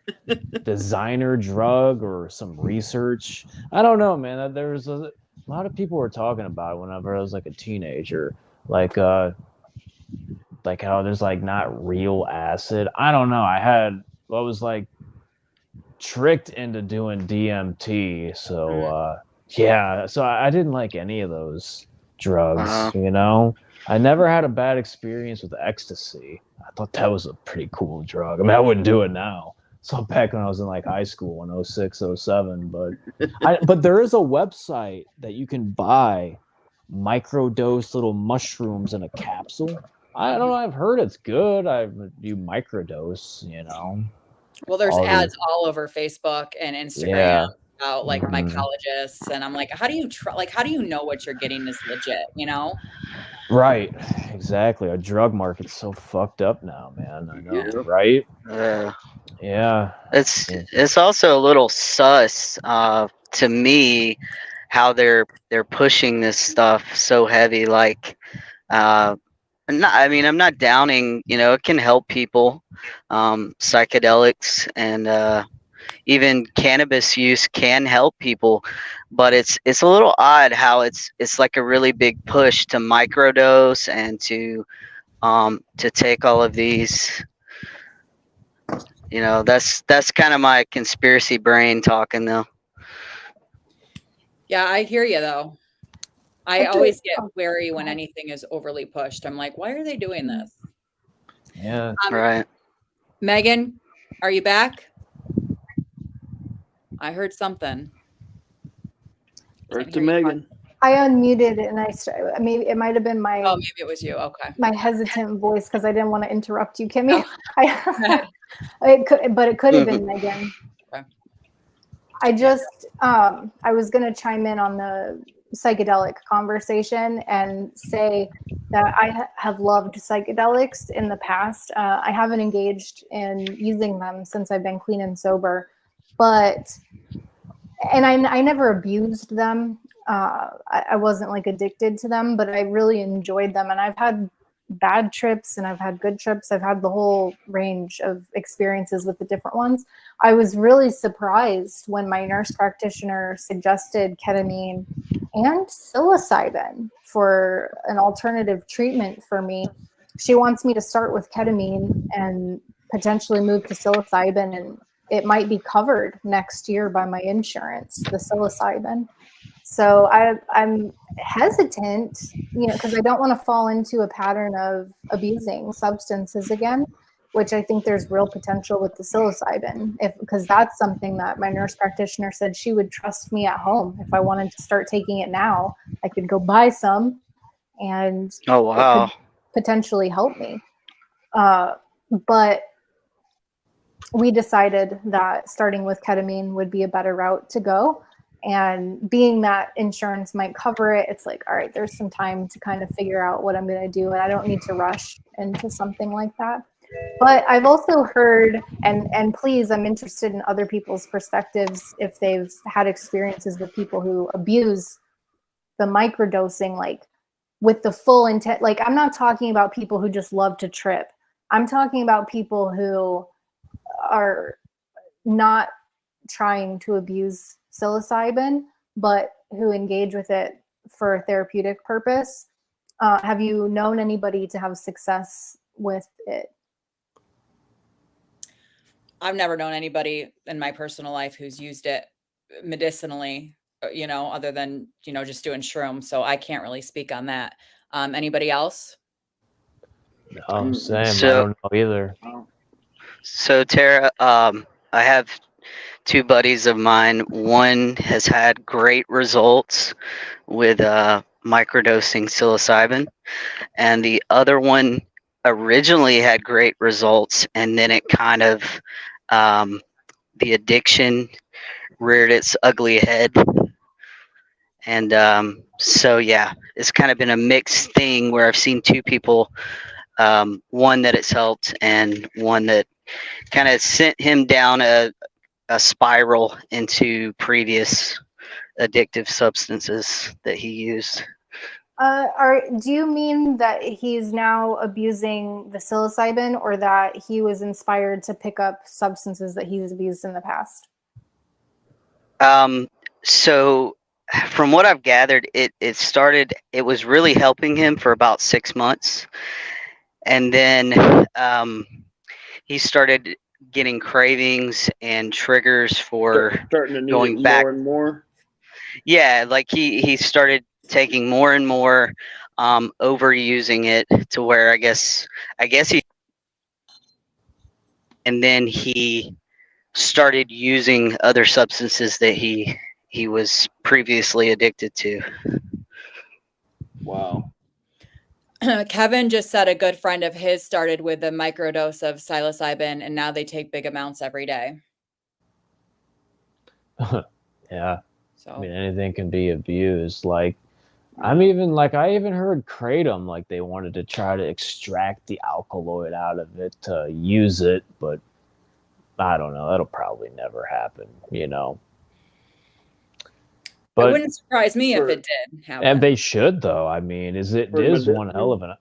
designer drug or some research. I don't know, man. There was a lot of people were talking about it whenever I was like a teenager, like how there's like not real acid. I don't know. I was like tricked into doing DMT, so yeah. So I didn't like any of those drugs. I never had a bad experience with ecstasy. I thought that was a pretty cool drug. I mean, I wouldn't do it now. So back when I was in like high school in 06, 07, but there is a website that you can buy microdose little mushrooms in a capsule. I don't know. I've heard it's good. You microdose, Well, there's all ads these- all over Facebook and Instagram Yeah. about like Mhm. mycologists, and I'm like, how do you know what you're getting is legit, Right. Exactly. Our drug market's so fucked up now, man. I know, Yeah. right? Yeah. Yeah. It's also a little sus to me how they're pushing this stuff so heavy. Like, I'm not downing. It can help people. Psychedelics and even cannabis use can help people, but it's a little odd how it's like a really big push to microdose and to take all of these. That's kind of my conspiracy brain talking though. Yeah, I hear you though. I always get wary when anything is overly pushed. I'm like, why are they doing this? Yeah. Right. Megan, are you back? I heard something. Earth to Megan. I unmuted and maybe it might have been my. Oh, maybe it was you. Okay. My hesitant voice because I didn't want to interrupt you, Kimmy. It could have been Megan. Okay. I just I was gonna chime in on the psychedelic conversation and say that I have loved psychedelics in the past. I haven't engaged in using them since I've been clean and sober, and I never abused them. I wasn't like addicted to them, but I really enjoyed them. And I've had bad trips and I've had good trips. I've had the whole range of experiences with the different ones. I was really surprised when my nurse practitioner suggested ketamine and psilocybin for an alternative treatment for me. She wants me to start with ketamine and potentially move to psilocybin, and it might be covered next year by my insurance, the psilocybin. So I'm hesitant, because I don't want to fall into a pattern of abusing substances again, which I think there's real potential with the psilocybin, because that's something that my nurse practitioner said she would trust me at home. If I wanted to start taking it now, I could go buy some, and oh wow, it could potentially help me. But we decided that starting with ketamine would be a better route to go. And being that insurance might cover it, it's like, all right, there's some time to kind of figure out what I'm going to do. And I don't need to rush into something like that. But I've also heard, and please, I'm interested in other people's perspectives if they've had experiences with people who abuse the microdosing, like with the full intent. Like, I'm not talking about people who just love to trip. I'm talking about people who are not trying to abuse psilocybin, but who engage with it for a therapeutic purpose. Have you known anybody to have success with it? I've never known anybody in my personal life who's used it medicinally, other than, just doing shrooms. So I can't really speak on that. Anybody else? No, same. So, I don't know either. So Tara, I have two buddies of mine. One has had great results with microdosing psilocybin, and the other one originally had great results, and then it kind of the addiction reared its ugly head. And so, yeah, it's kind of been a mixed thing where I've seen two people, one that it's helped and one that kind of sent him down a spiral into previous addictive substances that he used. Do you mean that he's now abusing the psilocybin, or that he was inspired to pick up substances that he's abused in the past? So from what I've gathered, it was really helping him for about 6 months. And then he started getting cravings and triggers for starting to need going it back more and more. Yeah, like he started taking more and more, overusing it to where I guess he, and then he started using other substances that he was previously addicted to. Wow. Kevin just said a good friend of his started with a microdose of psilocybin, and now they take big amounts every day. Yeah. So I mean, anything can be abused. Like, I even heard kratom, like they wanted to try to extract the alkaloid out of it to use it, but I don't know. That'll probably never happen, you know. But it wouldn't surprise me if it did happen. And they should, though. I mean, it is one hell of an,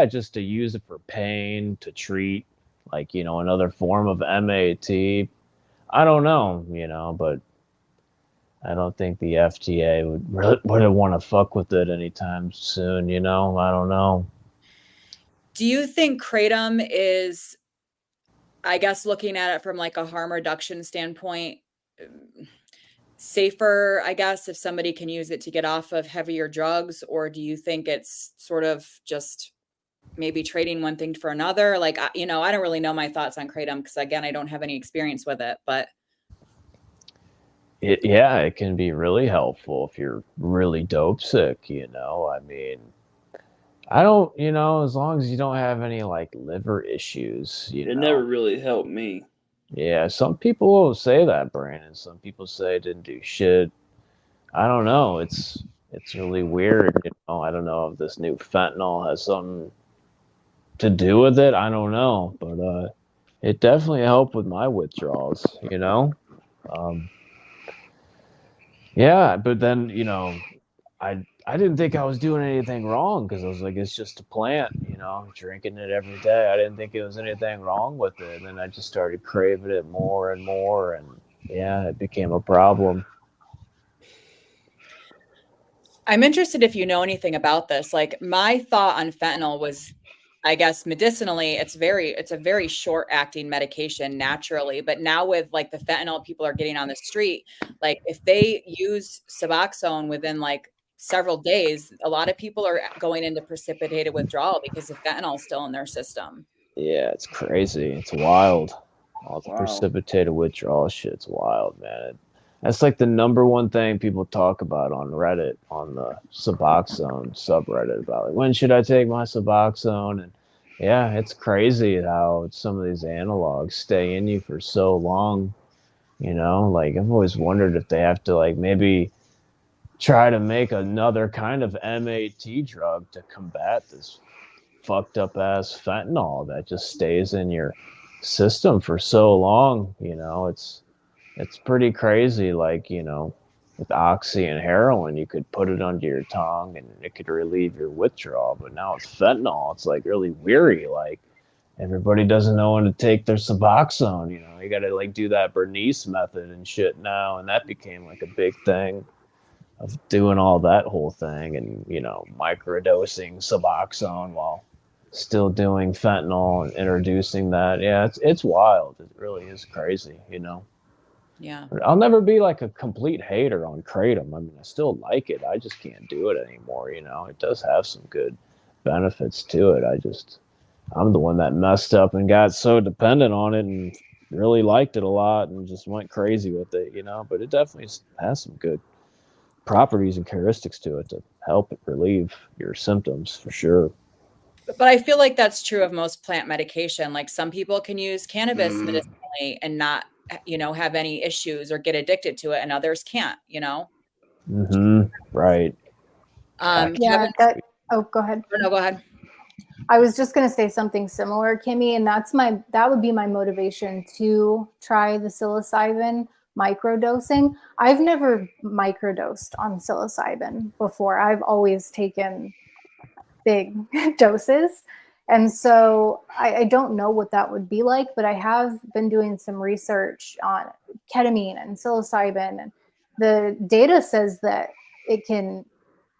just to use it for pain, to treat, like, you know, another form of MAT. I don't know, you know, but I don't think the FDA wouldn't want to fuck with it anytime soon, you know? I don't know. Do you think kratom is, I guess, looking at it from like a harm reduction standpoint, safer, I guess, if somebody can use it to get off of heavier drugs? Or do you think it's sort of just maybe trading one thing for another? Like, you know, I don't really know my thoughts on kratom because, again, I don't have any experience with it, but it can be really helpful if you're really dope sick, you know? I mean, I don't, you know, as long as you don't have any like liver issues, you know. It never really helped me. Yeah, some people will say that, Brandon. Some people say it didn't do shit. I don't know. It's really weird, you know. I don't know if this new fentanyl has something to do with it. I don't know, but it definitely helped with my withdrawals, you know. Yeah, but then, you know, I didn't think I was doing anything wrong because I was like, it's just a plant, you know, I'm drinking it every day. I didn't think it was anything wrong with it. And then I just started craving it more and more. And yeah, it became a problem. I'm interested if you know anything about this. Like, my thought on fentanyl was, I guess, medicinally, it's a very short acting medication naturally. But now with like the fentanyl people are getting on the street, like if they use Suboxone within like several days, a lot of people are going into precipitated withdrawal because the fentanyl is still in their system. Yeah, it's crazy. It's wild. All the precipitated withdrawal shit's wild, man. That's like the number one thing people talk about on Reddit, on the Suboxone subreddit, about like, when should I take my Suboxone? And yeah, it's crazy how some of these analogs stay in you for so long. You know, like I've always wondered if they have to like maybe try to make another kind of MAT drug to combat this fucked up ass fentanyl that just stays in your system for so long. You know, it's pretty crazy. Like, you know, with oxy and heroin, you could put it under your tongue and it could relieve your withdrawal. But now with fentanyl, it's like really weary. Like everybody doesn't know when to take their Suboxone. You know, you got to like do that Bernice method and shit now. And that became like a big thing of doing all that whole thing and, you know, microdosing Suboxone while still doing fentanyl and introducing that. Yeah, it's wild. It really is crazy, you know. Yeah. I'll never be like a complete hater on kratom. I mean, I still like it. I just can't do it anymore, you know. It does have some good benefits to it. I'm the one that messed up and got so dependent on it and really liked it a lot and just went crazy with it, you know. But it definitely has some good properties and characteristics to it to help relieve your symptoms for sure. But I feel like that's true of most plant medication. Like some people can use cannabis Mhm. medicinally and not, have any issues or get addicted to it, and others can't, Right. Yeah, Kevin, go ahead. oh, no, go ahead. I was just going to say something similar, Kimmy, and that would be my motivation to try the psilocybin microdosing. I've never microdosed on psilocybin before. I've always taken big doses. And so I don't know what that would be like, but I have been doing some research on ketamine and psilocybin. And the data says that it can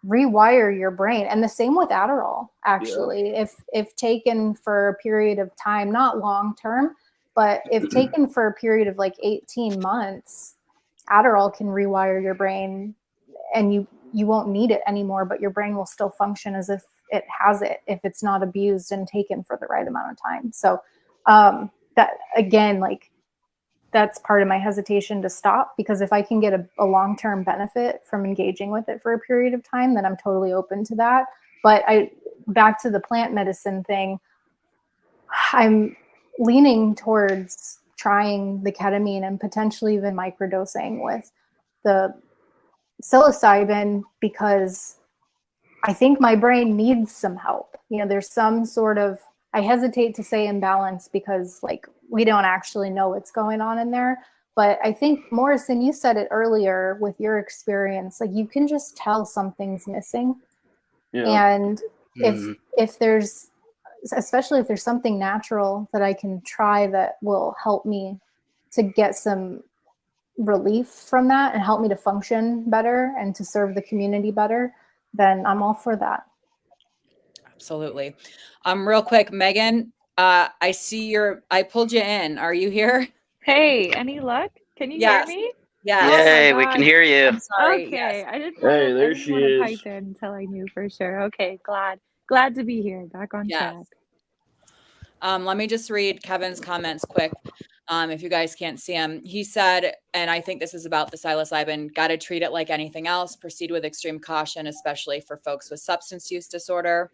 rewire your brain, and the same with Adderall, actually. If taken for a period of time, not long term, but if taken for a period of like 18 months, Adderall can rewire your brain, and you won't need it anymore, but your brain will still function as if it has it, if it's not abused and taken for the right amount of time. So that, again, like, that's part of my hesitation to stop, because if I can get a long-term benefit from engaging with it for a period of time, then I'm totally open to that. But back to the plant medicine thing, I'm leaning towards trying the ketamine and potentially even microdosing with the psilocybin, because I think my brain needs some help. There's some sort of, I hesitate to say imbalance, because like we don't actually know what's going on in there. But I think, Morrison, you said it earlier with your experience, like you can just tell something's missing. Yeah. And Mhm. if there's, especially if there's something natural that I can try that will help me to get some relief from that and help me to function better and to serve the community better, then I'm all for that. Absolutely. Real quick, Megan, I see I pulled you in. Are you here? Hey, any luck? Can you Yes. hear me? Yes. Oh my Yay, we can gosh. hear you. I'm sorry. Okay, Yes. I didn't Hey, want there to she is. pipe in until I knew for sure. Okay, glad to be here, back on Yes. track. Let me just read Kevin's comments quick. If you guys can't see him, he said, and I think this is about the psilocybin, got to treat it like anything else. Proceed with extreme caution, especially for folks with substance use disorder.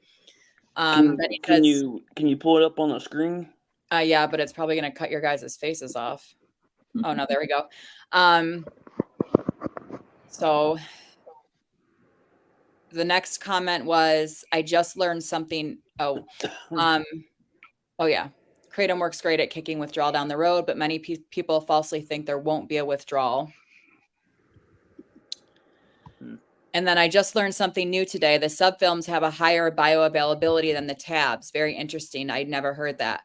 Then he Can says, you pull it up on the screen? yeah, but it's probably going to cut your guys' faces off. Oh no, there we go. So the next comment was, I just learned something. Oh yeah. Kratom works great at kicking withdrawal down the road, but many people falsely think there won't be a withdrawal. And then I just learned something new today. The subfilms have a higher bioavailability than the tabs. Very interesting. I'd never heard that.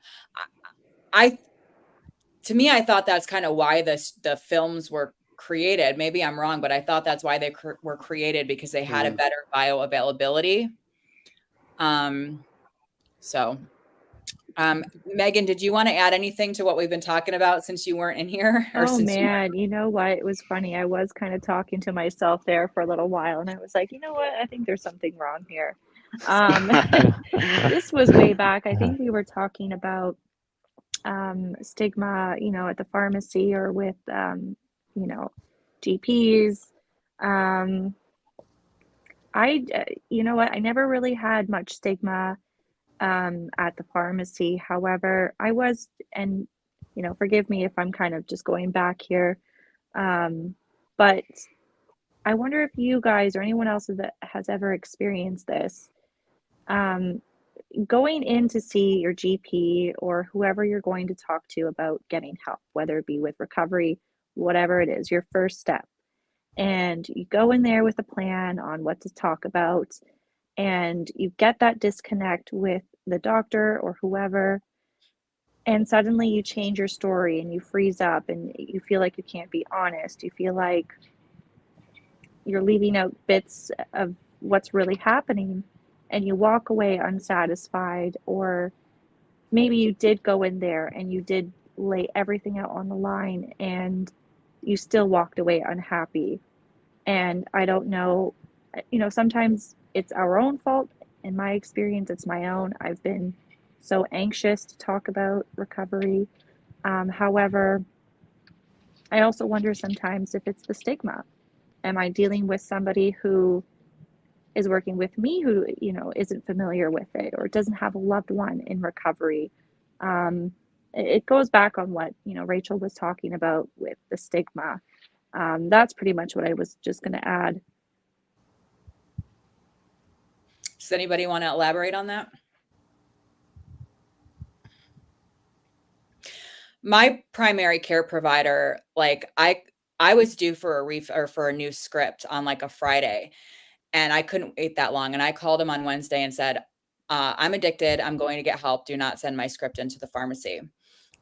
To me, I thought that's kind of why the films were created. Maybe I'm wrong, but I thought that's why they were created, because they had a better bioavailability. Megan, did you want to add anything to what we've been talking about since you weren't in here? Oh man, you know what? It was funny. I was kind of talking to myself there for a little while, and I was like, you know what? I think there's something wrong here. This was way back. I think we were talking about stigma, at the pharmacy or with, GPs. You know what? I never really had much stigma at the pharmacy. However, I was, and forgive me if I'm kind of just going back here, but I wonder if you guys or anyone else that has ever experienced this. Going in to see your GP or whoever you're going to talk to about getting help, whether it be with recovery, whatever it is, your first step. And you go in there with a plan on what to talk about, and you get that disconnect with the doctor or whoever, and suddenly you change your story and you freeze up and you feel like you can't be honest. You feel like you're leaving out bits of what's really happening, and you walk away unsatisfied. Or maybe you did go in there and you did lay everything out on the line and you still walked away unhappy. And I don't know, sometimes it's our own fault. In my experience, it's my own. I've been so anxious to talk about recovery, However, I also wonder sometimes if it's the stigma. Am I dealing with somebody who is working with me who, you know, isn't familiar with it or doesn't have a loved one in recovery? It goes back on what, you know, Rachel was talking about with the stigma. That's pretty much what I was just going to add. Does anybody want to elaborate on that? My primary care provider, like I was due for a new script on like a Friday, and I couldn't wait that long. And I called him on Wednesday and said, I'm addicted. I'm going to get help. Do not send my script into the pharmacy.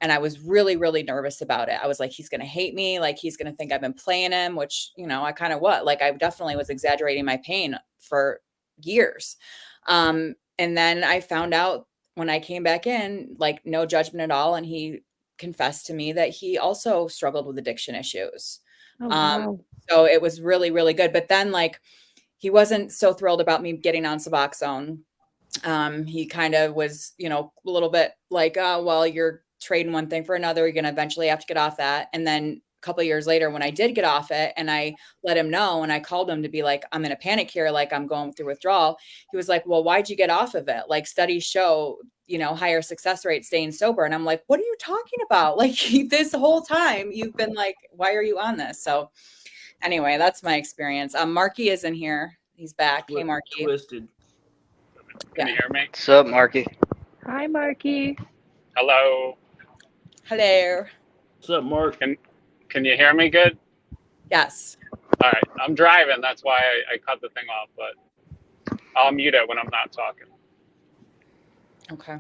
And I was really, really nervous about it. I was like, he's going to hate me. Like, he's going to think I've been playing him, which, you know, I kind of was. Like, I definitely was exaggerating my pain for years. And then I found out when I came back in, like, no judgment at all. And he confessed to me that he also struggled with addiction issues. Oh, wow. So it was really, really good. But then, like, he wasn't so thrilled about me getting on Suboxone. He kind of was, you know, a little bit like, oh, well, you're trading one thing for another. You're going to eventually have to get off that. And then a couple of years later, when I did get off it and I let him know, and I called him to be like, I'm in a panic here, like I'm going through withdrawal. He was like, well, why'd you get off of it? Like, studies show, you know, higher success rate staying sober. And I'm like, what are you talking about? Like, this whole time you've been like, why are you on this? So anyway, that's my experience. Marky is in here. He's back. Hey, Marky. Twisted. Can you hear me? What's up, Marky? Hi, Marky. Hello. Hello. What's up, Mark? Can you hear me good? Yes. All right. I'm driving. That's why I cut the thing off, but I'll mute it when I'm not talking. Okay.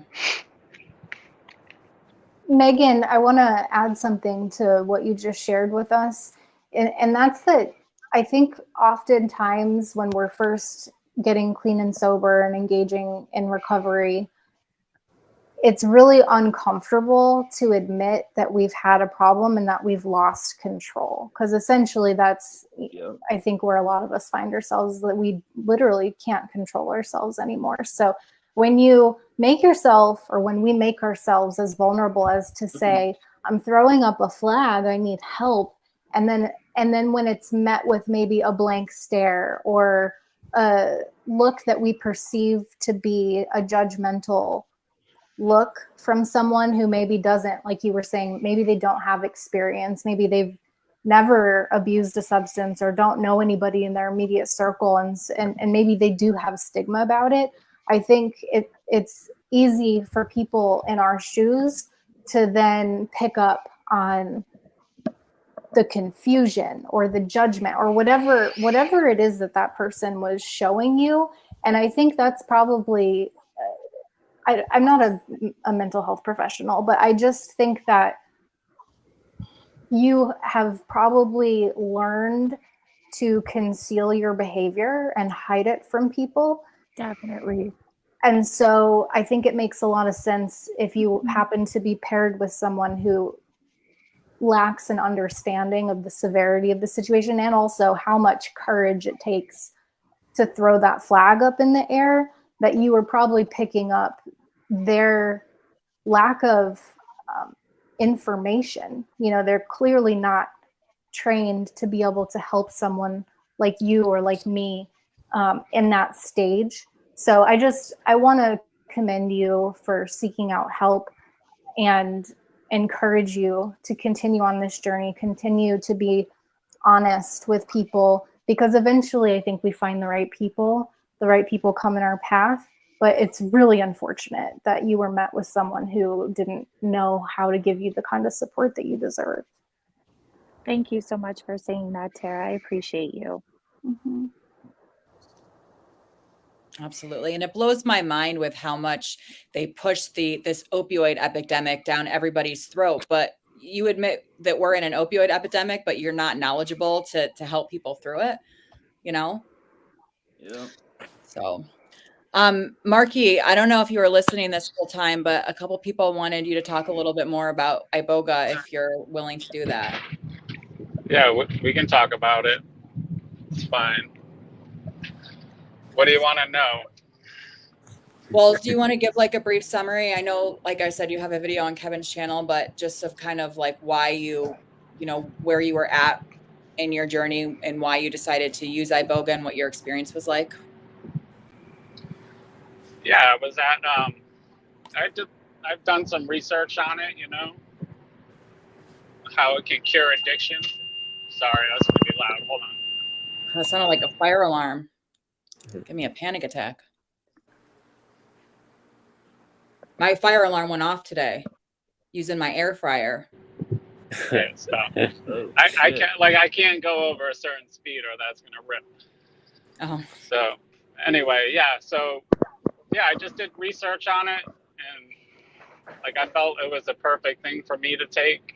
Megan, I want to add something to what you just shared with us. And that's that I think oftentimes when we're first getting clean and sober and engaging in recovery, it's really uncomfortable to admit that we've had a problem and that we've lost control. Because essentially that's, I think, where a lot of us find ourselves, that we literally can't control ourselves anymore. So when you make yourself, or when we make ourselves as vulnerable as to say, I'm throwing up a flag, I need help. And then when it's met with maybe a blank stare or a look that we perceive to be a judgmental look from someone who maybe doesn't, like you were saying, maybe they don't have experience, maybe they've never abused a substance or don't know anybody in their immediate circle, and maybe they do have stigma about it. I think it's easy for people in our shoes to then pick up on the confusion or the judgment or whatever it is that person was showing you. And I think that's probably, I'm not a mental health professional, but I just think that you have probably learned to conceal your behavior and hide it from people. Definitely. And so I think it makes a lot of sense if you happen to be paired with someone who lacks an understanding of the severity of the situation and also how much courage it takes to throw that flag up in the air, that you were probably picking up their lack of information. You know, they're clearly not trained to be able to help someone like you or like me in that stage. So I want to commend you for seeking out help and encourage you to continue on this journey, continue to be honest with people, because eventually I think we find the right people come in our path. But it's really unfortunate that you were met with someone who didn't know how to give you the kind of support that you deserve. Thank you so much for saying that, Tara. I appreciate you. Mm-hmm. Absolutely. And it blows my mind with how much they push this opioid epidemic down everybody's throat. But you admit that we're in an opioid epidemic, but you're not knowledgeable to help people through it, you know? Yeah. So, Marky, I don't know if you were listening this whole time, but a couple people wanted you to talk a little bit more about iboga, if you're willing to do that. Yeah, we can talk about it. It's fine. What do you want to know? Well, do you want to give like a brief summary? I know, like I said, you have a video on Kevin's channel, but just of kind of like why you know, where you were at in your journey and why you decided to use iboga and what your experience was like. Yeah, I was at I've done some research on it, you know, how it can cure addiction. Sorry, that's gonna be loud. Hold on. That sounded like a fire alarm. Give me a panic attack. My fire alarm went off today using my air fryer. Yeah, stop. Oh, I can't go over a certain speed or that's gonna rip. Oh, So anyway, yeah. So yeah, I just did research on it, and like I felt it was a perfect thing for me to take.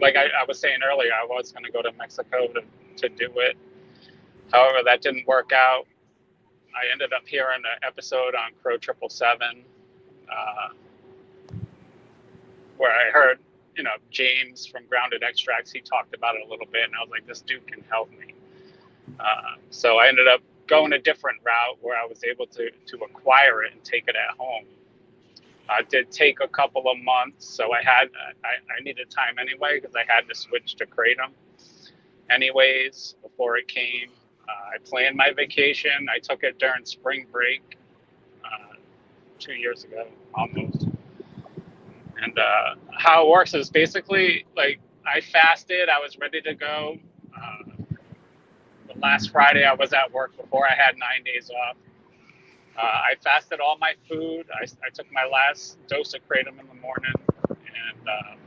Like I was saying earlier, I was going to go to Mexico to do it. However, that didn't work out. I ended up hearing an episode on Crow 777 where I heard, you know, James from Grounded Extracts. He talked about it a little bit, and I was like, this dude can help me. So I ended up going a different route where I was able to acquire it and take it at home. I did take a couple of months, so I needed time anyway because I had to switch to Kratom anyways before it came. I planned my vacation. I took it during spring break 2 years ago, almost. And how it works is basically like I fasted. I was ready to go. But last Friday I was at work before I had 9 days off. I fasted all my food. I took my last dose of Kratom in the morning, and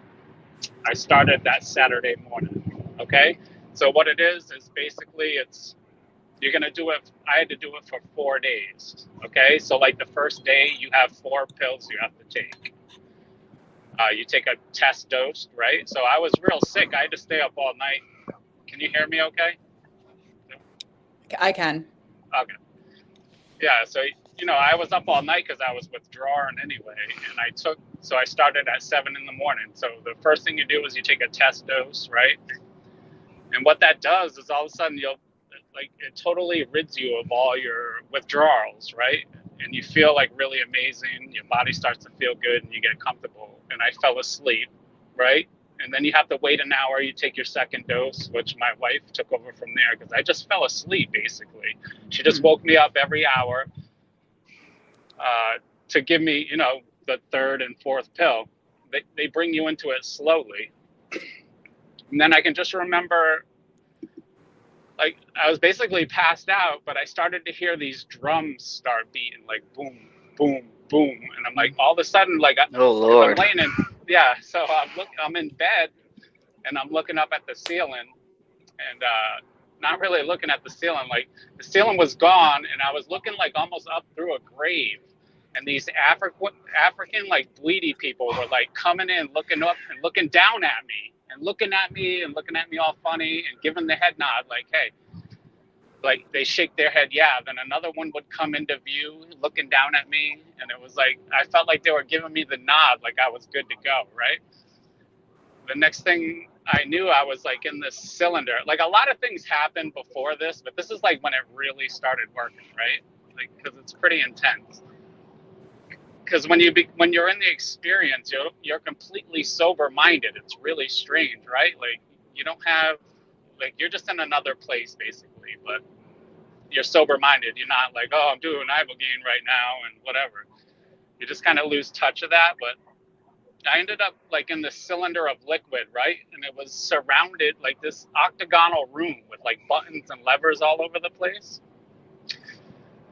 I started that Saturday morning. Okay, so what it is basically you're gonna do it. I had to do it for 4 days. Okay, so like the first day you have 4 pills you have to take. You take a test dose, right? So I was real sick. I had to stay up all night. Can you hear me? Okay. I can. Okay. Yeah, so you know, I was up all night because I was withdrawing anyway, and I started at 7 in the morning. So the first thing you do is you take a test dose, right? And what that does is all of a sudden it totally rids you of all your withdrawals, right? And you feel like really amazing. Your body starts to feel good, and you get comfortable. And I fell asleep, right? And then you have to wait an hour. You take your second dose, which my wife took over from there because I just fell asleep, basically. She just woke me up every hour to give me, you know, the third and fourth pill. They bring you into it slowly. And then I can just remember, like, I was basically passed out, but I started to hear these drums start beating, like boom, boom, boom. And I'm like, all of a sudden, like, Oh Lord. I'm laying in, yeah. So I'm in bed and I'm looking up at the ceiling and not really looking at the ceiling. Like the ceiling was gone and I was looking like almost up through a grave. And these African like bleedy people were like coming in, looking up and looking down at me and looking at me and looking at me all funny and giving the head nod like, hey, like they shake their head, yeah. Then another one would come into view looking down at me. And it was like, I felt like they were giving me the nod, like I was good to go, right? The next thing I knew, I was like in this cylinder. Like a lot of things happened before this, but this is like when it really started working, right? Like, because it's pretty intense. Because when you're in the experience, you're completely sober minded. It's really strange, right? Like you don't have, like you're just in another place basically, but you're sober minded. You're not like, oh, I'm doing ibogaine right now and whatever. You just kind of lose touch of that. But I ended up like in this cylinder of liquid, right? And it was surrounded like this octagonal room with like buttons and levers all over the place.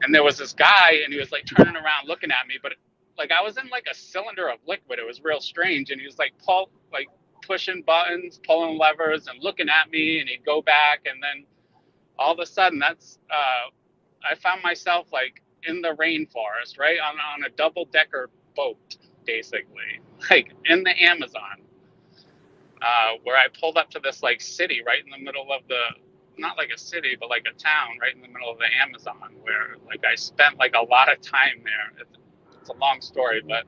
And there was this guy and he was like turning around looking at me, but like I was in like a cylinder of liquid. It was real strange. And he was like pushing buttons, pulling levers and looking at me, and he'd go back. And then all of a sudden I found myself like in the rainforest, right? On a double-decker boat, basically, like in the Amazon, where I pulled up to this like city right in the middle of not like a city, but like a town right in the middle of the Amazon, where like I spent like a lot of time there. It's a long story, but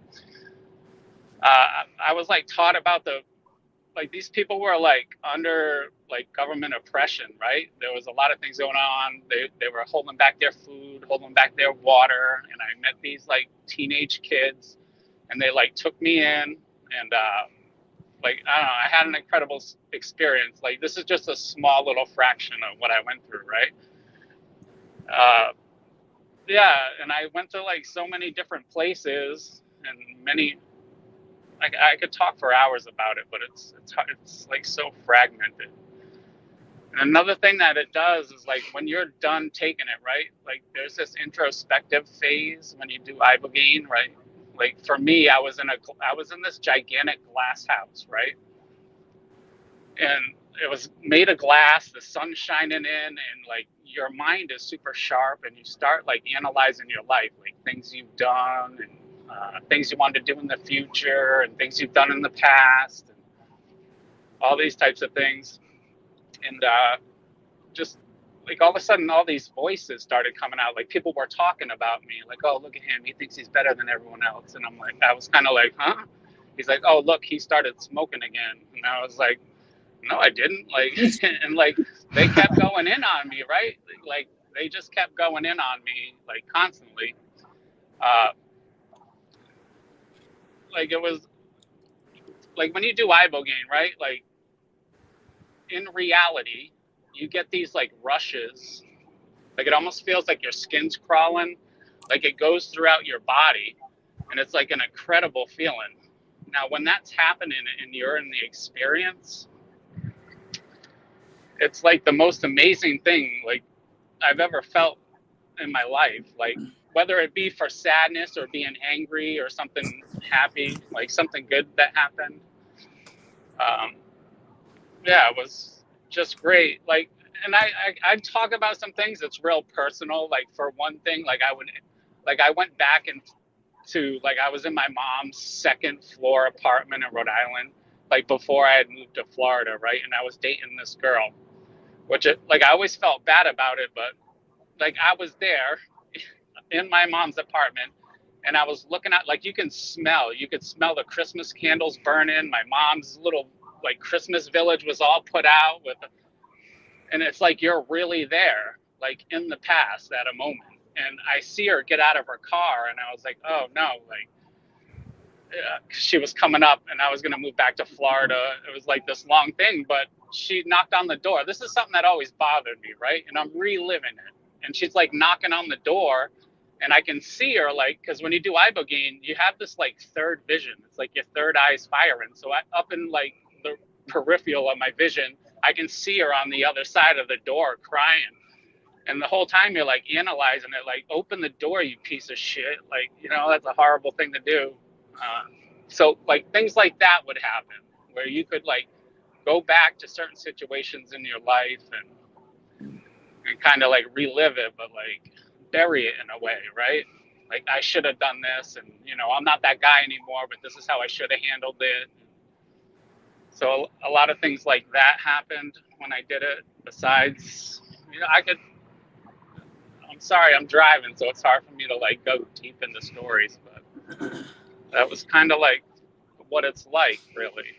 I was like taught about the like these people were like under like government oppression, right? There was a lot of things going on. They were holding back their food, holding back their water, and I met these like teenage kids, and they like took me in, and like I don't know, I had an incredible experience. Like this is just a small little fraction of what I went through, right? Yeah, and I went to like so many different places and many. I could talk for hours about it, but it's like so fragmented. And another thing that it does is like when you're done taking it, right? Like there's this introspective phase when you do ibogaine, right? Like for me, I was in this gigantic glass house, right? And it was made of glass, the sun's shining in, and like your mind is super sharp, and you start like analyzing your life, like things you've done and things you want to do in the future and things you've done in the past and all these types of things. And just like all of a sudden all these voices started coming out, like people were talking about me, like, oh, look at him, he thinks he's better than everyone else. And I'm like, I was kind of like, huh? He's like, oh, look, he started smoking again. And I was like, no, I didn't. Like, and like they kept going in on me, right? Like they just kept going in on me like constantly. Like it was like when you do ibogaine, right? Like in reality, you get these like rushes. Like it almost feels like your skin's crawling, like it goes throughout your body, and it's like an incredible feeling. Now, when that's happening and you're in the experience, it's like the most amazing thing like I've ever felt in my life. Like whether it be for sadness or being angry or something happy, like something good that happened. Yeah, it was just great. Like, and I'd talk about some things that's real personal. Like for one thing, like I went back into like I was in my mom's second floor apartment in Rhode Island, like before I had moved to Florida, right? And I was dating this girl, which like I always felt bad about it, but like I was there in my mom's apartment, and I was looking at like you could smell the Christmas candles burning. My mom's little like Christmas village was all put out with, and it's like you're really there, like in the past at a moment. And I see her get out of her car, and I was like, oh no, like she was coming up, and I was gonna move back to Florida. It was like this long thing, but she knocked on the door. This is something that always bothered me, right? And I'm reliving it. And she's like knocking on the door, and I can see her like, because when you do ibogaine, you have this like third vision. It's like your third eye's firing. So up in like the peripheral of my vision, I can see her on the other side of the door crying. And the whole time you're like analyzing it, like, open the door, you piece of shit. Like, you know, that's a horrible thing to do. So like things like that would happen where you could like go back to certain situations in your life and kind of like relive it, but like bury it in a way, right? Like I should have done this, and you know, I'm not that guy anymore, but this is how I should have handled it. So a lot of things like that happened when I did it. Besides, you know, I'm sorry, I'm driving, so it's hard for me to like go deep into stories, but that was kind of like what it's like, really.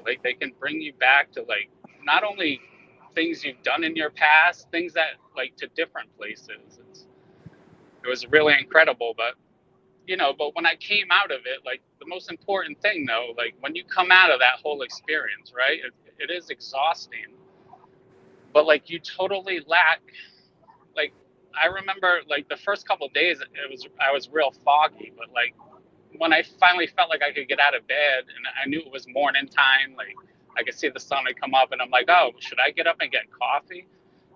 Like they can bring you back to like not only things you've done in your past, things that like to different places. It was really incredible, but you know, but when I came out of it, like the most important thing though, like when you come out of that whole experience, right? It is exhausting, but like you totally lack, like I remember like the first couple of days I was real foggy, but like when I finally felt like I could get out of bed and I knew it was morning time, like I could see the sun had come up, and I'm like, oh, should I get up and get coffee?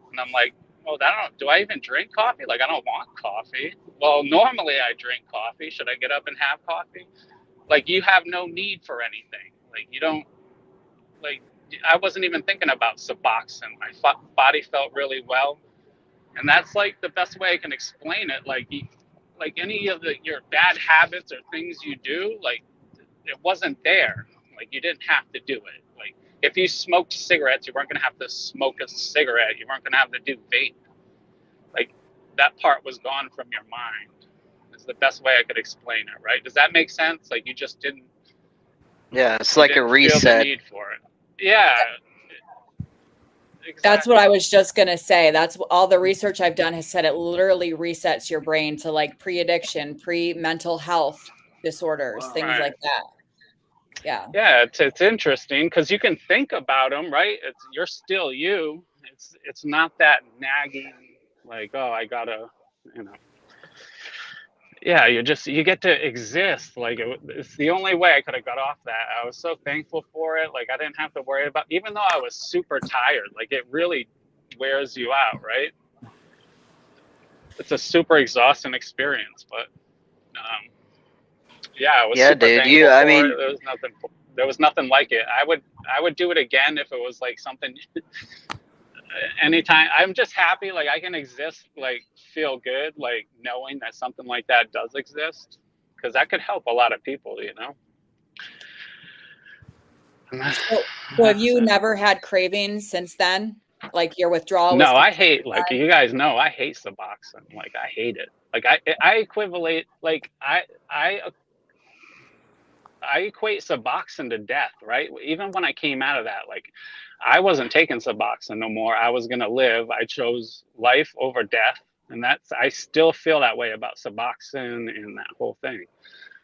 And I'm like, well, do I even drink coffee? Like, I don't want coffee. Well, normally I drink coffee. Should I get up and have coffee? Like, you have no need for anything. Like, you don't, like, I wasn't even thinking about Suboxone. My body felt really well. And that's like the best way I can explain it. Like any of your bad habits or things you do, like it wasn't there. Like you didn't have to do it. Like if you smoked cigarettes, you weren't gonna have to smoke a cigarette. You weren't gonna have to do vape. Like that part was gone from your mind. Is the best way I could explain it, right? Does that make sense? Like you just didn't. Yeah, it's You like a didn't feel the reset. need for it. Yeah. Exactly. That's what I was just going to say. That's all the research I've done has said it literally resets your brain to like pre-addiction, pre-mental health disorders, Wow. things Right. like that. Yeah. Yeah, it's interesting because you can think about them, right? You're still you. It's not that nagging, like, oh, I gotta, you know. Yeah, you get to exist. Like it's the only way I could have got off that. I was so thankful for it. Like I didn't have to worry about, even though I was super tired. Like it really wears you out, right? It's a super exhausting experience, but yeah, I was Yeah, super dude. thankful I for mean, it. There was nothing like it. I would do it again if it was like something anytime. I'm just happy like I can exist, like feel good, like knowing that something like that does exist, because that could help a lot of people, you know. So have you never had cravings since then? Like your withdrawal was No, I hate, like you guys know, I hate Suboxone. Like I hate it. Like I equivalent, like I equate Suboxone to death, right? Even when I came out of that, like I wasn't taking Suboxone no more. I was gonna live. I chose life over death, and I still feel that way about Suboxone and that whole thing.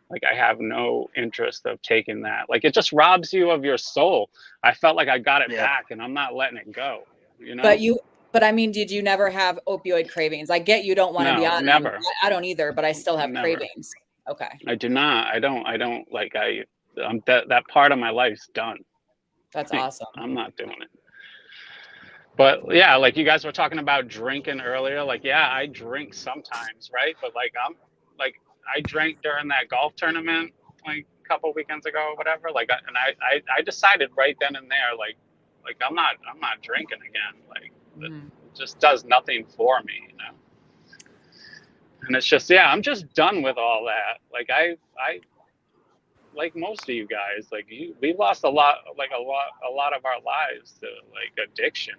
Like I have no interest of taking that. Like it just robs you of your soul. I felt like I got it back, and I'm not letting it go. You know. But I mean, did you never have opioid cravings? I get you don't want to be on never. them. I don't either, but I still have cravings. Okay. I do not. I don't like that part of my life's done. That's awesome. I'm not doing it. But yeah, like you guys were talking about drinking earlier. Like, yeah, I drink sometimes, right? But like I drank during that golf tournament like a couple weekends ago or whatever. Like and I decided right then and there, like I'm not drinking again. Like it just does nothing for me, you know. And it's just, yeah, I'm just done with all that. Like I like most of you guys, like we lost a lot of our lives to like addiction.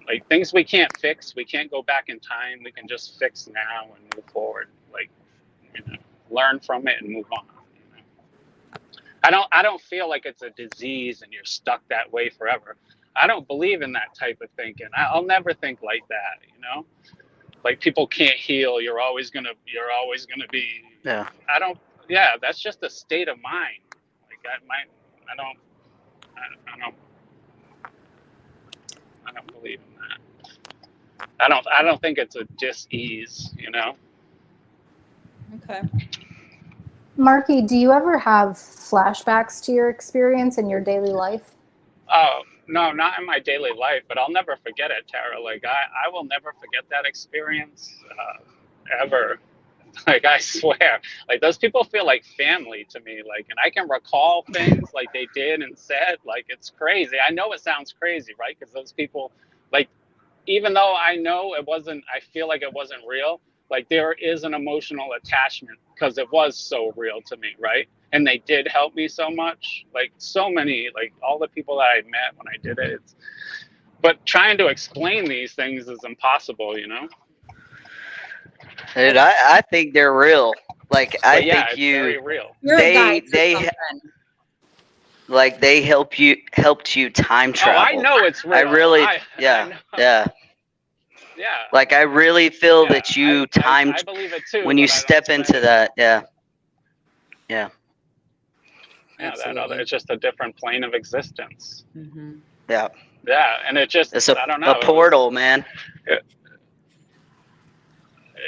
Like things we can't fix, we can't go back in time. We can just fix now and move forward. Like, you know, learn from it and move on. You know? I don't feel like it's a disease and you're stuck that way forever. I don't believe in that type of thinking. I'll never think like that, you know? Like people can't heal. You're always gonna be. Yeah. Yeah, that's just a state of mind. Like I don't believe in that. I don't think it's a dis-ease, you know. Okay. Marky, do you ever have flashbacks to your experience in your daily life? Oh, no, not in my daily life, but I'll never forget it, Tara. Like I will never forget that experience ever. Like I swear, like those people feel like family to me. Like, and I can recall things like they did and said. Like it's crazy. I know it sounds crazy, right? Because those people, like, even though I know it wasn't, I feel like it wasn't real. Like there is an emotional attachment because it was so real to me, right? And they did help me so much. Like so many, like all the people that I met when I did it. But trying to explain these things is impossible, you know. Dude, I think they're real. Like I yeah, think it's very real. They like they helped you time travel. Oh, I know it's real. I really yeah. Like I really feel that you I believe it too. when you step into that. Yeah. Yeah, it's just a different plane of existence. Mm-hmm. Yeah. Yeah, and it's I don't know. A portal, man.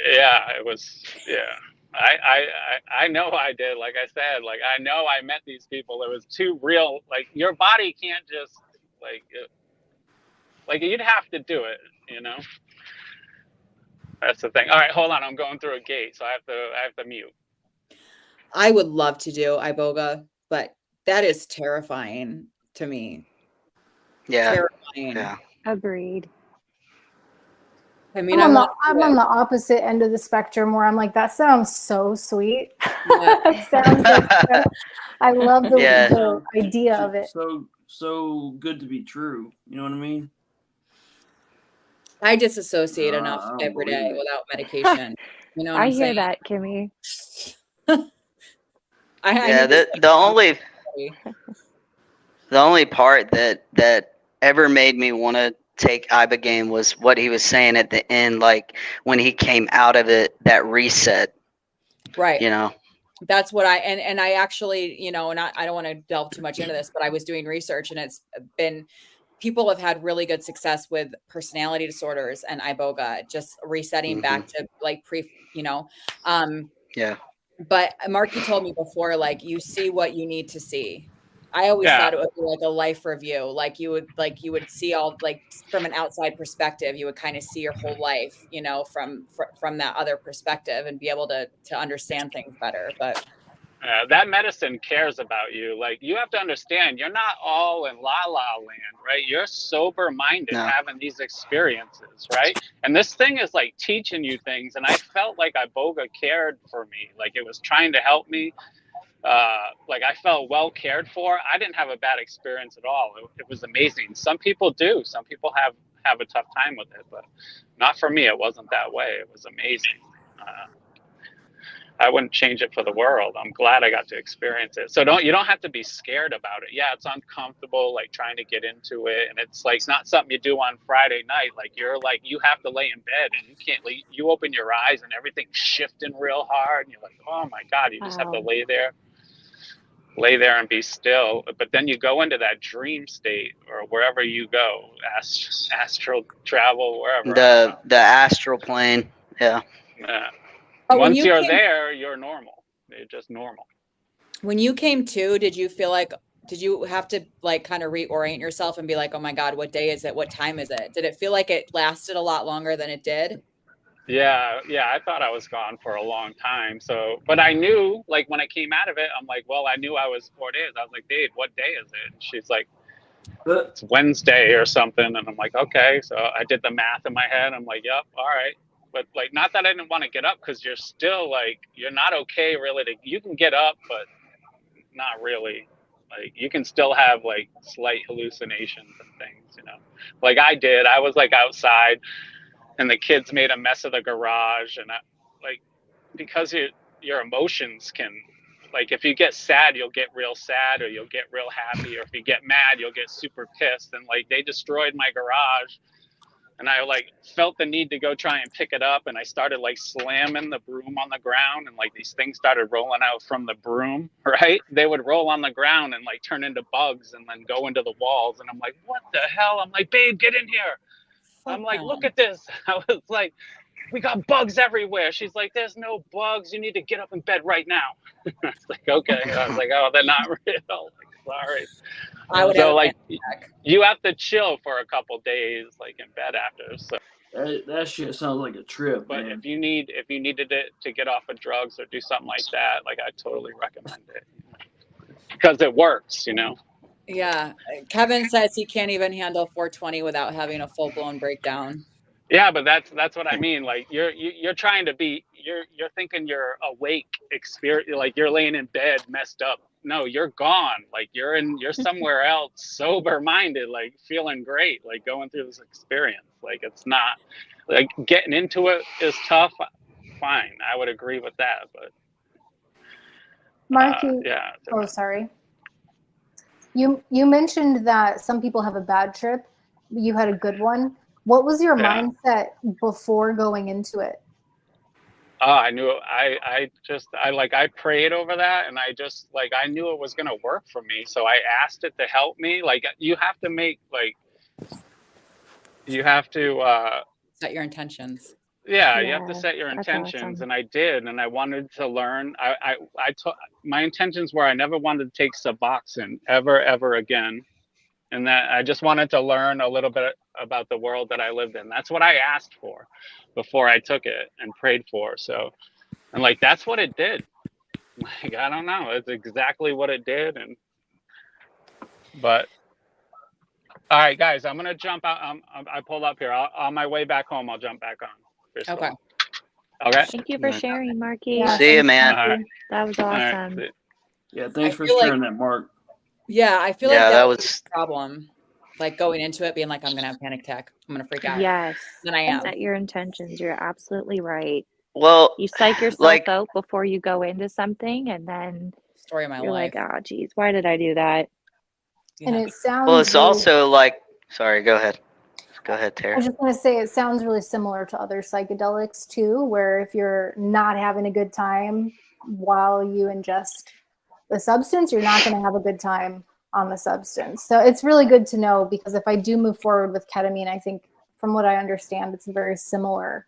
Yeah, it was. Yeah, I know I did. Like I said, like I know I met these people. It was too real. Like your body can't just like you'd have to do it. You know. That's the thing. All right, hold on. I'm going through a gate, so I have to mute. I would love to do iboga, but that is terrifying to me. Yeah. Terrifying. Yeah. Agreed. I mean, I'm on the opposite end of the spectrum where I'm like, that sounds so sweet. It sounds like I love the idea of it. So good to be true. You know what I mean? I disassociate enough every day without medication. You know what I'm saying? I hear that, Kimmy. The only happy. The only part that ever made me want to take ibogaine was what he was saying at the end, like when he came out of it, that reset. Right. You know. That's what and I actually, you know, and I don't want to delve too much into this, but I was doing research, and it's been, people have had really good success with personality disorders and iboga, just resetting back to like you know, yeah. But Marky told me before, like, you see what you need to see. I always Yeah. thought it would be like a life review. Like you would see all, like, from an outside perspective, you would kind of see your whole life, you know, from that other perspective, and be able to understand things better. But that medicine cares about you. Like, you have to understand, you're not all in la la land, right? You're sober minded, having these experiences, right? And this thing is like teaching you things. And I felt like iboga cared for me. Like, it was trying to help me. Like, I felt well cared for. I didn't have a bad experience at all. It was amazing. Some people do. Some people have a tough time with it, but not for me. It wasn't that way. It was amazing. I wouldn't change it for the world. I'm glad I got to experience it. So you don't have to be scared about it. Yeah, it's uncomfortable, like trying to get into it, and it's like not something you do on Friday night. Like, you have to lay in bed, and you can't leave. You open your eyes and everything's shifting real hard, and you're like, oh my God, you just have to lay there and be still. But then you go into that dream state, or wherever you go, astral travel, wherever. The astral plane. Yeah. Yeah. But once you're there, you're normal. You're just normal. When you came to, did you feel like, did you have to like kind of reorient yourself and be like, oh my God, what day is it? What time is it? Did it feel like it lasted a lot longer than it did? Yeah, I thought I was gone for a long time. So, but I knew, like, when I came out of it, I'm like, well, I knew I was 4 days. I was like, Dave, what day is it? And she's like, it's Wednesday or something. And I'm like, okay. So I did the math in my head. I'm like, yep, all right. But like, not that I didn't want to get up, because you're still like, you're not okay really you can get up, but not really. Like, you can still have like slight hallucinations and things, you know, like I did. I was like outside, and the kids made a mess of the garage, and because your emotions can, like, if you get sad, you'll get real sad, or you'll get real happy, or if you get mad, you'll get super pissed. And like, they destroyed my garage, and I like felt the need to go try and pick it up, and I started like slamming the broom on the ground, and like these things started rolling out from the broom, right? They would roll on the ground and like turn into bugs and then go into the walls, and I'm like, what the hell? I'm like, babe, get in here. I'm like, look at this. I was like, we got bugs everywhere. She's like, there's no bugs. You need to get up in bed right now. I was like, okay. I was like, oh, they're not real. Like, sorry. I would so like, you have to chill for a couple days, like in bed after. So that shit sounds like a trip. But man. if you needed it to get off of drugs or do something like that, like, I totally recommend it, because it works, you know. Yeah. Kevin says he can't even handle 420 without having a full-blown breakdown. Yeah, but that's what I mean. Like, you're trying to be, you're thinking you're awake, experience, like you're laying in bed messed up. No, you're gone. Like, you're somewhere else, sober minded, like feeling great, like going through this experience. Like, it's not, like, getting into it is tough. Fine, I would agree with that, but Marky, yeah. oh, sorry. You mentioned that some people have a bad trip. You had a good one. What was your mindset before going into it? I knew I prayed over that, and I just, like, I knew it was going to work for me. So I asked it to help me. Like, you have to set your intentions. Yeah, you have to set your intentions. Awesome. And I did, and I wanted to learn. My intentions were, I never wanted to take Suboxone ever again. And that I just wanted to learn a little bit about the world that I lived in. That's what I asked for before I took it and prayed for. So, and like, that's what it did. Like, I don't know. It's exactly what it did. But all right, guys, I'm going to jump out. I pulled up here. On my way back home, I'll jump back on. Okay. Okay. Thank you for sharing, Marky. Yeah, see you, man. Right. That was awesome. Right. Yeah, thanks for sharing that, Mark. Yeah, I feel like that was a problem. Like, going into it being like, I'm going to have a panic attack. I'm going to freak out. Yes. Then I am. Set your intentions. You're absolutely right. Well, you psych yourself out before you go into something, and then story of my You're life. like, oh, geez, why did I do that? Yeah. And it sounds Well, it's really, also like, sorry, go ahead. Go ahead, I Tara. was just going to say it sounds really similar to other psychedelics too, where if you're not having a good time while you ingest the substance, you're not going to have a good time on the substance. So it's really good to know, because if I do move forward with ketamine, I think from what I understand, it's a very similar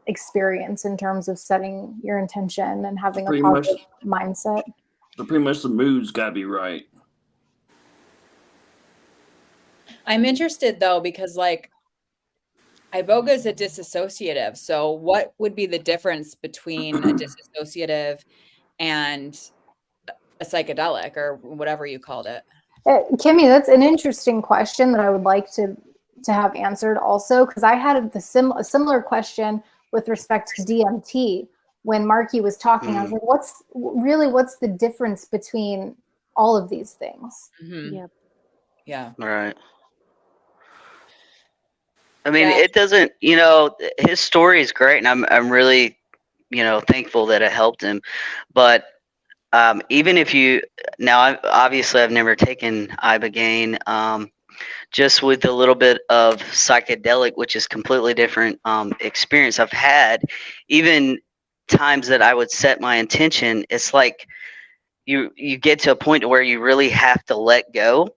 experience in terms of setting your intention and having a Pretty much, positive mindset. so pretty much the mood's got to be right. I'm interested though, because like iboga is a dissociative. So what would be the difference between a dissociative and a psychedelic, or whatever you called it? Kimmy, that's an interesting question that I would like to have answered also, because I had a similar question with respect to DMT. When Marky was talking, I was like, what's the difference between all of these things? Mm-hmm. Yep. Yeah. Right. I mean, it doesn't, his story is great, and I'm really, thankful that it helped him. But even if I've never taken ibogaine, just with a little bit of psychedelic, which is completely different experience I've had. Even times that I would set my intention, it's like you get to a point where you really have to let go,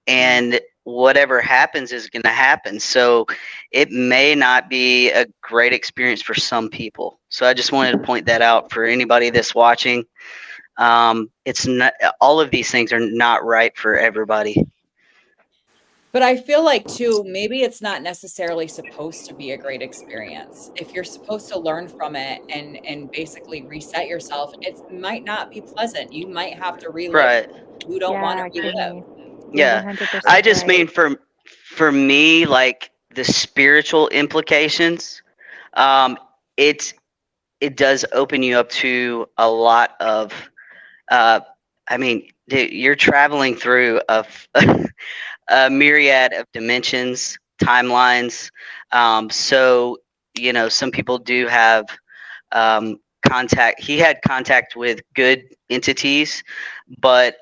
and whatever happens is going to happen. So it may not be a great experience for some people. So I just wanted to point that out for anybody that's watching. It's not, all of these things are not right for everybody. But I feel like too, maybe it's not necessarily supposed to be a great experience. If you're supposed to learn from it and basically reset yourself, it might not be pleasant. You might have to relive Right. you don't want to Yeah, relive. Kimmy. You're Yeah. 100% I just right. mean for me, like the spiritual implications, it does open you up to a lot of, I mean, you're traveling through a myriad of dimensions, timelines. So, some people do have contact. He had contact with good entities, but,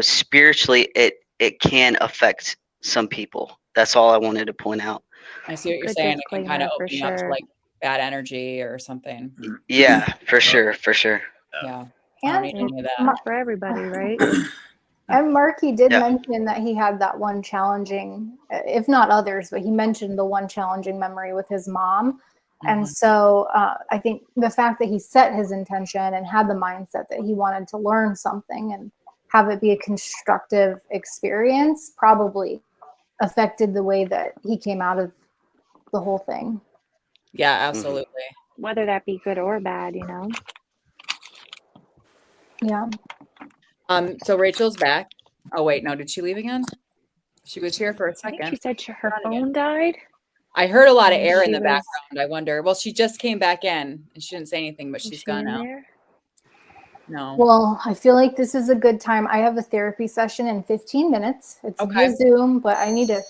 spiritually, it can affect some people. That's all I wanted to point out. I see what you're Good saying. It can kind of disclaimer for open you up to sure. like bad energy or something. Yeah, for sure, for sure. Yeah. I don't need And any of that. Not for everybody, right? And Marky did Yeah. mention that he had that one challenging, if not others, but he mentioned the one challenging memory with his mom. And so I think the fact that he set his intention and had the mindset that he wanted to learn something and have it be a constructive experience probably affected the way that he came out of the whole thing. Yeah, absolutely. Whether that be good or bad, Yeah. So Rachel's back. Oh wait, no, did she leave again? She was here for a I think second. she said her phone died. I heard a lot of and air in she the was- background. I wonder. Well, she just came back in and she didn't say anything, but Is she's she gone in now. there? No. Well, I feel like this is a good time. I have a therapy session in 15 minutes. It's Okay. via Zoom, but I need to,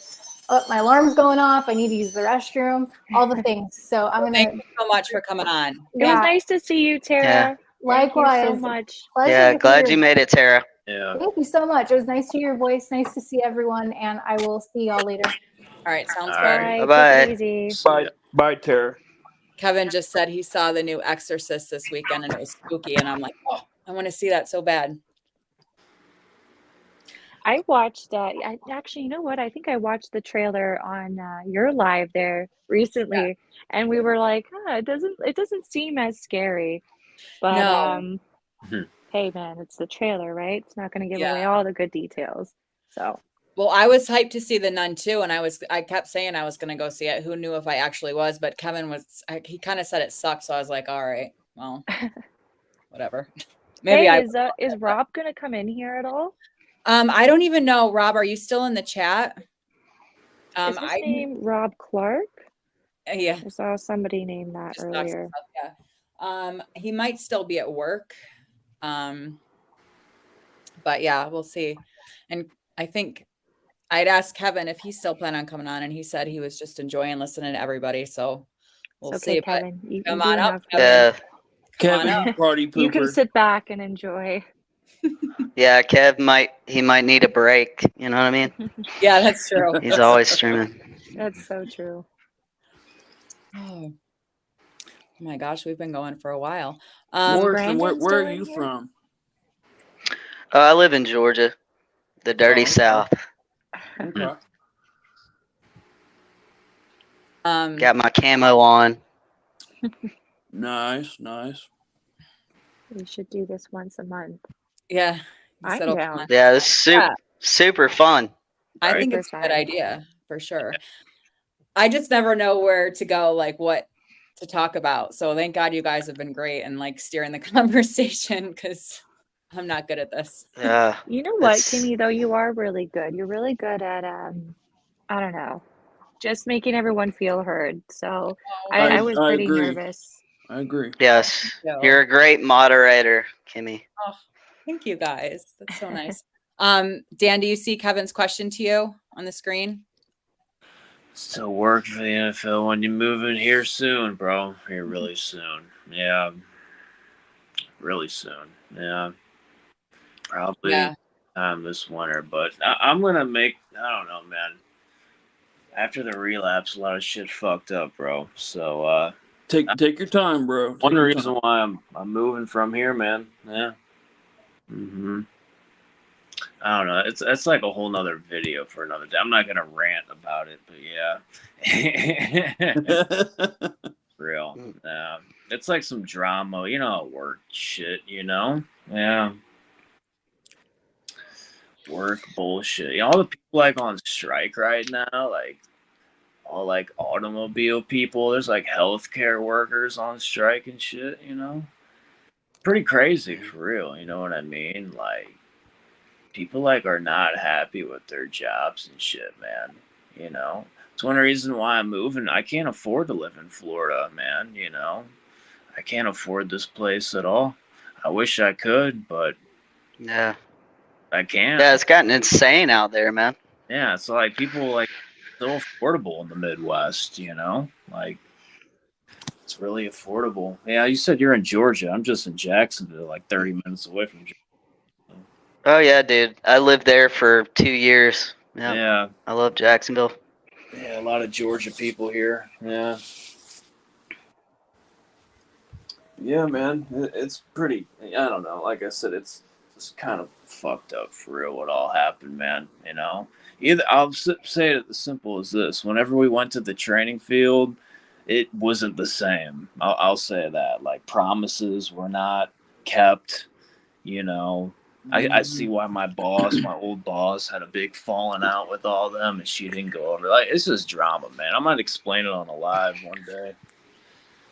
my alarm's going off. I need to use the restroom, all the things. So I'm going Thank to, you so much for coming on. It was nice to see you, Tara. Yeah. Thank you likewise. so much. Pleasure Yeah, to glad hear. you made it, Tara. Yeah. Thank you so much. It was nice to hear your voice. Nice to see everyone, and I will see y'all later. All right, sounds All good. right. Bye. Bye-bye. Take it easy. Bye, bye, Tara. Kevin just said he saw the new Exorcist this weekend and it was spooky, and I'm like, oh, I want to see that so bad. I watched actually, you know what? I think I watched the trailer on your live there recently, and we were like, it doesn't seem as scary. But No. hey man, it's the trailer, right? It's not going to give away Yeah. all the good details. So Well, I was hyped to see The Nun too, and I kept saying I was going to go see it. Who knew if I actually was? But Kevin he kind of said it sucked, so I was like, all right, well, whatever. Maybe hey, I is Rob going to come in here at all? I don't even know. Rob, are you still in the chat? Is his name Rob Clark? Yeah. I saw somebody name that earlier. Yeah. He might still be at work. But yeah, we'll see. And I think I'd asked Kevin if he's still planning on coming on, and he said he was just enjoying listening to everybody. So we'll It's okay, see. But Kevin. You come do on up, enough Kevin. Kevin, up. you party pooper. You can sit back and enjoy. Yeah, Kev might need a break. You know what I mean? Yeah, that's true. He's always streaming. That's so true. Oh my gosh, we've been going for a while. Morrison, Brandon's where are still in you here? from? I live in Georgia, the dirty South. Okay. Got my camo on. Nice, nice. We should do this once a month. Yeah, you I'm settle down. on- Yeah, it's Yeah. super fun. I Right? think it's a good 100%. idea for sure. I just never know where to go, like what to talk about. So thank God you guys have been great and like steering the conversation because I'm not good at this. You know what, It's Kimmy, though, you are really good. You're really good at, I don't know, just making everyone feel heard. So I was I pretty agree. nervous. I agree. yes. So- You're a great moderator, Kimmy. Oh, thank you guys. That's so nice. Dan, do you see Kevin's question to you on the screen? Still work for the NFL when you move in here soon, bro. Here really soon. Yeah. Really soon. Yeah. Probably Yeah. this winter. But I'm gonna make I don't know, man. After the relapse, a lot of shit fucked up, bro. So Take your time, bro. one Take your reason time. why I'm moving from here, man. Yeah. I don't know. It's like a whole nother video for another day. I'm not gonna rant about it, but yeah. Real. Yeah. It's like some drama, work shit, Yeah. Work bullshit. All the people like on strike right now, like all like automobile people, there's like healthcare workers on strike and shit, Pretty crazy for real, you know what I mean? Like people like are not happy with their jobs and shit, man. It's one reason why I'm moving. I can't afford to live in Florida, man. I can't afford this place at all. I wish I could, but Yeah. I can't. Yeah, it's gotten insane out there, man. Yeah, it's like people like so affordable in the Midwest, Like it's really affordable. Yeah, you said you're in Georgia. I'm just in Jacksonville, like 30 minutes away from Georgia. Oh yeah, dude. I lived there for 2 years. Yeah. I love Jacksonville. Yeah, a lot of Georgia people here. Yeah. Yeah, man. It's pretty. I don't know. Like I said, it's kind of fucked up for real what all happened, man. Either I'll say it as simple as this: whenever we went to the training field, it wasn't the same. I'll say that. Like promises were not kept. I see why my old boss, had a big falling out with all them, and she didn't go over. Like it's just drama, man. I might explain it on a live one day.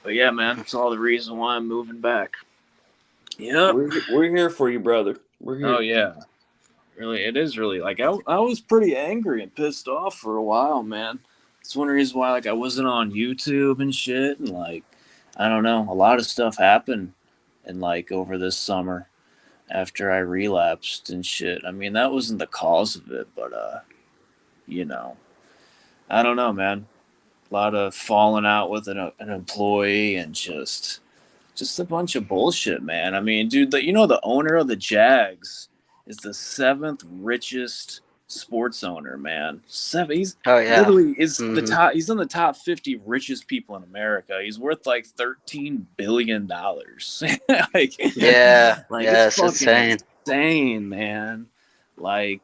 But yeah, man, it's all the reason why I'm moving back. Yep. We're here for you, brother. We're here. Oh yeah. Really, it is really like I was pretty angry and pissed off for a while, man. It's one reason why like I wasn't on YouTube and shit, and like I don't know, a lot of stuff happened, and like over this summer, after I relapsed and shit. I mean, that wasn't the cause of it, but I don't know, man. A lot of falling out with an employee and just a bunch of bullshit, man. I mean, dude, the owner of the Jags is the 7th richest sports owner, man. He's literally is the top. He's in the top 50 richest people in America. He's worth like $13 billion. Like, Yeah, like yeah, it's it's fucking insane, man. Like,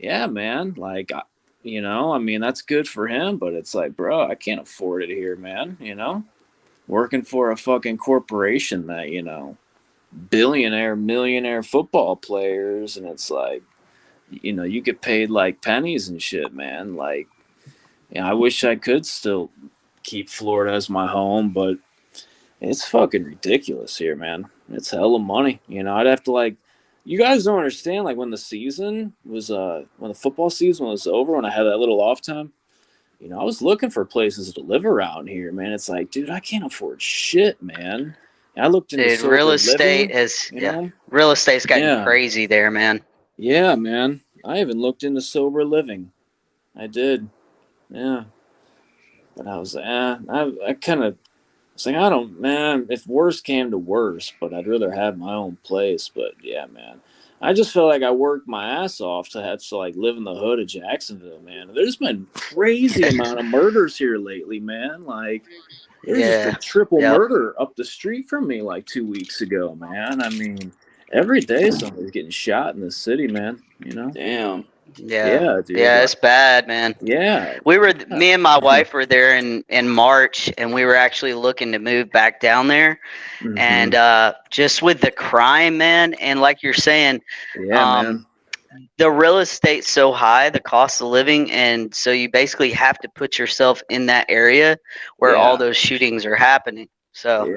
yeah, man. Like, I mean, that's good for him, but it's like, bro, I can't afford it here, man. Working for a fucking corporation that, billionaire, millionaire football players, and it's like, you get paid like pennies and shit, man. Like, I wish I could still keep Florida as my home, but it's fucking ridiculous here, man. It's hella money. I'd have to like, you guys don't understand, like when the season was, when the football season was over, when I had that little off time, I was looking for places to live around here, man. It's like, dude, I can't afford shit, man. I looked into Dude, real estate real estate's gotten crazy there, man. Yeah, man. I even looked into sober living. I did. Yeah. But I was like, I kind of It's like, I don't, man, if worse came to worse, but I'd rather have my own place. But yeah, man, I just feel like I worked my ass off to have to like live in the hood of Jacksonville, man. There's been crazy amount of murders here lately, man. Like, there's just a triple murder up the street from me like 2 weeks ago, man. I mean, every day somebody's getting shot in this city, man. You know? Damn. Yeah, dude. yeah, Like, it's bad, man. yeah. Me and my wife were there in March, and we were actually looking to move back down there. Mhm. And just with the crime, man, and like you're saying, man. the real estate's so high, the cost of living, and so you basically have to put yourself in that area where all those shootings are happening. So we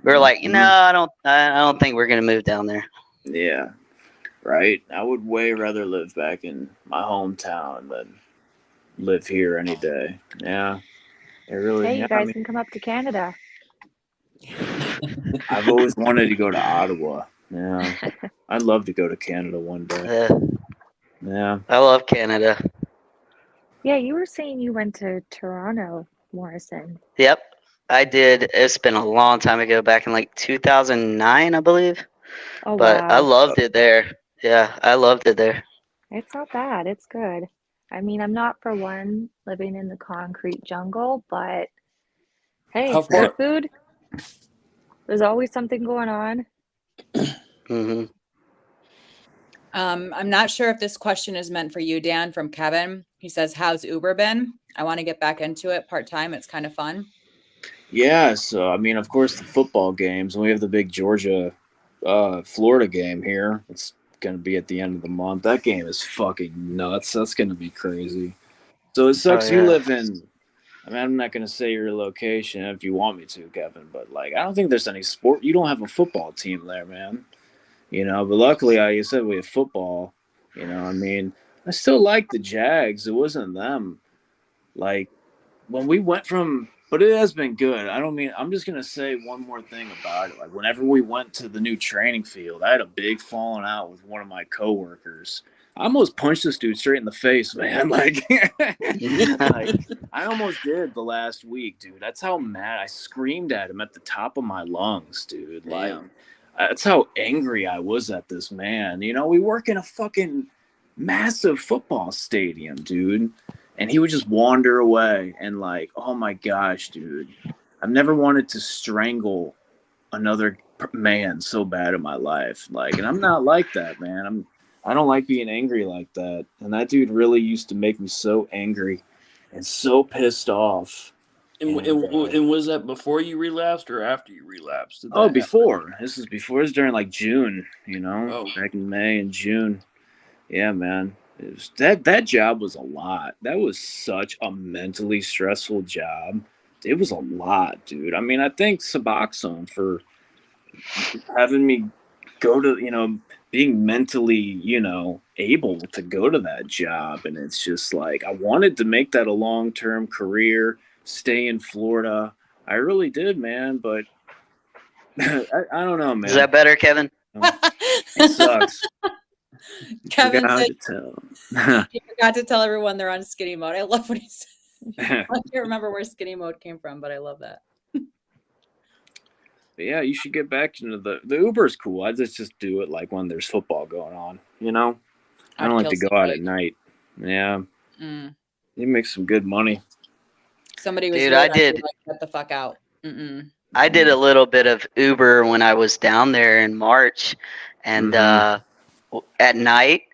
were like, I don't think we're gonna move down there. Yeah. Right. I would way rather live back in my hometown than live here any day. Yeah. It really. Hey, Yeah, you guys can come up to Canada. I've always wanted to go to Ottawa. Yeah. I'd love to go to Canada one day. Yeah. I love Canada. Yeah, you were saying you went to Toronto, Morrison. Yep, I did. It's been a long time ago, back in like 2009, I believe. Oh, but I wow. loved it there. Yeah, I loved it there. It's not bad. It's good. I mean, I'm not for one living in the concrete jungle, but hey, How good far? food. There's always something going on. Mm-hmm. I'm not sure if this question is meant for you, Dan, from Kevin. He says, how's Uber been? I want to get back into it part-time. It's kind of fun. Yeah, so I mean, of course, the football games. We have the big Georgia, Florida game here. It's gonna be at the end of the month. That game is fucking nuts. That's gonna be crazy. So it sucks. You live in. I mean, I'm not gonna say your location if you want me to, Kevin. But like, I don't think there's any sport. You don't have a football team there, man. You know. But luckily, like you said, we have football. You know, I mean, I still like the Jags. It wasn't them. Like when we went from. But it has been good. I'm just going to say one more thing about it. Like, whenever we went to the new training field, I had a big falling out with one of my coworkers. I almost punched this dude straight in the face, man. Like I almost did the last week, dude. That's how mad I screamed at him at the top of my lungs, dude. Like, that's how angry I was at this man. You know, we work in a fucking massive football stadium, dude. And he would just wander away and like, oh my gosh, dude, I've never wanted to strangle another man so bad in my life. Like, and I'm not like that, man. I don't like being angry like that. And that dude really used to make me so angry and so pissed off. And was that before you relapsed or after you relapsed? Before. This is before. It was during like June, you know, back in May and June. Yeah, man. That job was a lot. That was such a mentally stressful job. It was a lot, dude. I mean, I thank Suboxone for having me go to, you know, being mentally, you know, able to go to that job. And it's just like, I wanted to make that a long-term career, stay in Florida. I really did, man. But I don't know, man. Is that better, Kevin? It sucks. Kevin said he forgot to tell everyone they're on skinny mode. I love what he said. I can't remember where skinny mode came from, but I love that. But yeah, you should get back into the Uber's cool. I just do it like when there's football going on, you know? I don't like to go out at night. Yeah. You make some good money. Somebody was Dude, I did. Like, get the fuck out. I did a little bit of Uber when I was down there in March, and at night,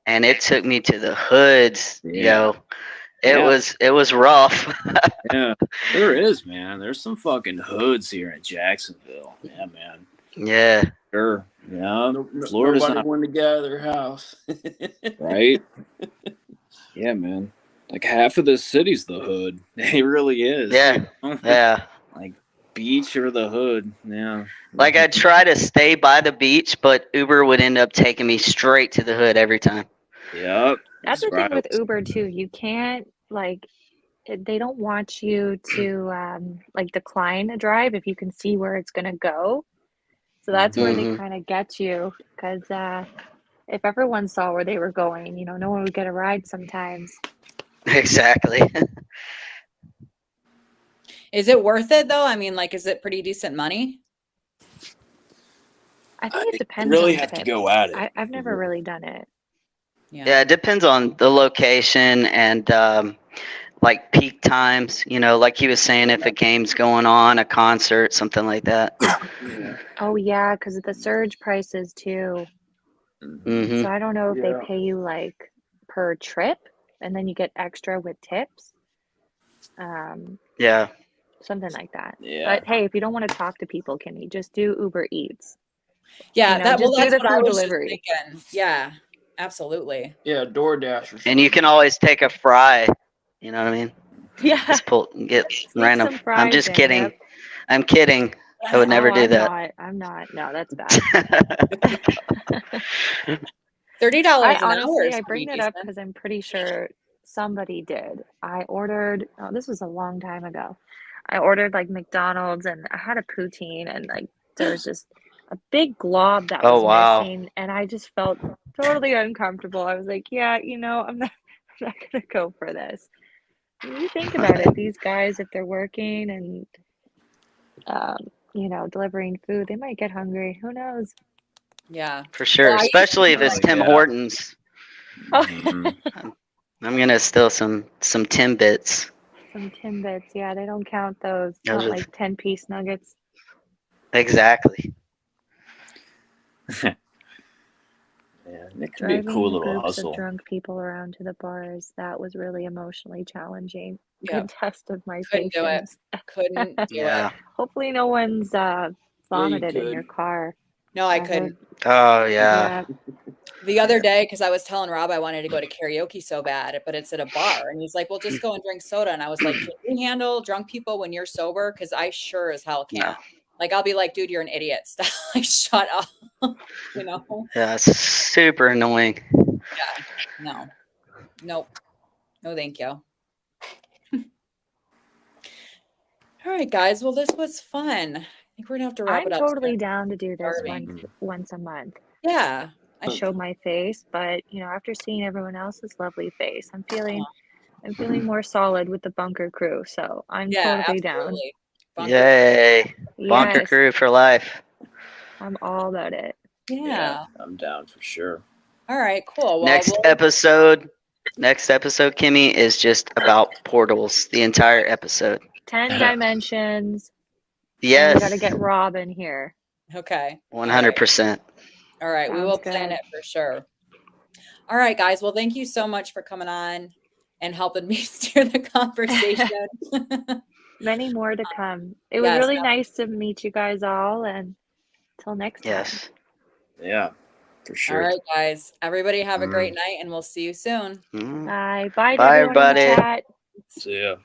and it took me to the hoods. Yo, it was rough. Yeah, there is, man. There's some fucking hoods here in Jacksonville. Yeah, man. Yeah. Sure. Yeah. Florida's nobody wanted to get out of their house. Right? Yeah, man. Like half of this city's the hood. It really is. Yeah. You know? Yeah. Like beach or the hood. Yeah. Like I'd try to stay by the beach, but Uber would end up taking me straight to the hood every time. Yep. That's the thing with Uber too. You can't they don't want you to decline a drive if you can see where it's gonna go. So that's where they kind of get you, because if everyone saw where they were going, you know, no one would get a ride sometimes. Exactly. Is it worth it though? I mean, like, is it pretty decent money? I think it depends. You really on have to tips. go at it. I've never really done it. Yeah, it depends on the location and like peak times. You know, like he was saying, if a game's going on, a concert, something like that. Oh yeah, because of the surge prices too. Mm-hmm. So I don't know if they pay you like per trip, and then you get extra with tips. Yeah. Something like that. Yeah. But hey, if you don't want to talk to people, Kimmy, just do Uber Eats. Yeah, You know, well, just do that's the what I food was just delivery. thinking. Yeah, absolutely. Yeah, DoorDash or something. And you can always take a fry. You know what I mean? Yeah. Just get Sneak random. some fries I'm just in, kidding. yep. I'm kidding. I would never do that. I'm not. No, that's bad. $30 I an hour honestly, is I pretty bring that up decent. because I'm pretty sure somebody did. I ordered, oh, this was a long time ago. I ordered like McDonald's and I had a poutine and like there was just a big glob that Oh, was wow. missing and I just felt totally uncomfortable. I was like, yeah, you know, I'm not gonna go for this. And you think about it, these guys, if they're working and you know, delivering food, they might get hungry. Who knows? Yeah. For sure. Well, Especially if it's Tim yeah. Hortons. Mhm. I'm gonna steal some Timbits. Some Timbits, yeah, they don't count those. It's Those not are like 10-piece nuggets. exactly. Yeah, it can be a cool Driving little groups of hustle. drunk people around to the bars, that was really emotionally challenging. Yep. Good test of my Couldn't do it. patience. Couldn't do Yeah. it. Hopefully no one's vomited in could. your car. No, I heard- couldn't. Oh yeah. The other day, because I was telling Rob I wanted to go to karaoke so bad, but it's at a bar. And he's like, well, just go and drink soda. And I was like, can you handle drunk people when you're sober? Because I sure as hell can't. No. Like, I'll be like, dude, you're an idiot. Stop. Like, shut up. You know? Yeah, it's super annoying. Yeah. No. Nope. No, thank you. All right, guys. Well, this was fun. I think we're gonna have to wrap I'm it up. totally down to do this Starving. once a month. Yeah. I show my face, but you know, after seeing everyone else's lovely face, I'm feeling more solid with the bunker crew. So I'm totally down. Bunker Yay. Bunker Yes. crew for life. I'm all about it. Yeah. I'm down for sure. All right, cool. Well, Next episode, Kimmy, is just about portals. The entire episode. 10 dimensions. Yes. And we got to get Rob in here. Okay. 100%. All right. We Sounds will plan good. it for sure. All right, guys. Well, thank you so much for coming on and helping me steer the conversation. Many more to come. It was Yes, really nice to meet you guys all, and till next time. Yes. Yeah, for sure. All right, guys. Everybody have a great Mm. night, and we'll see you soon. Mm. Bye. Bye to Bye, everyone in the everybody. chat. See ya.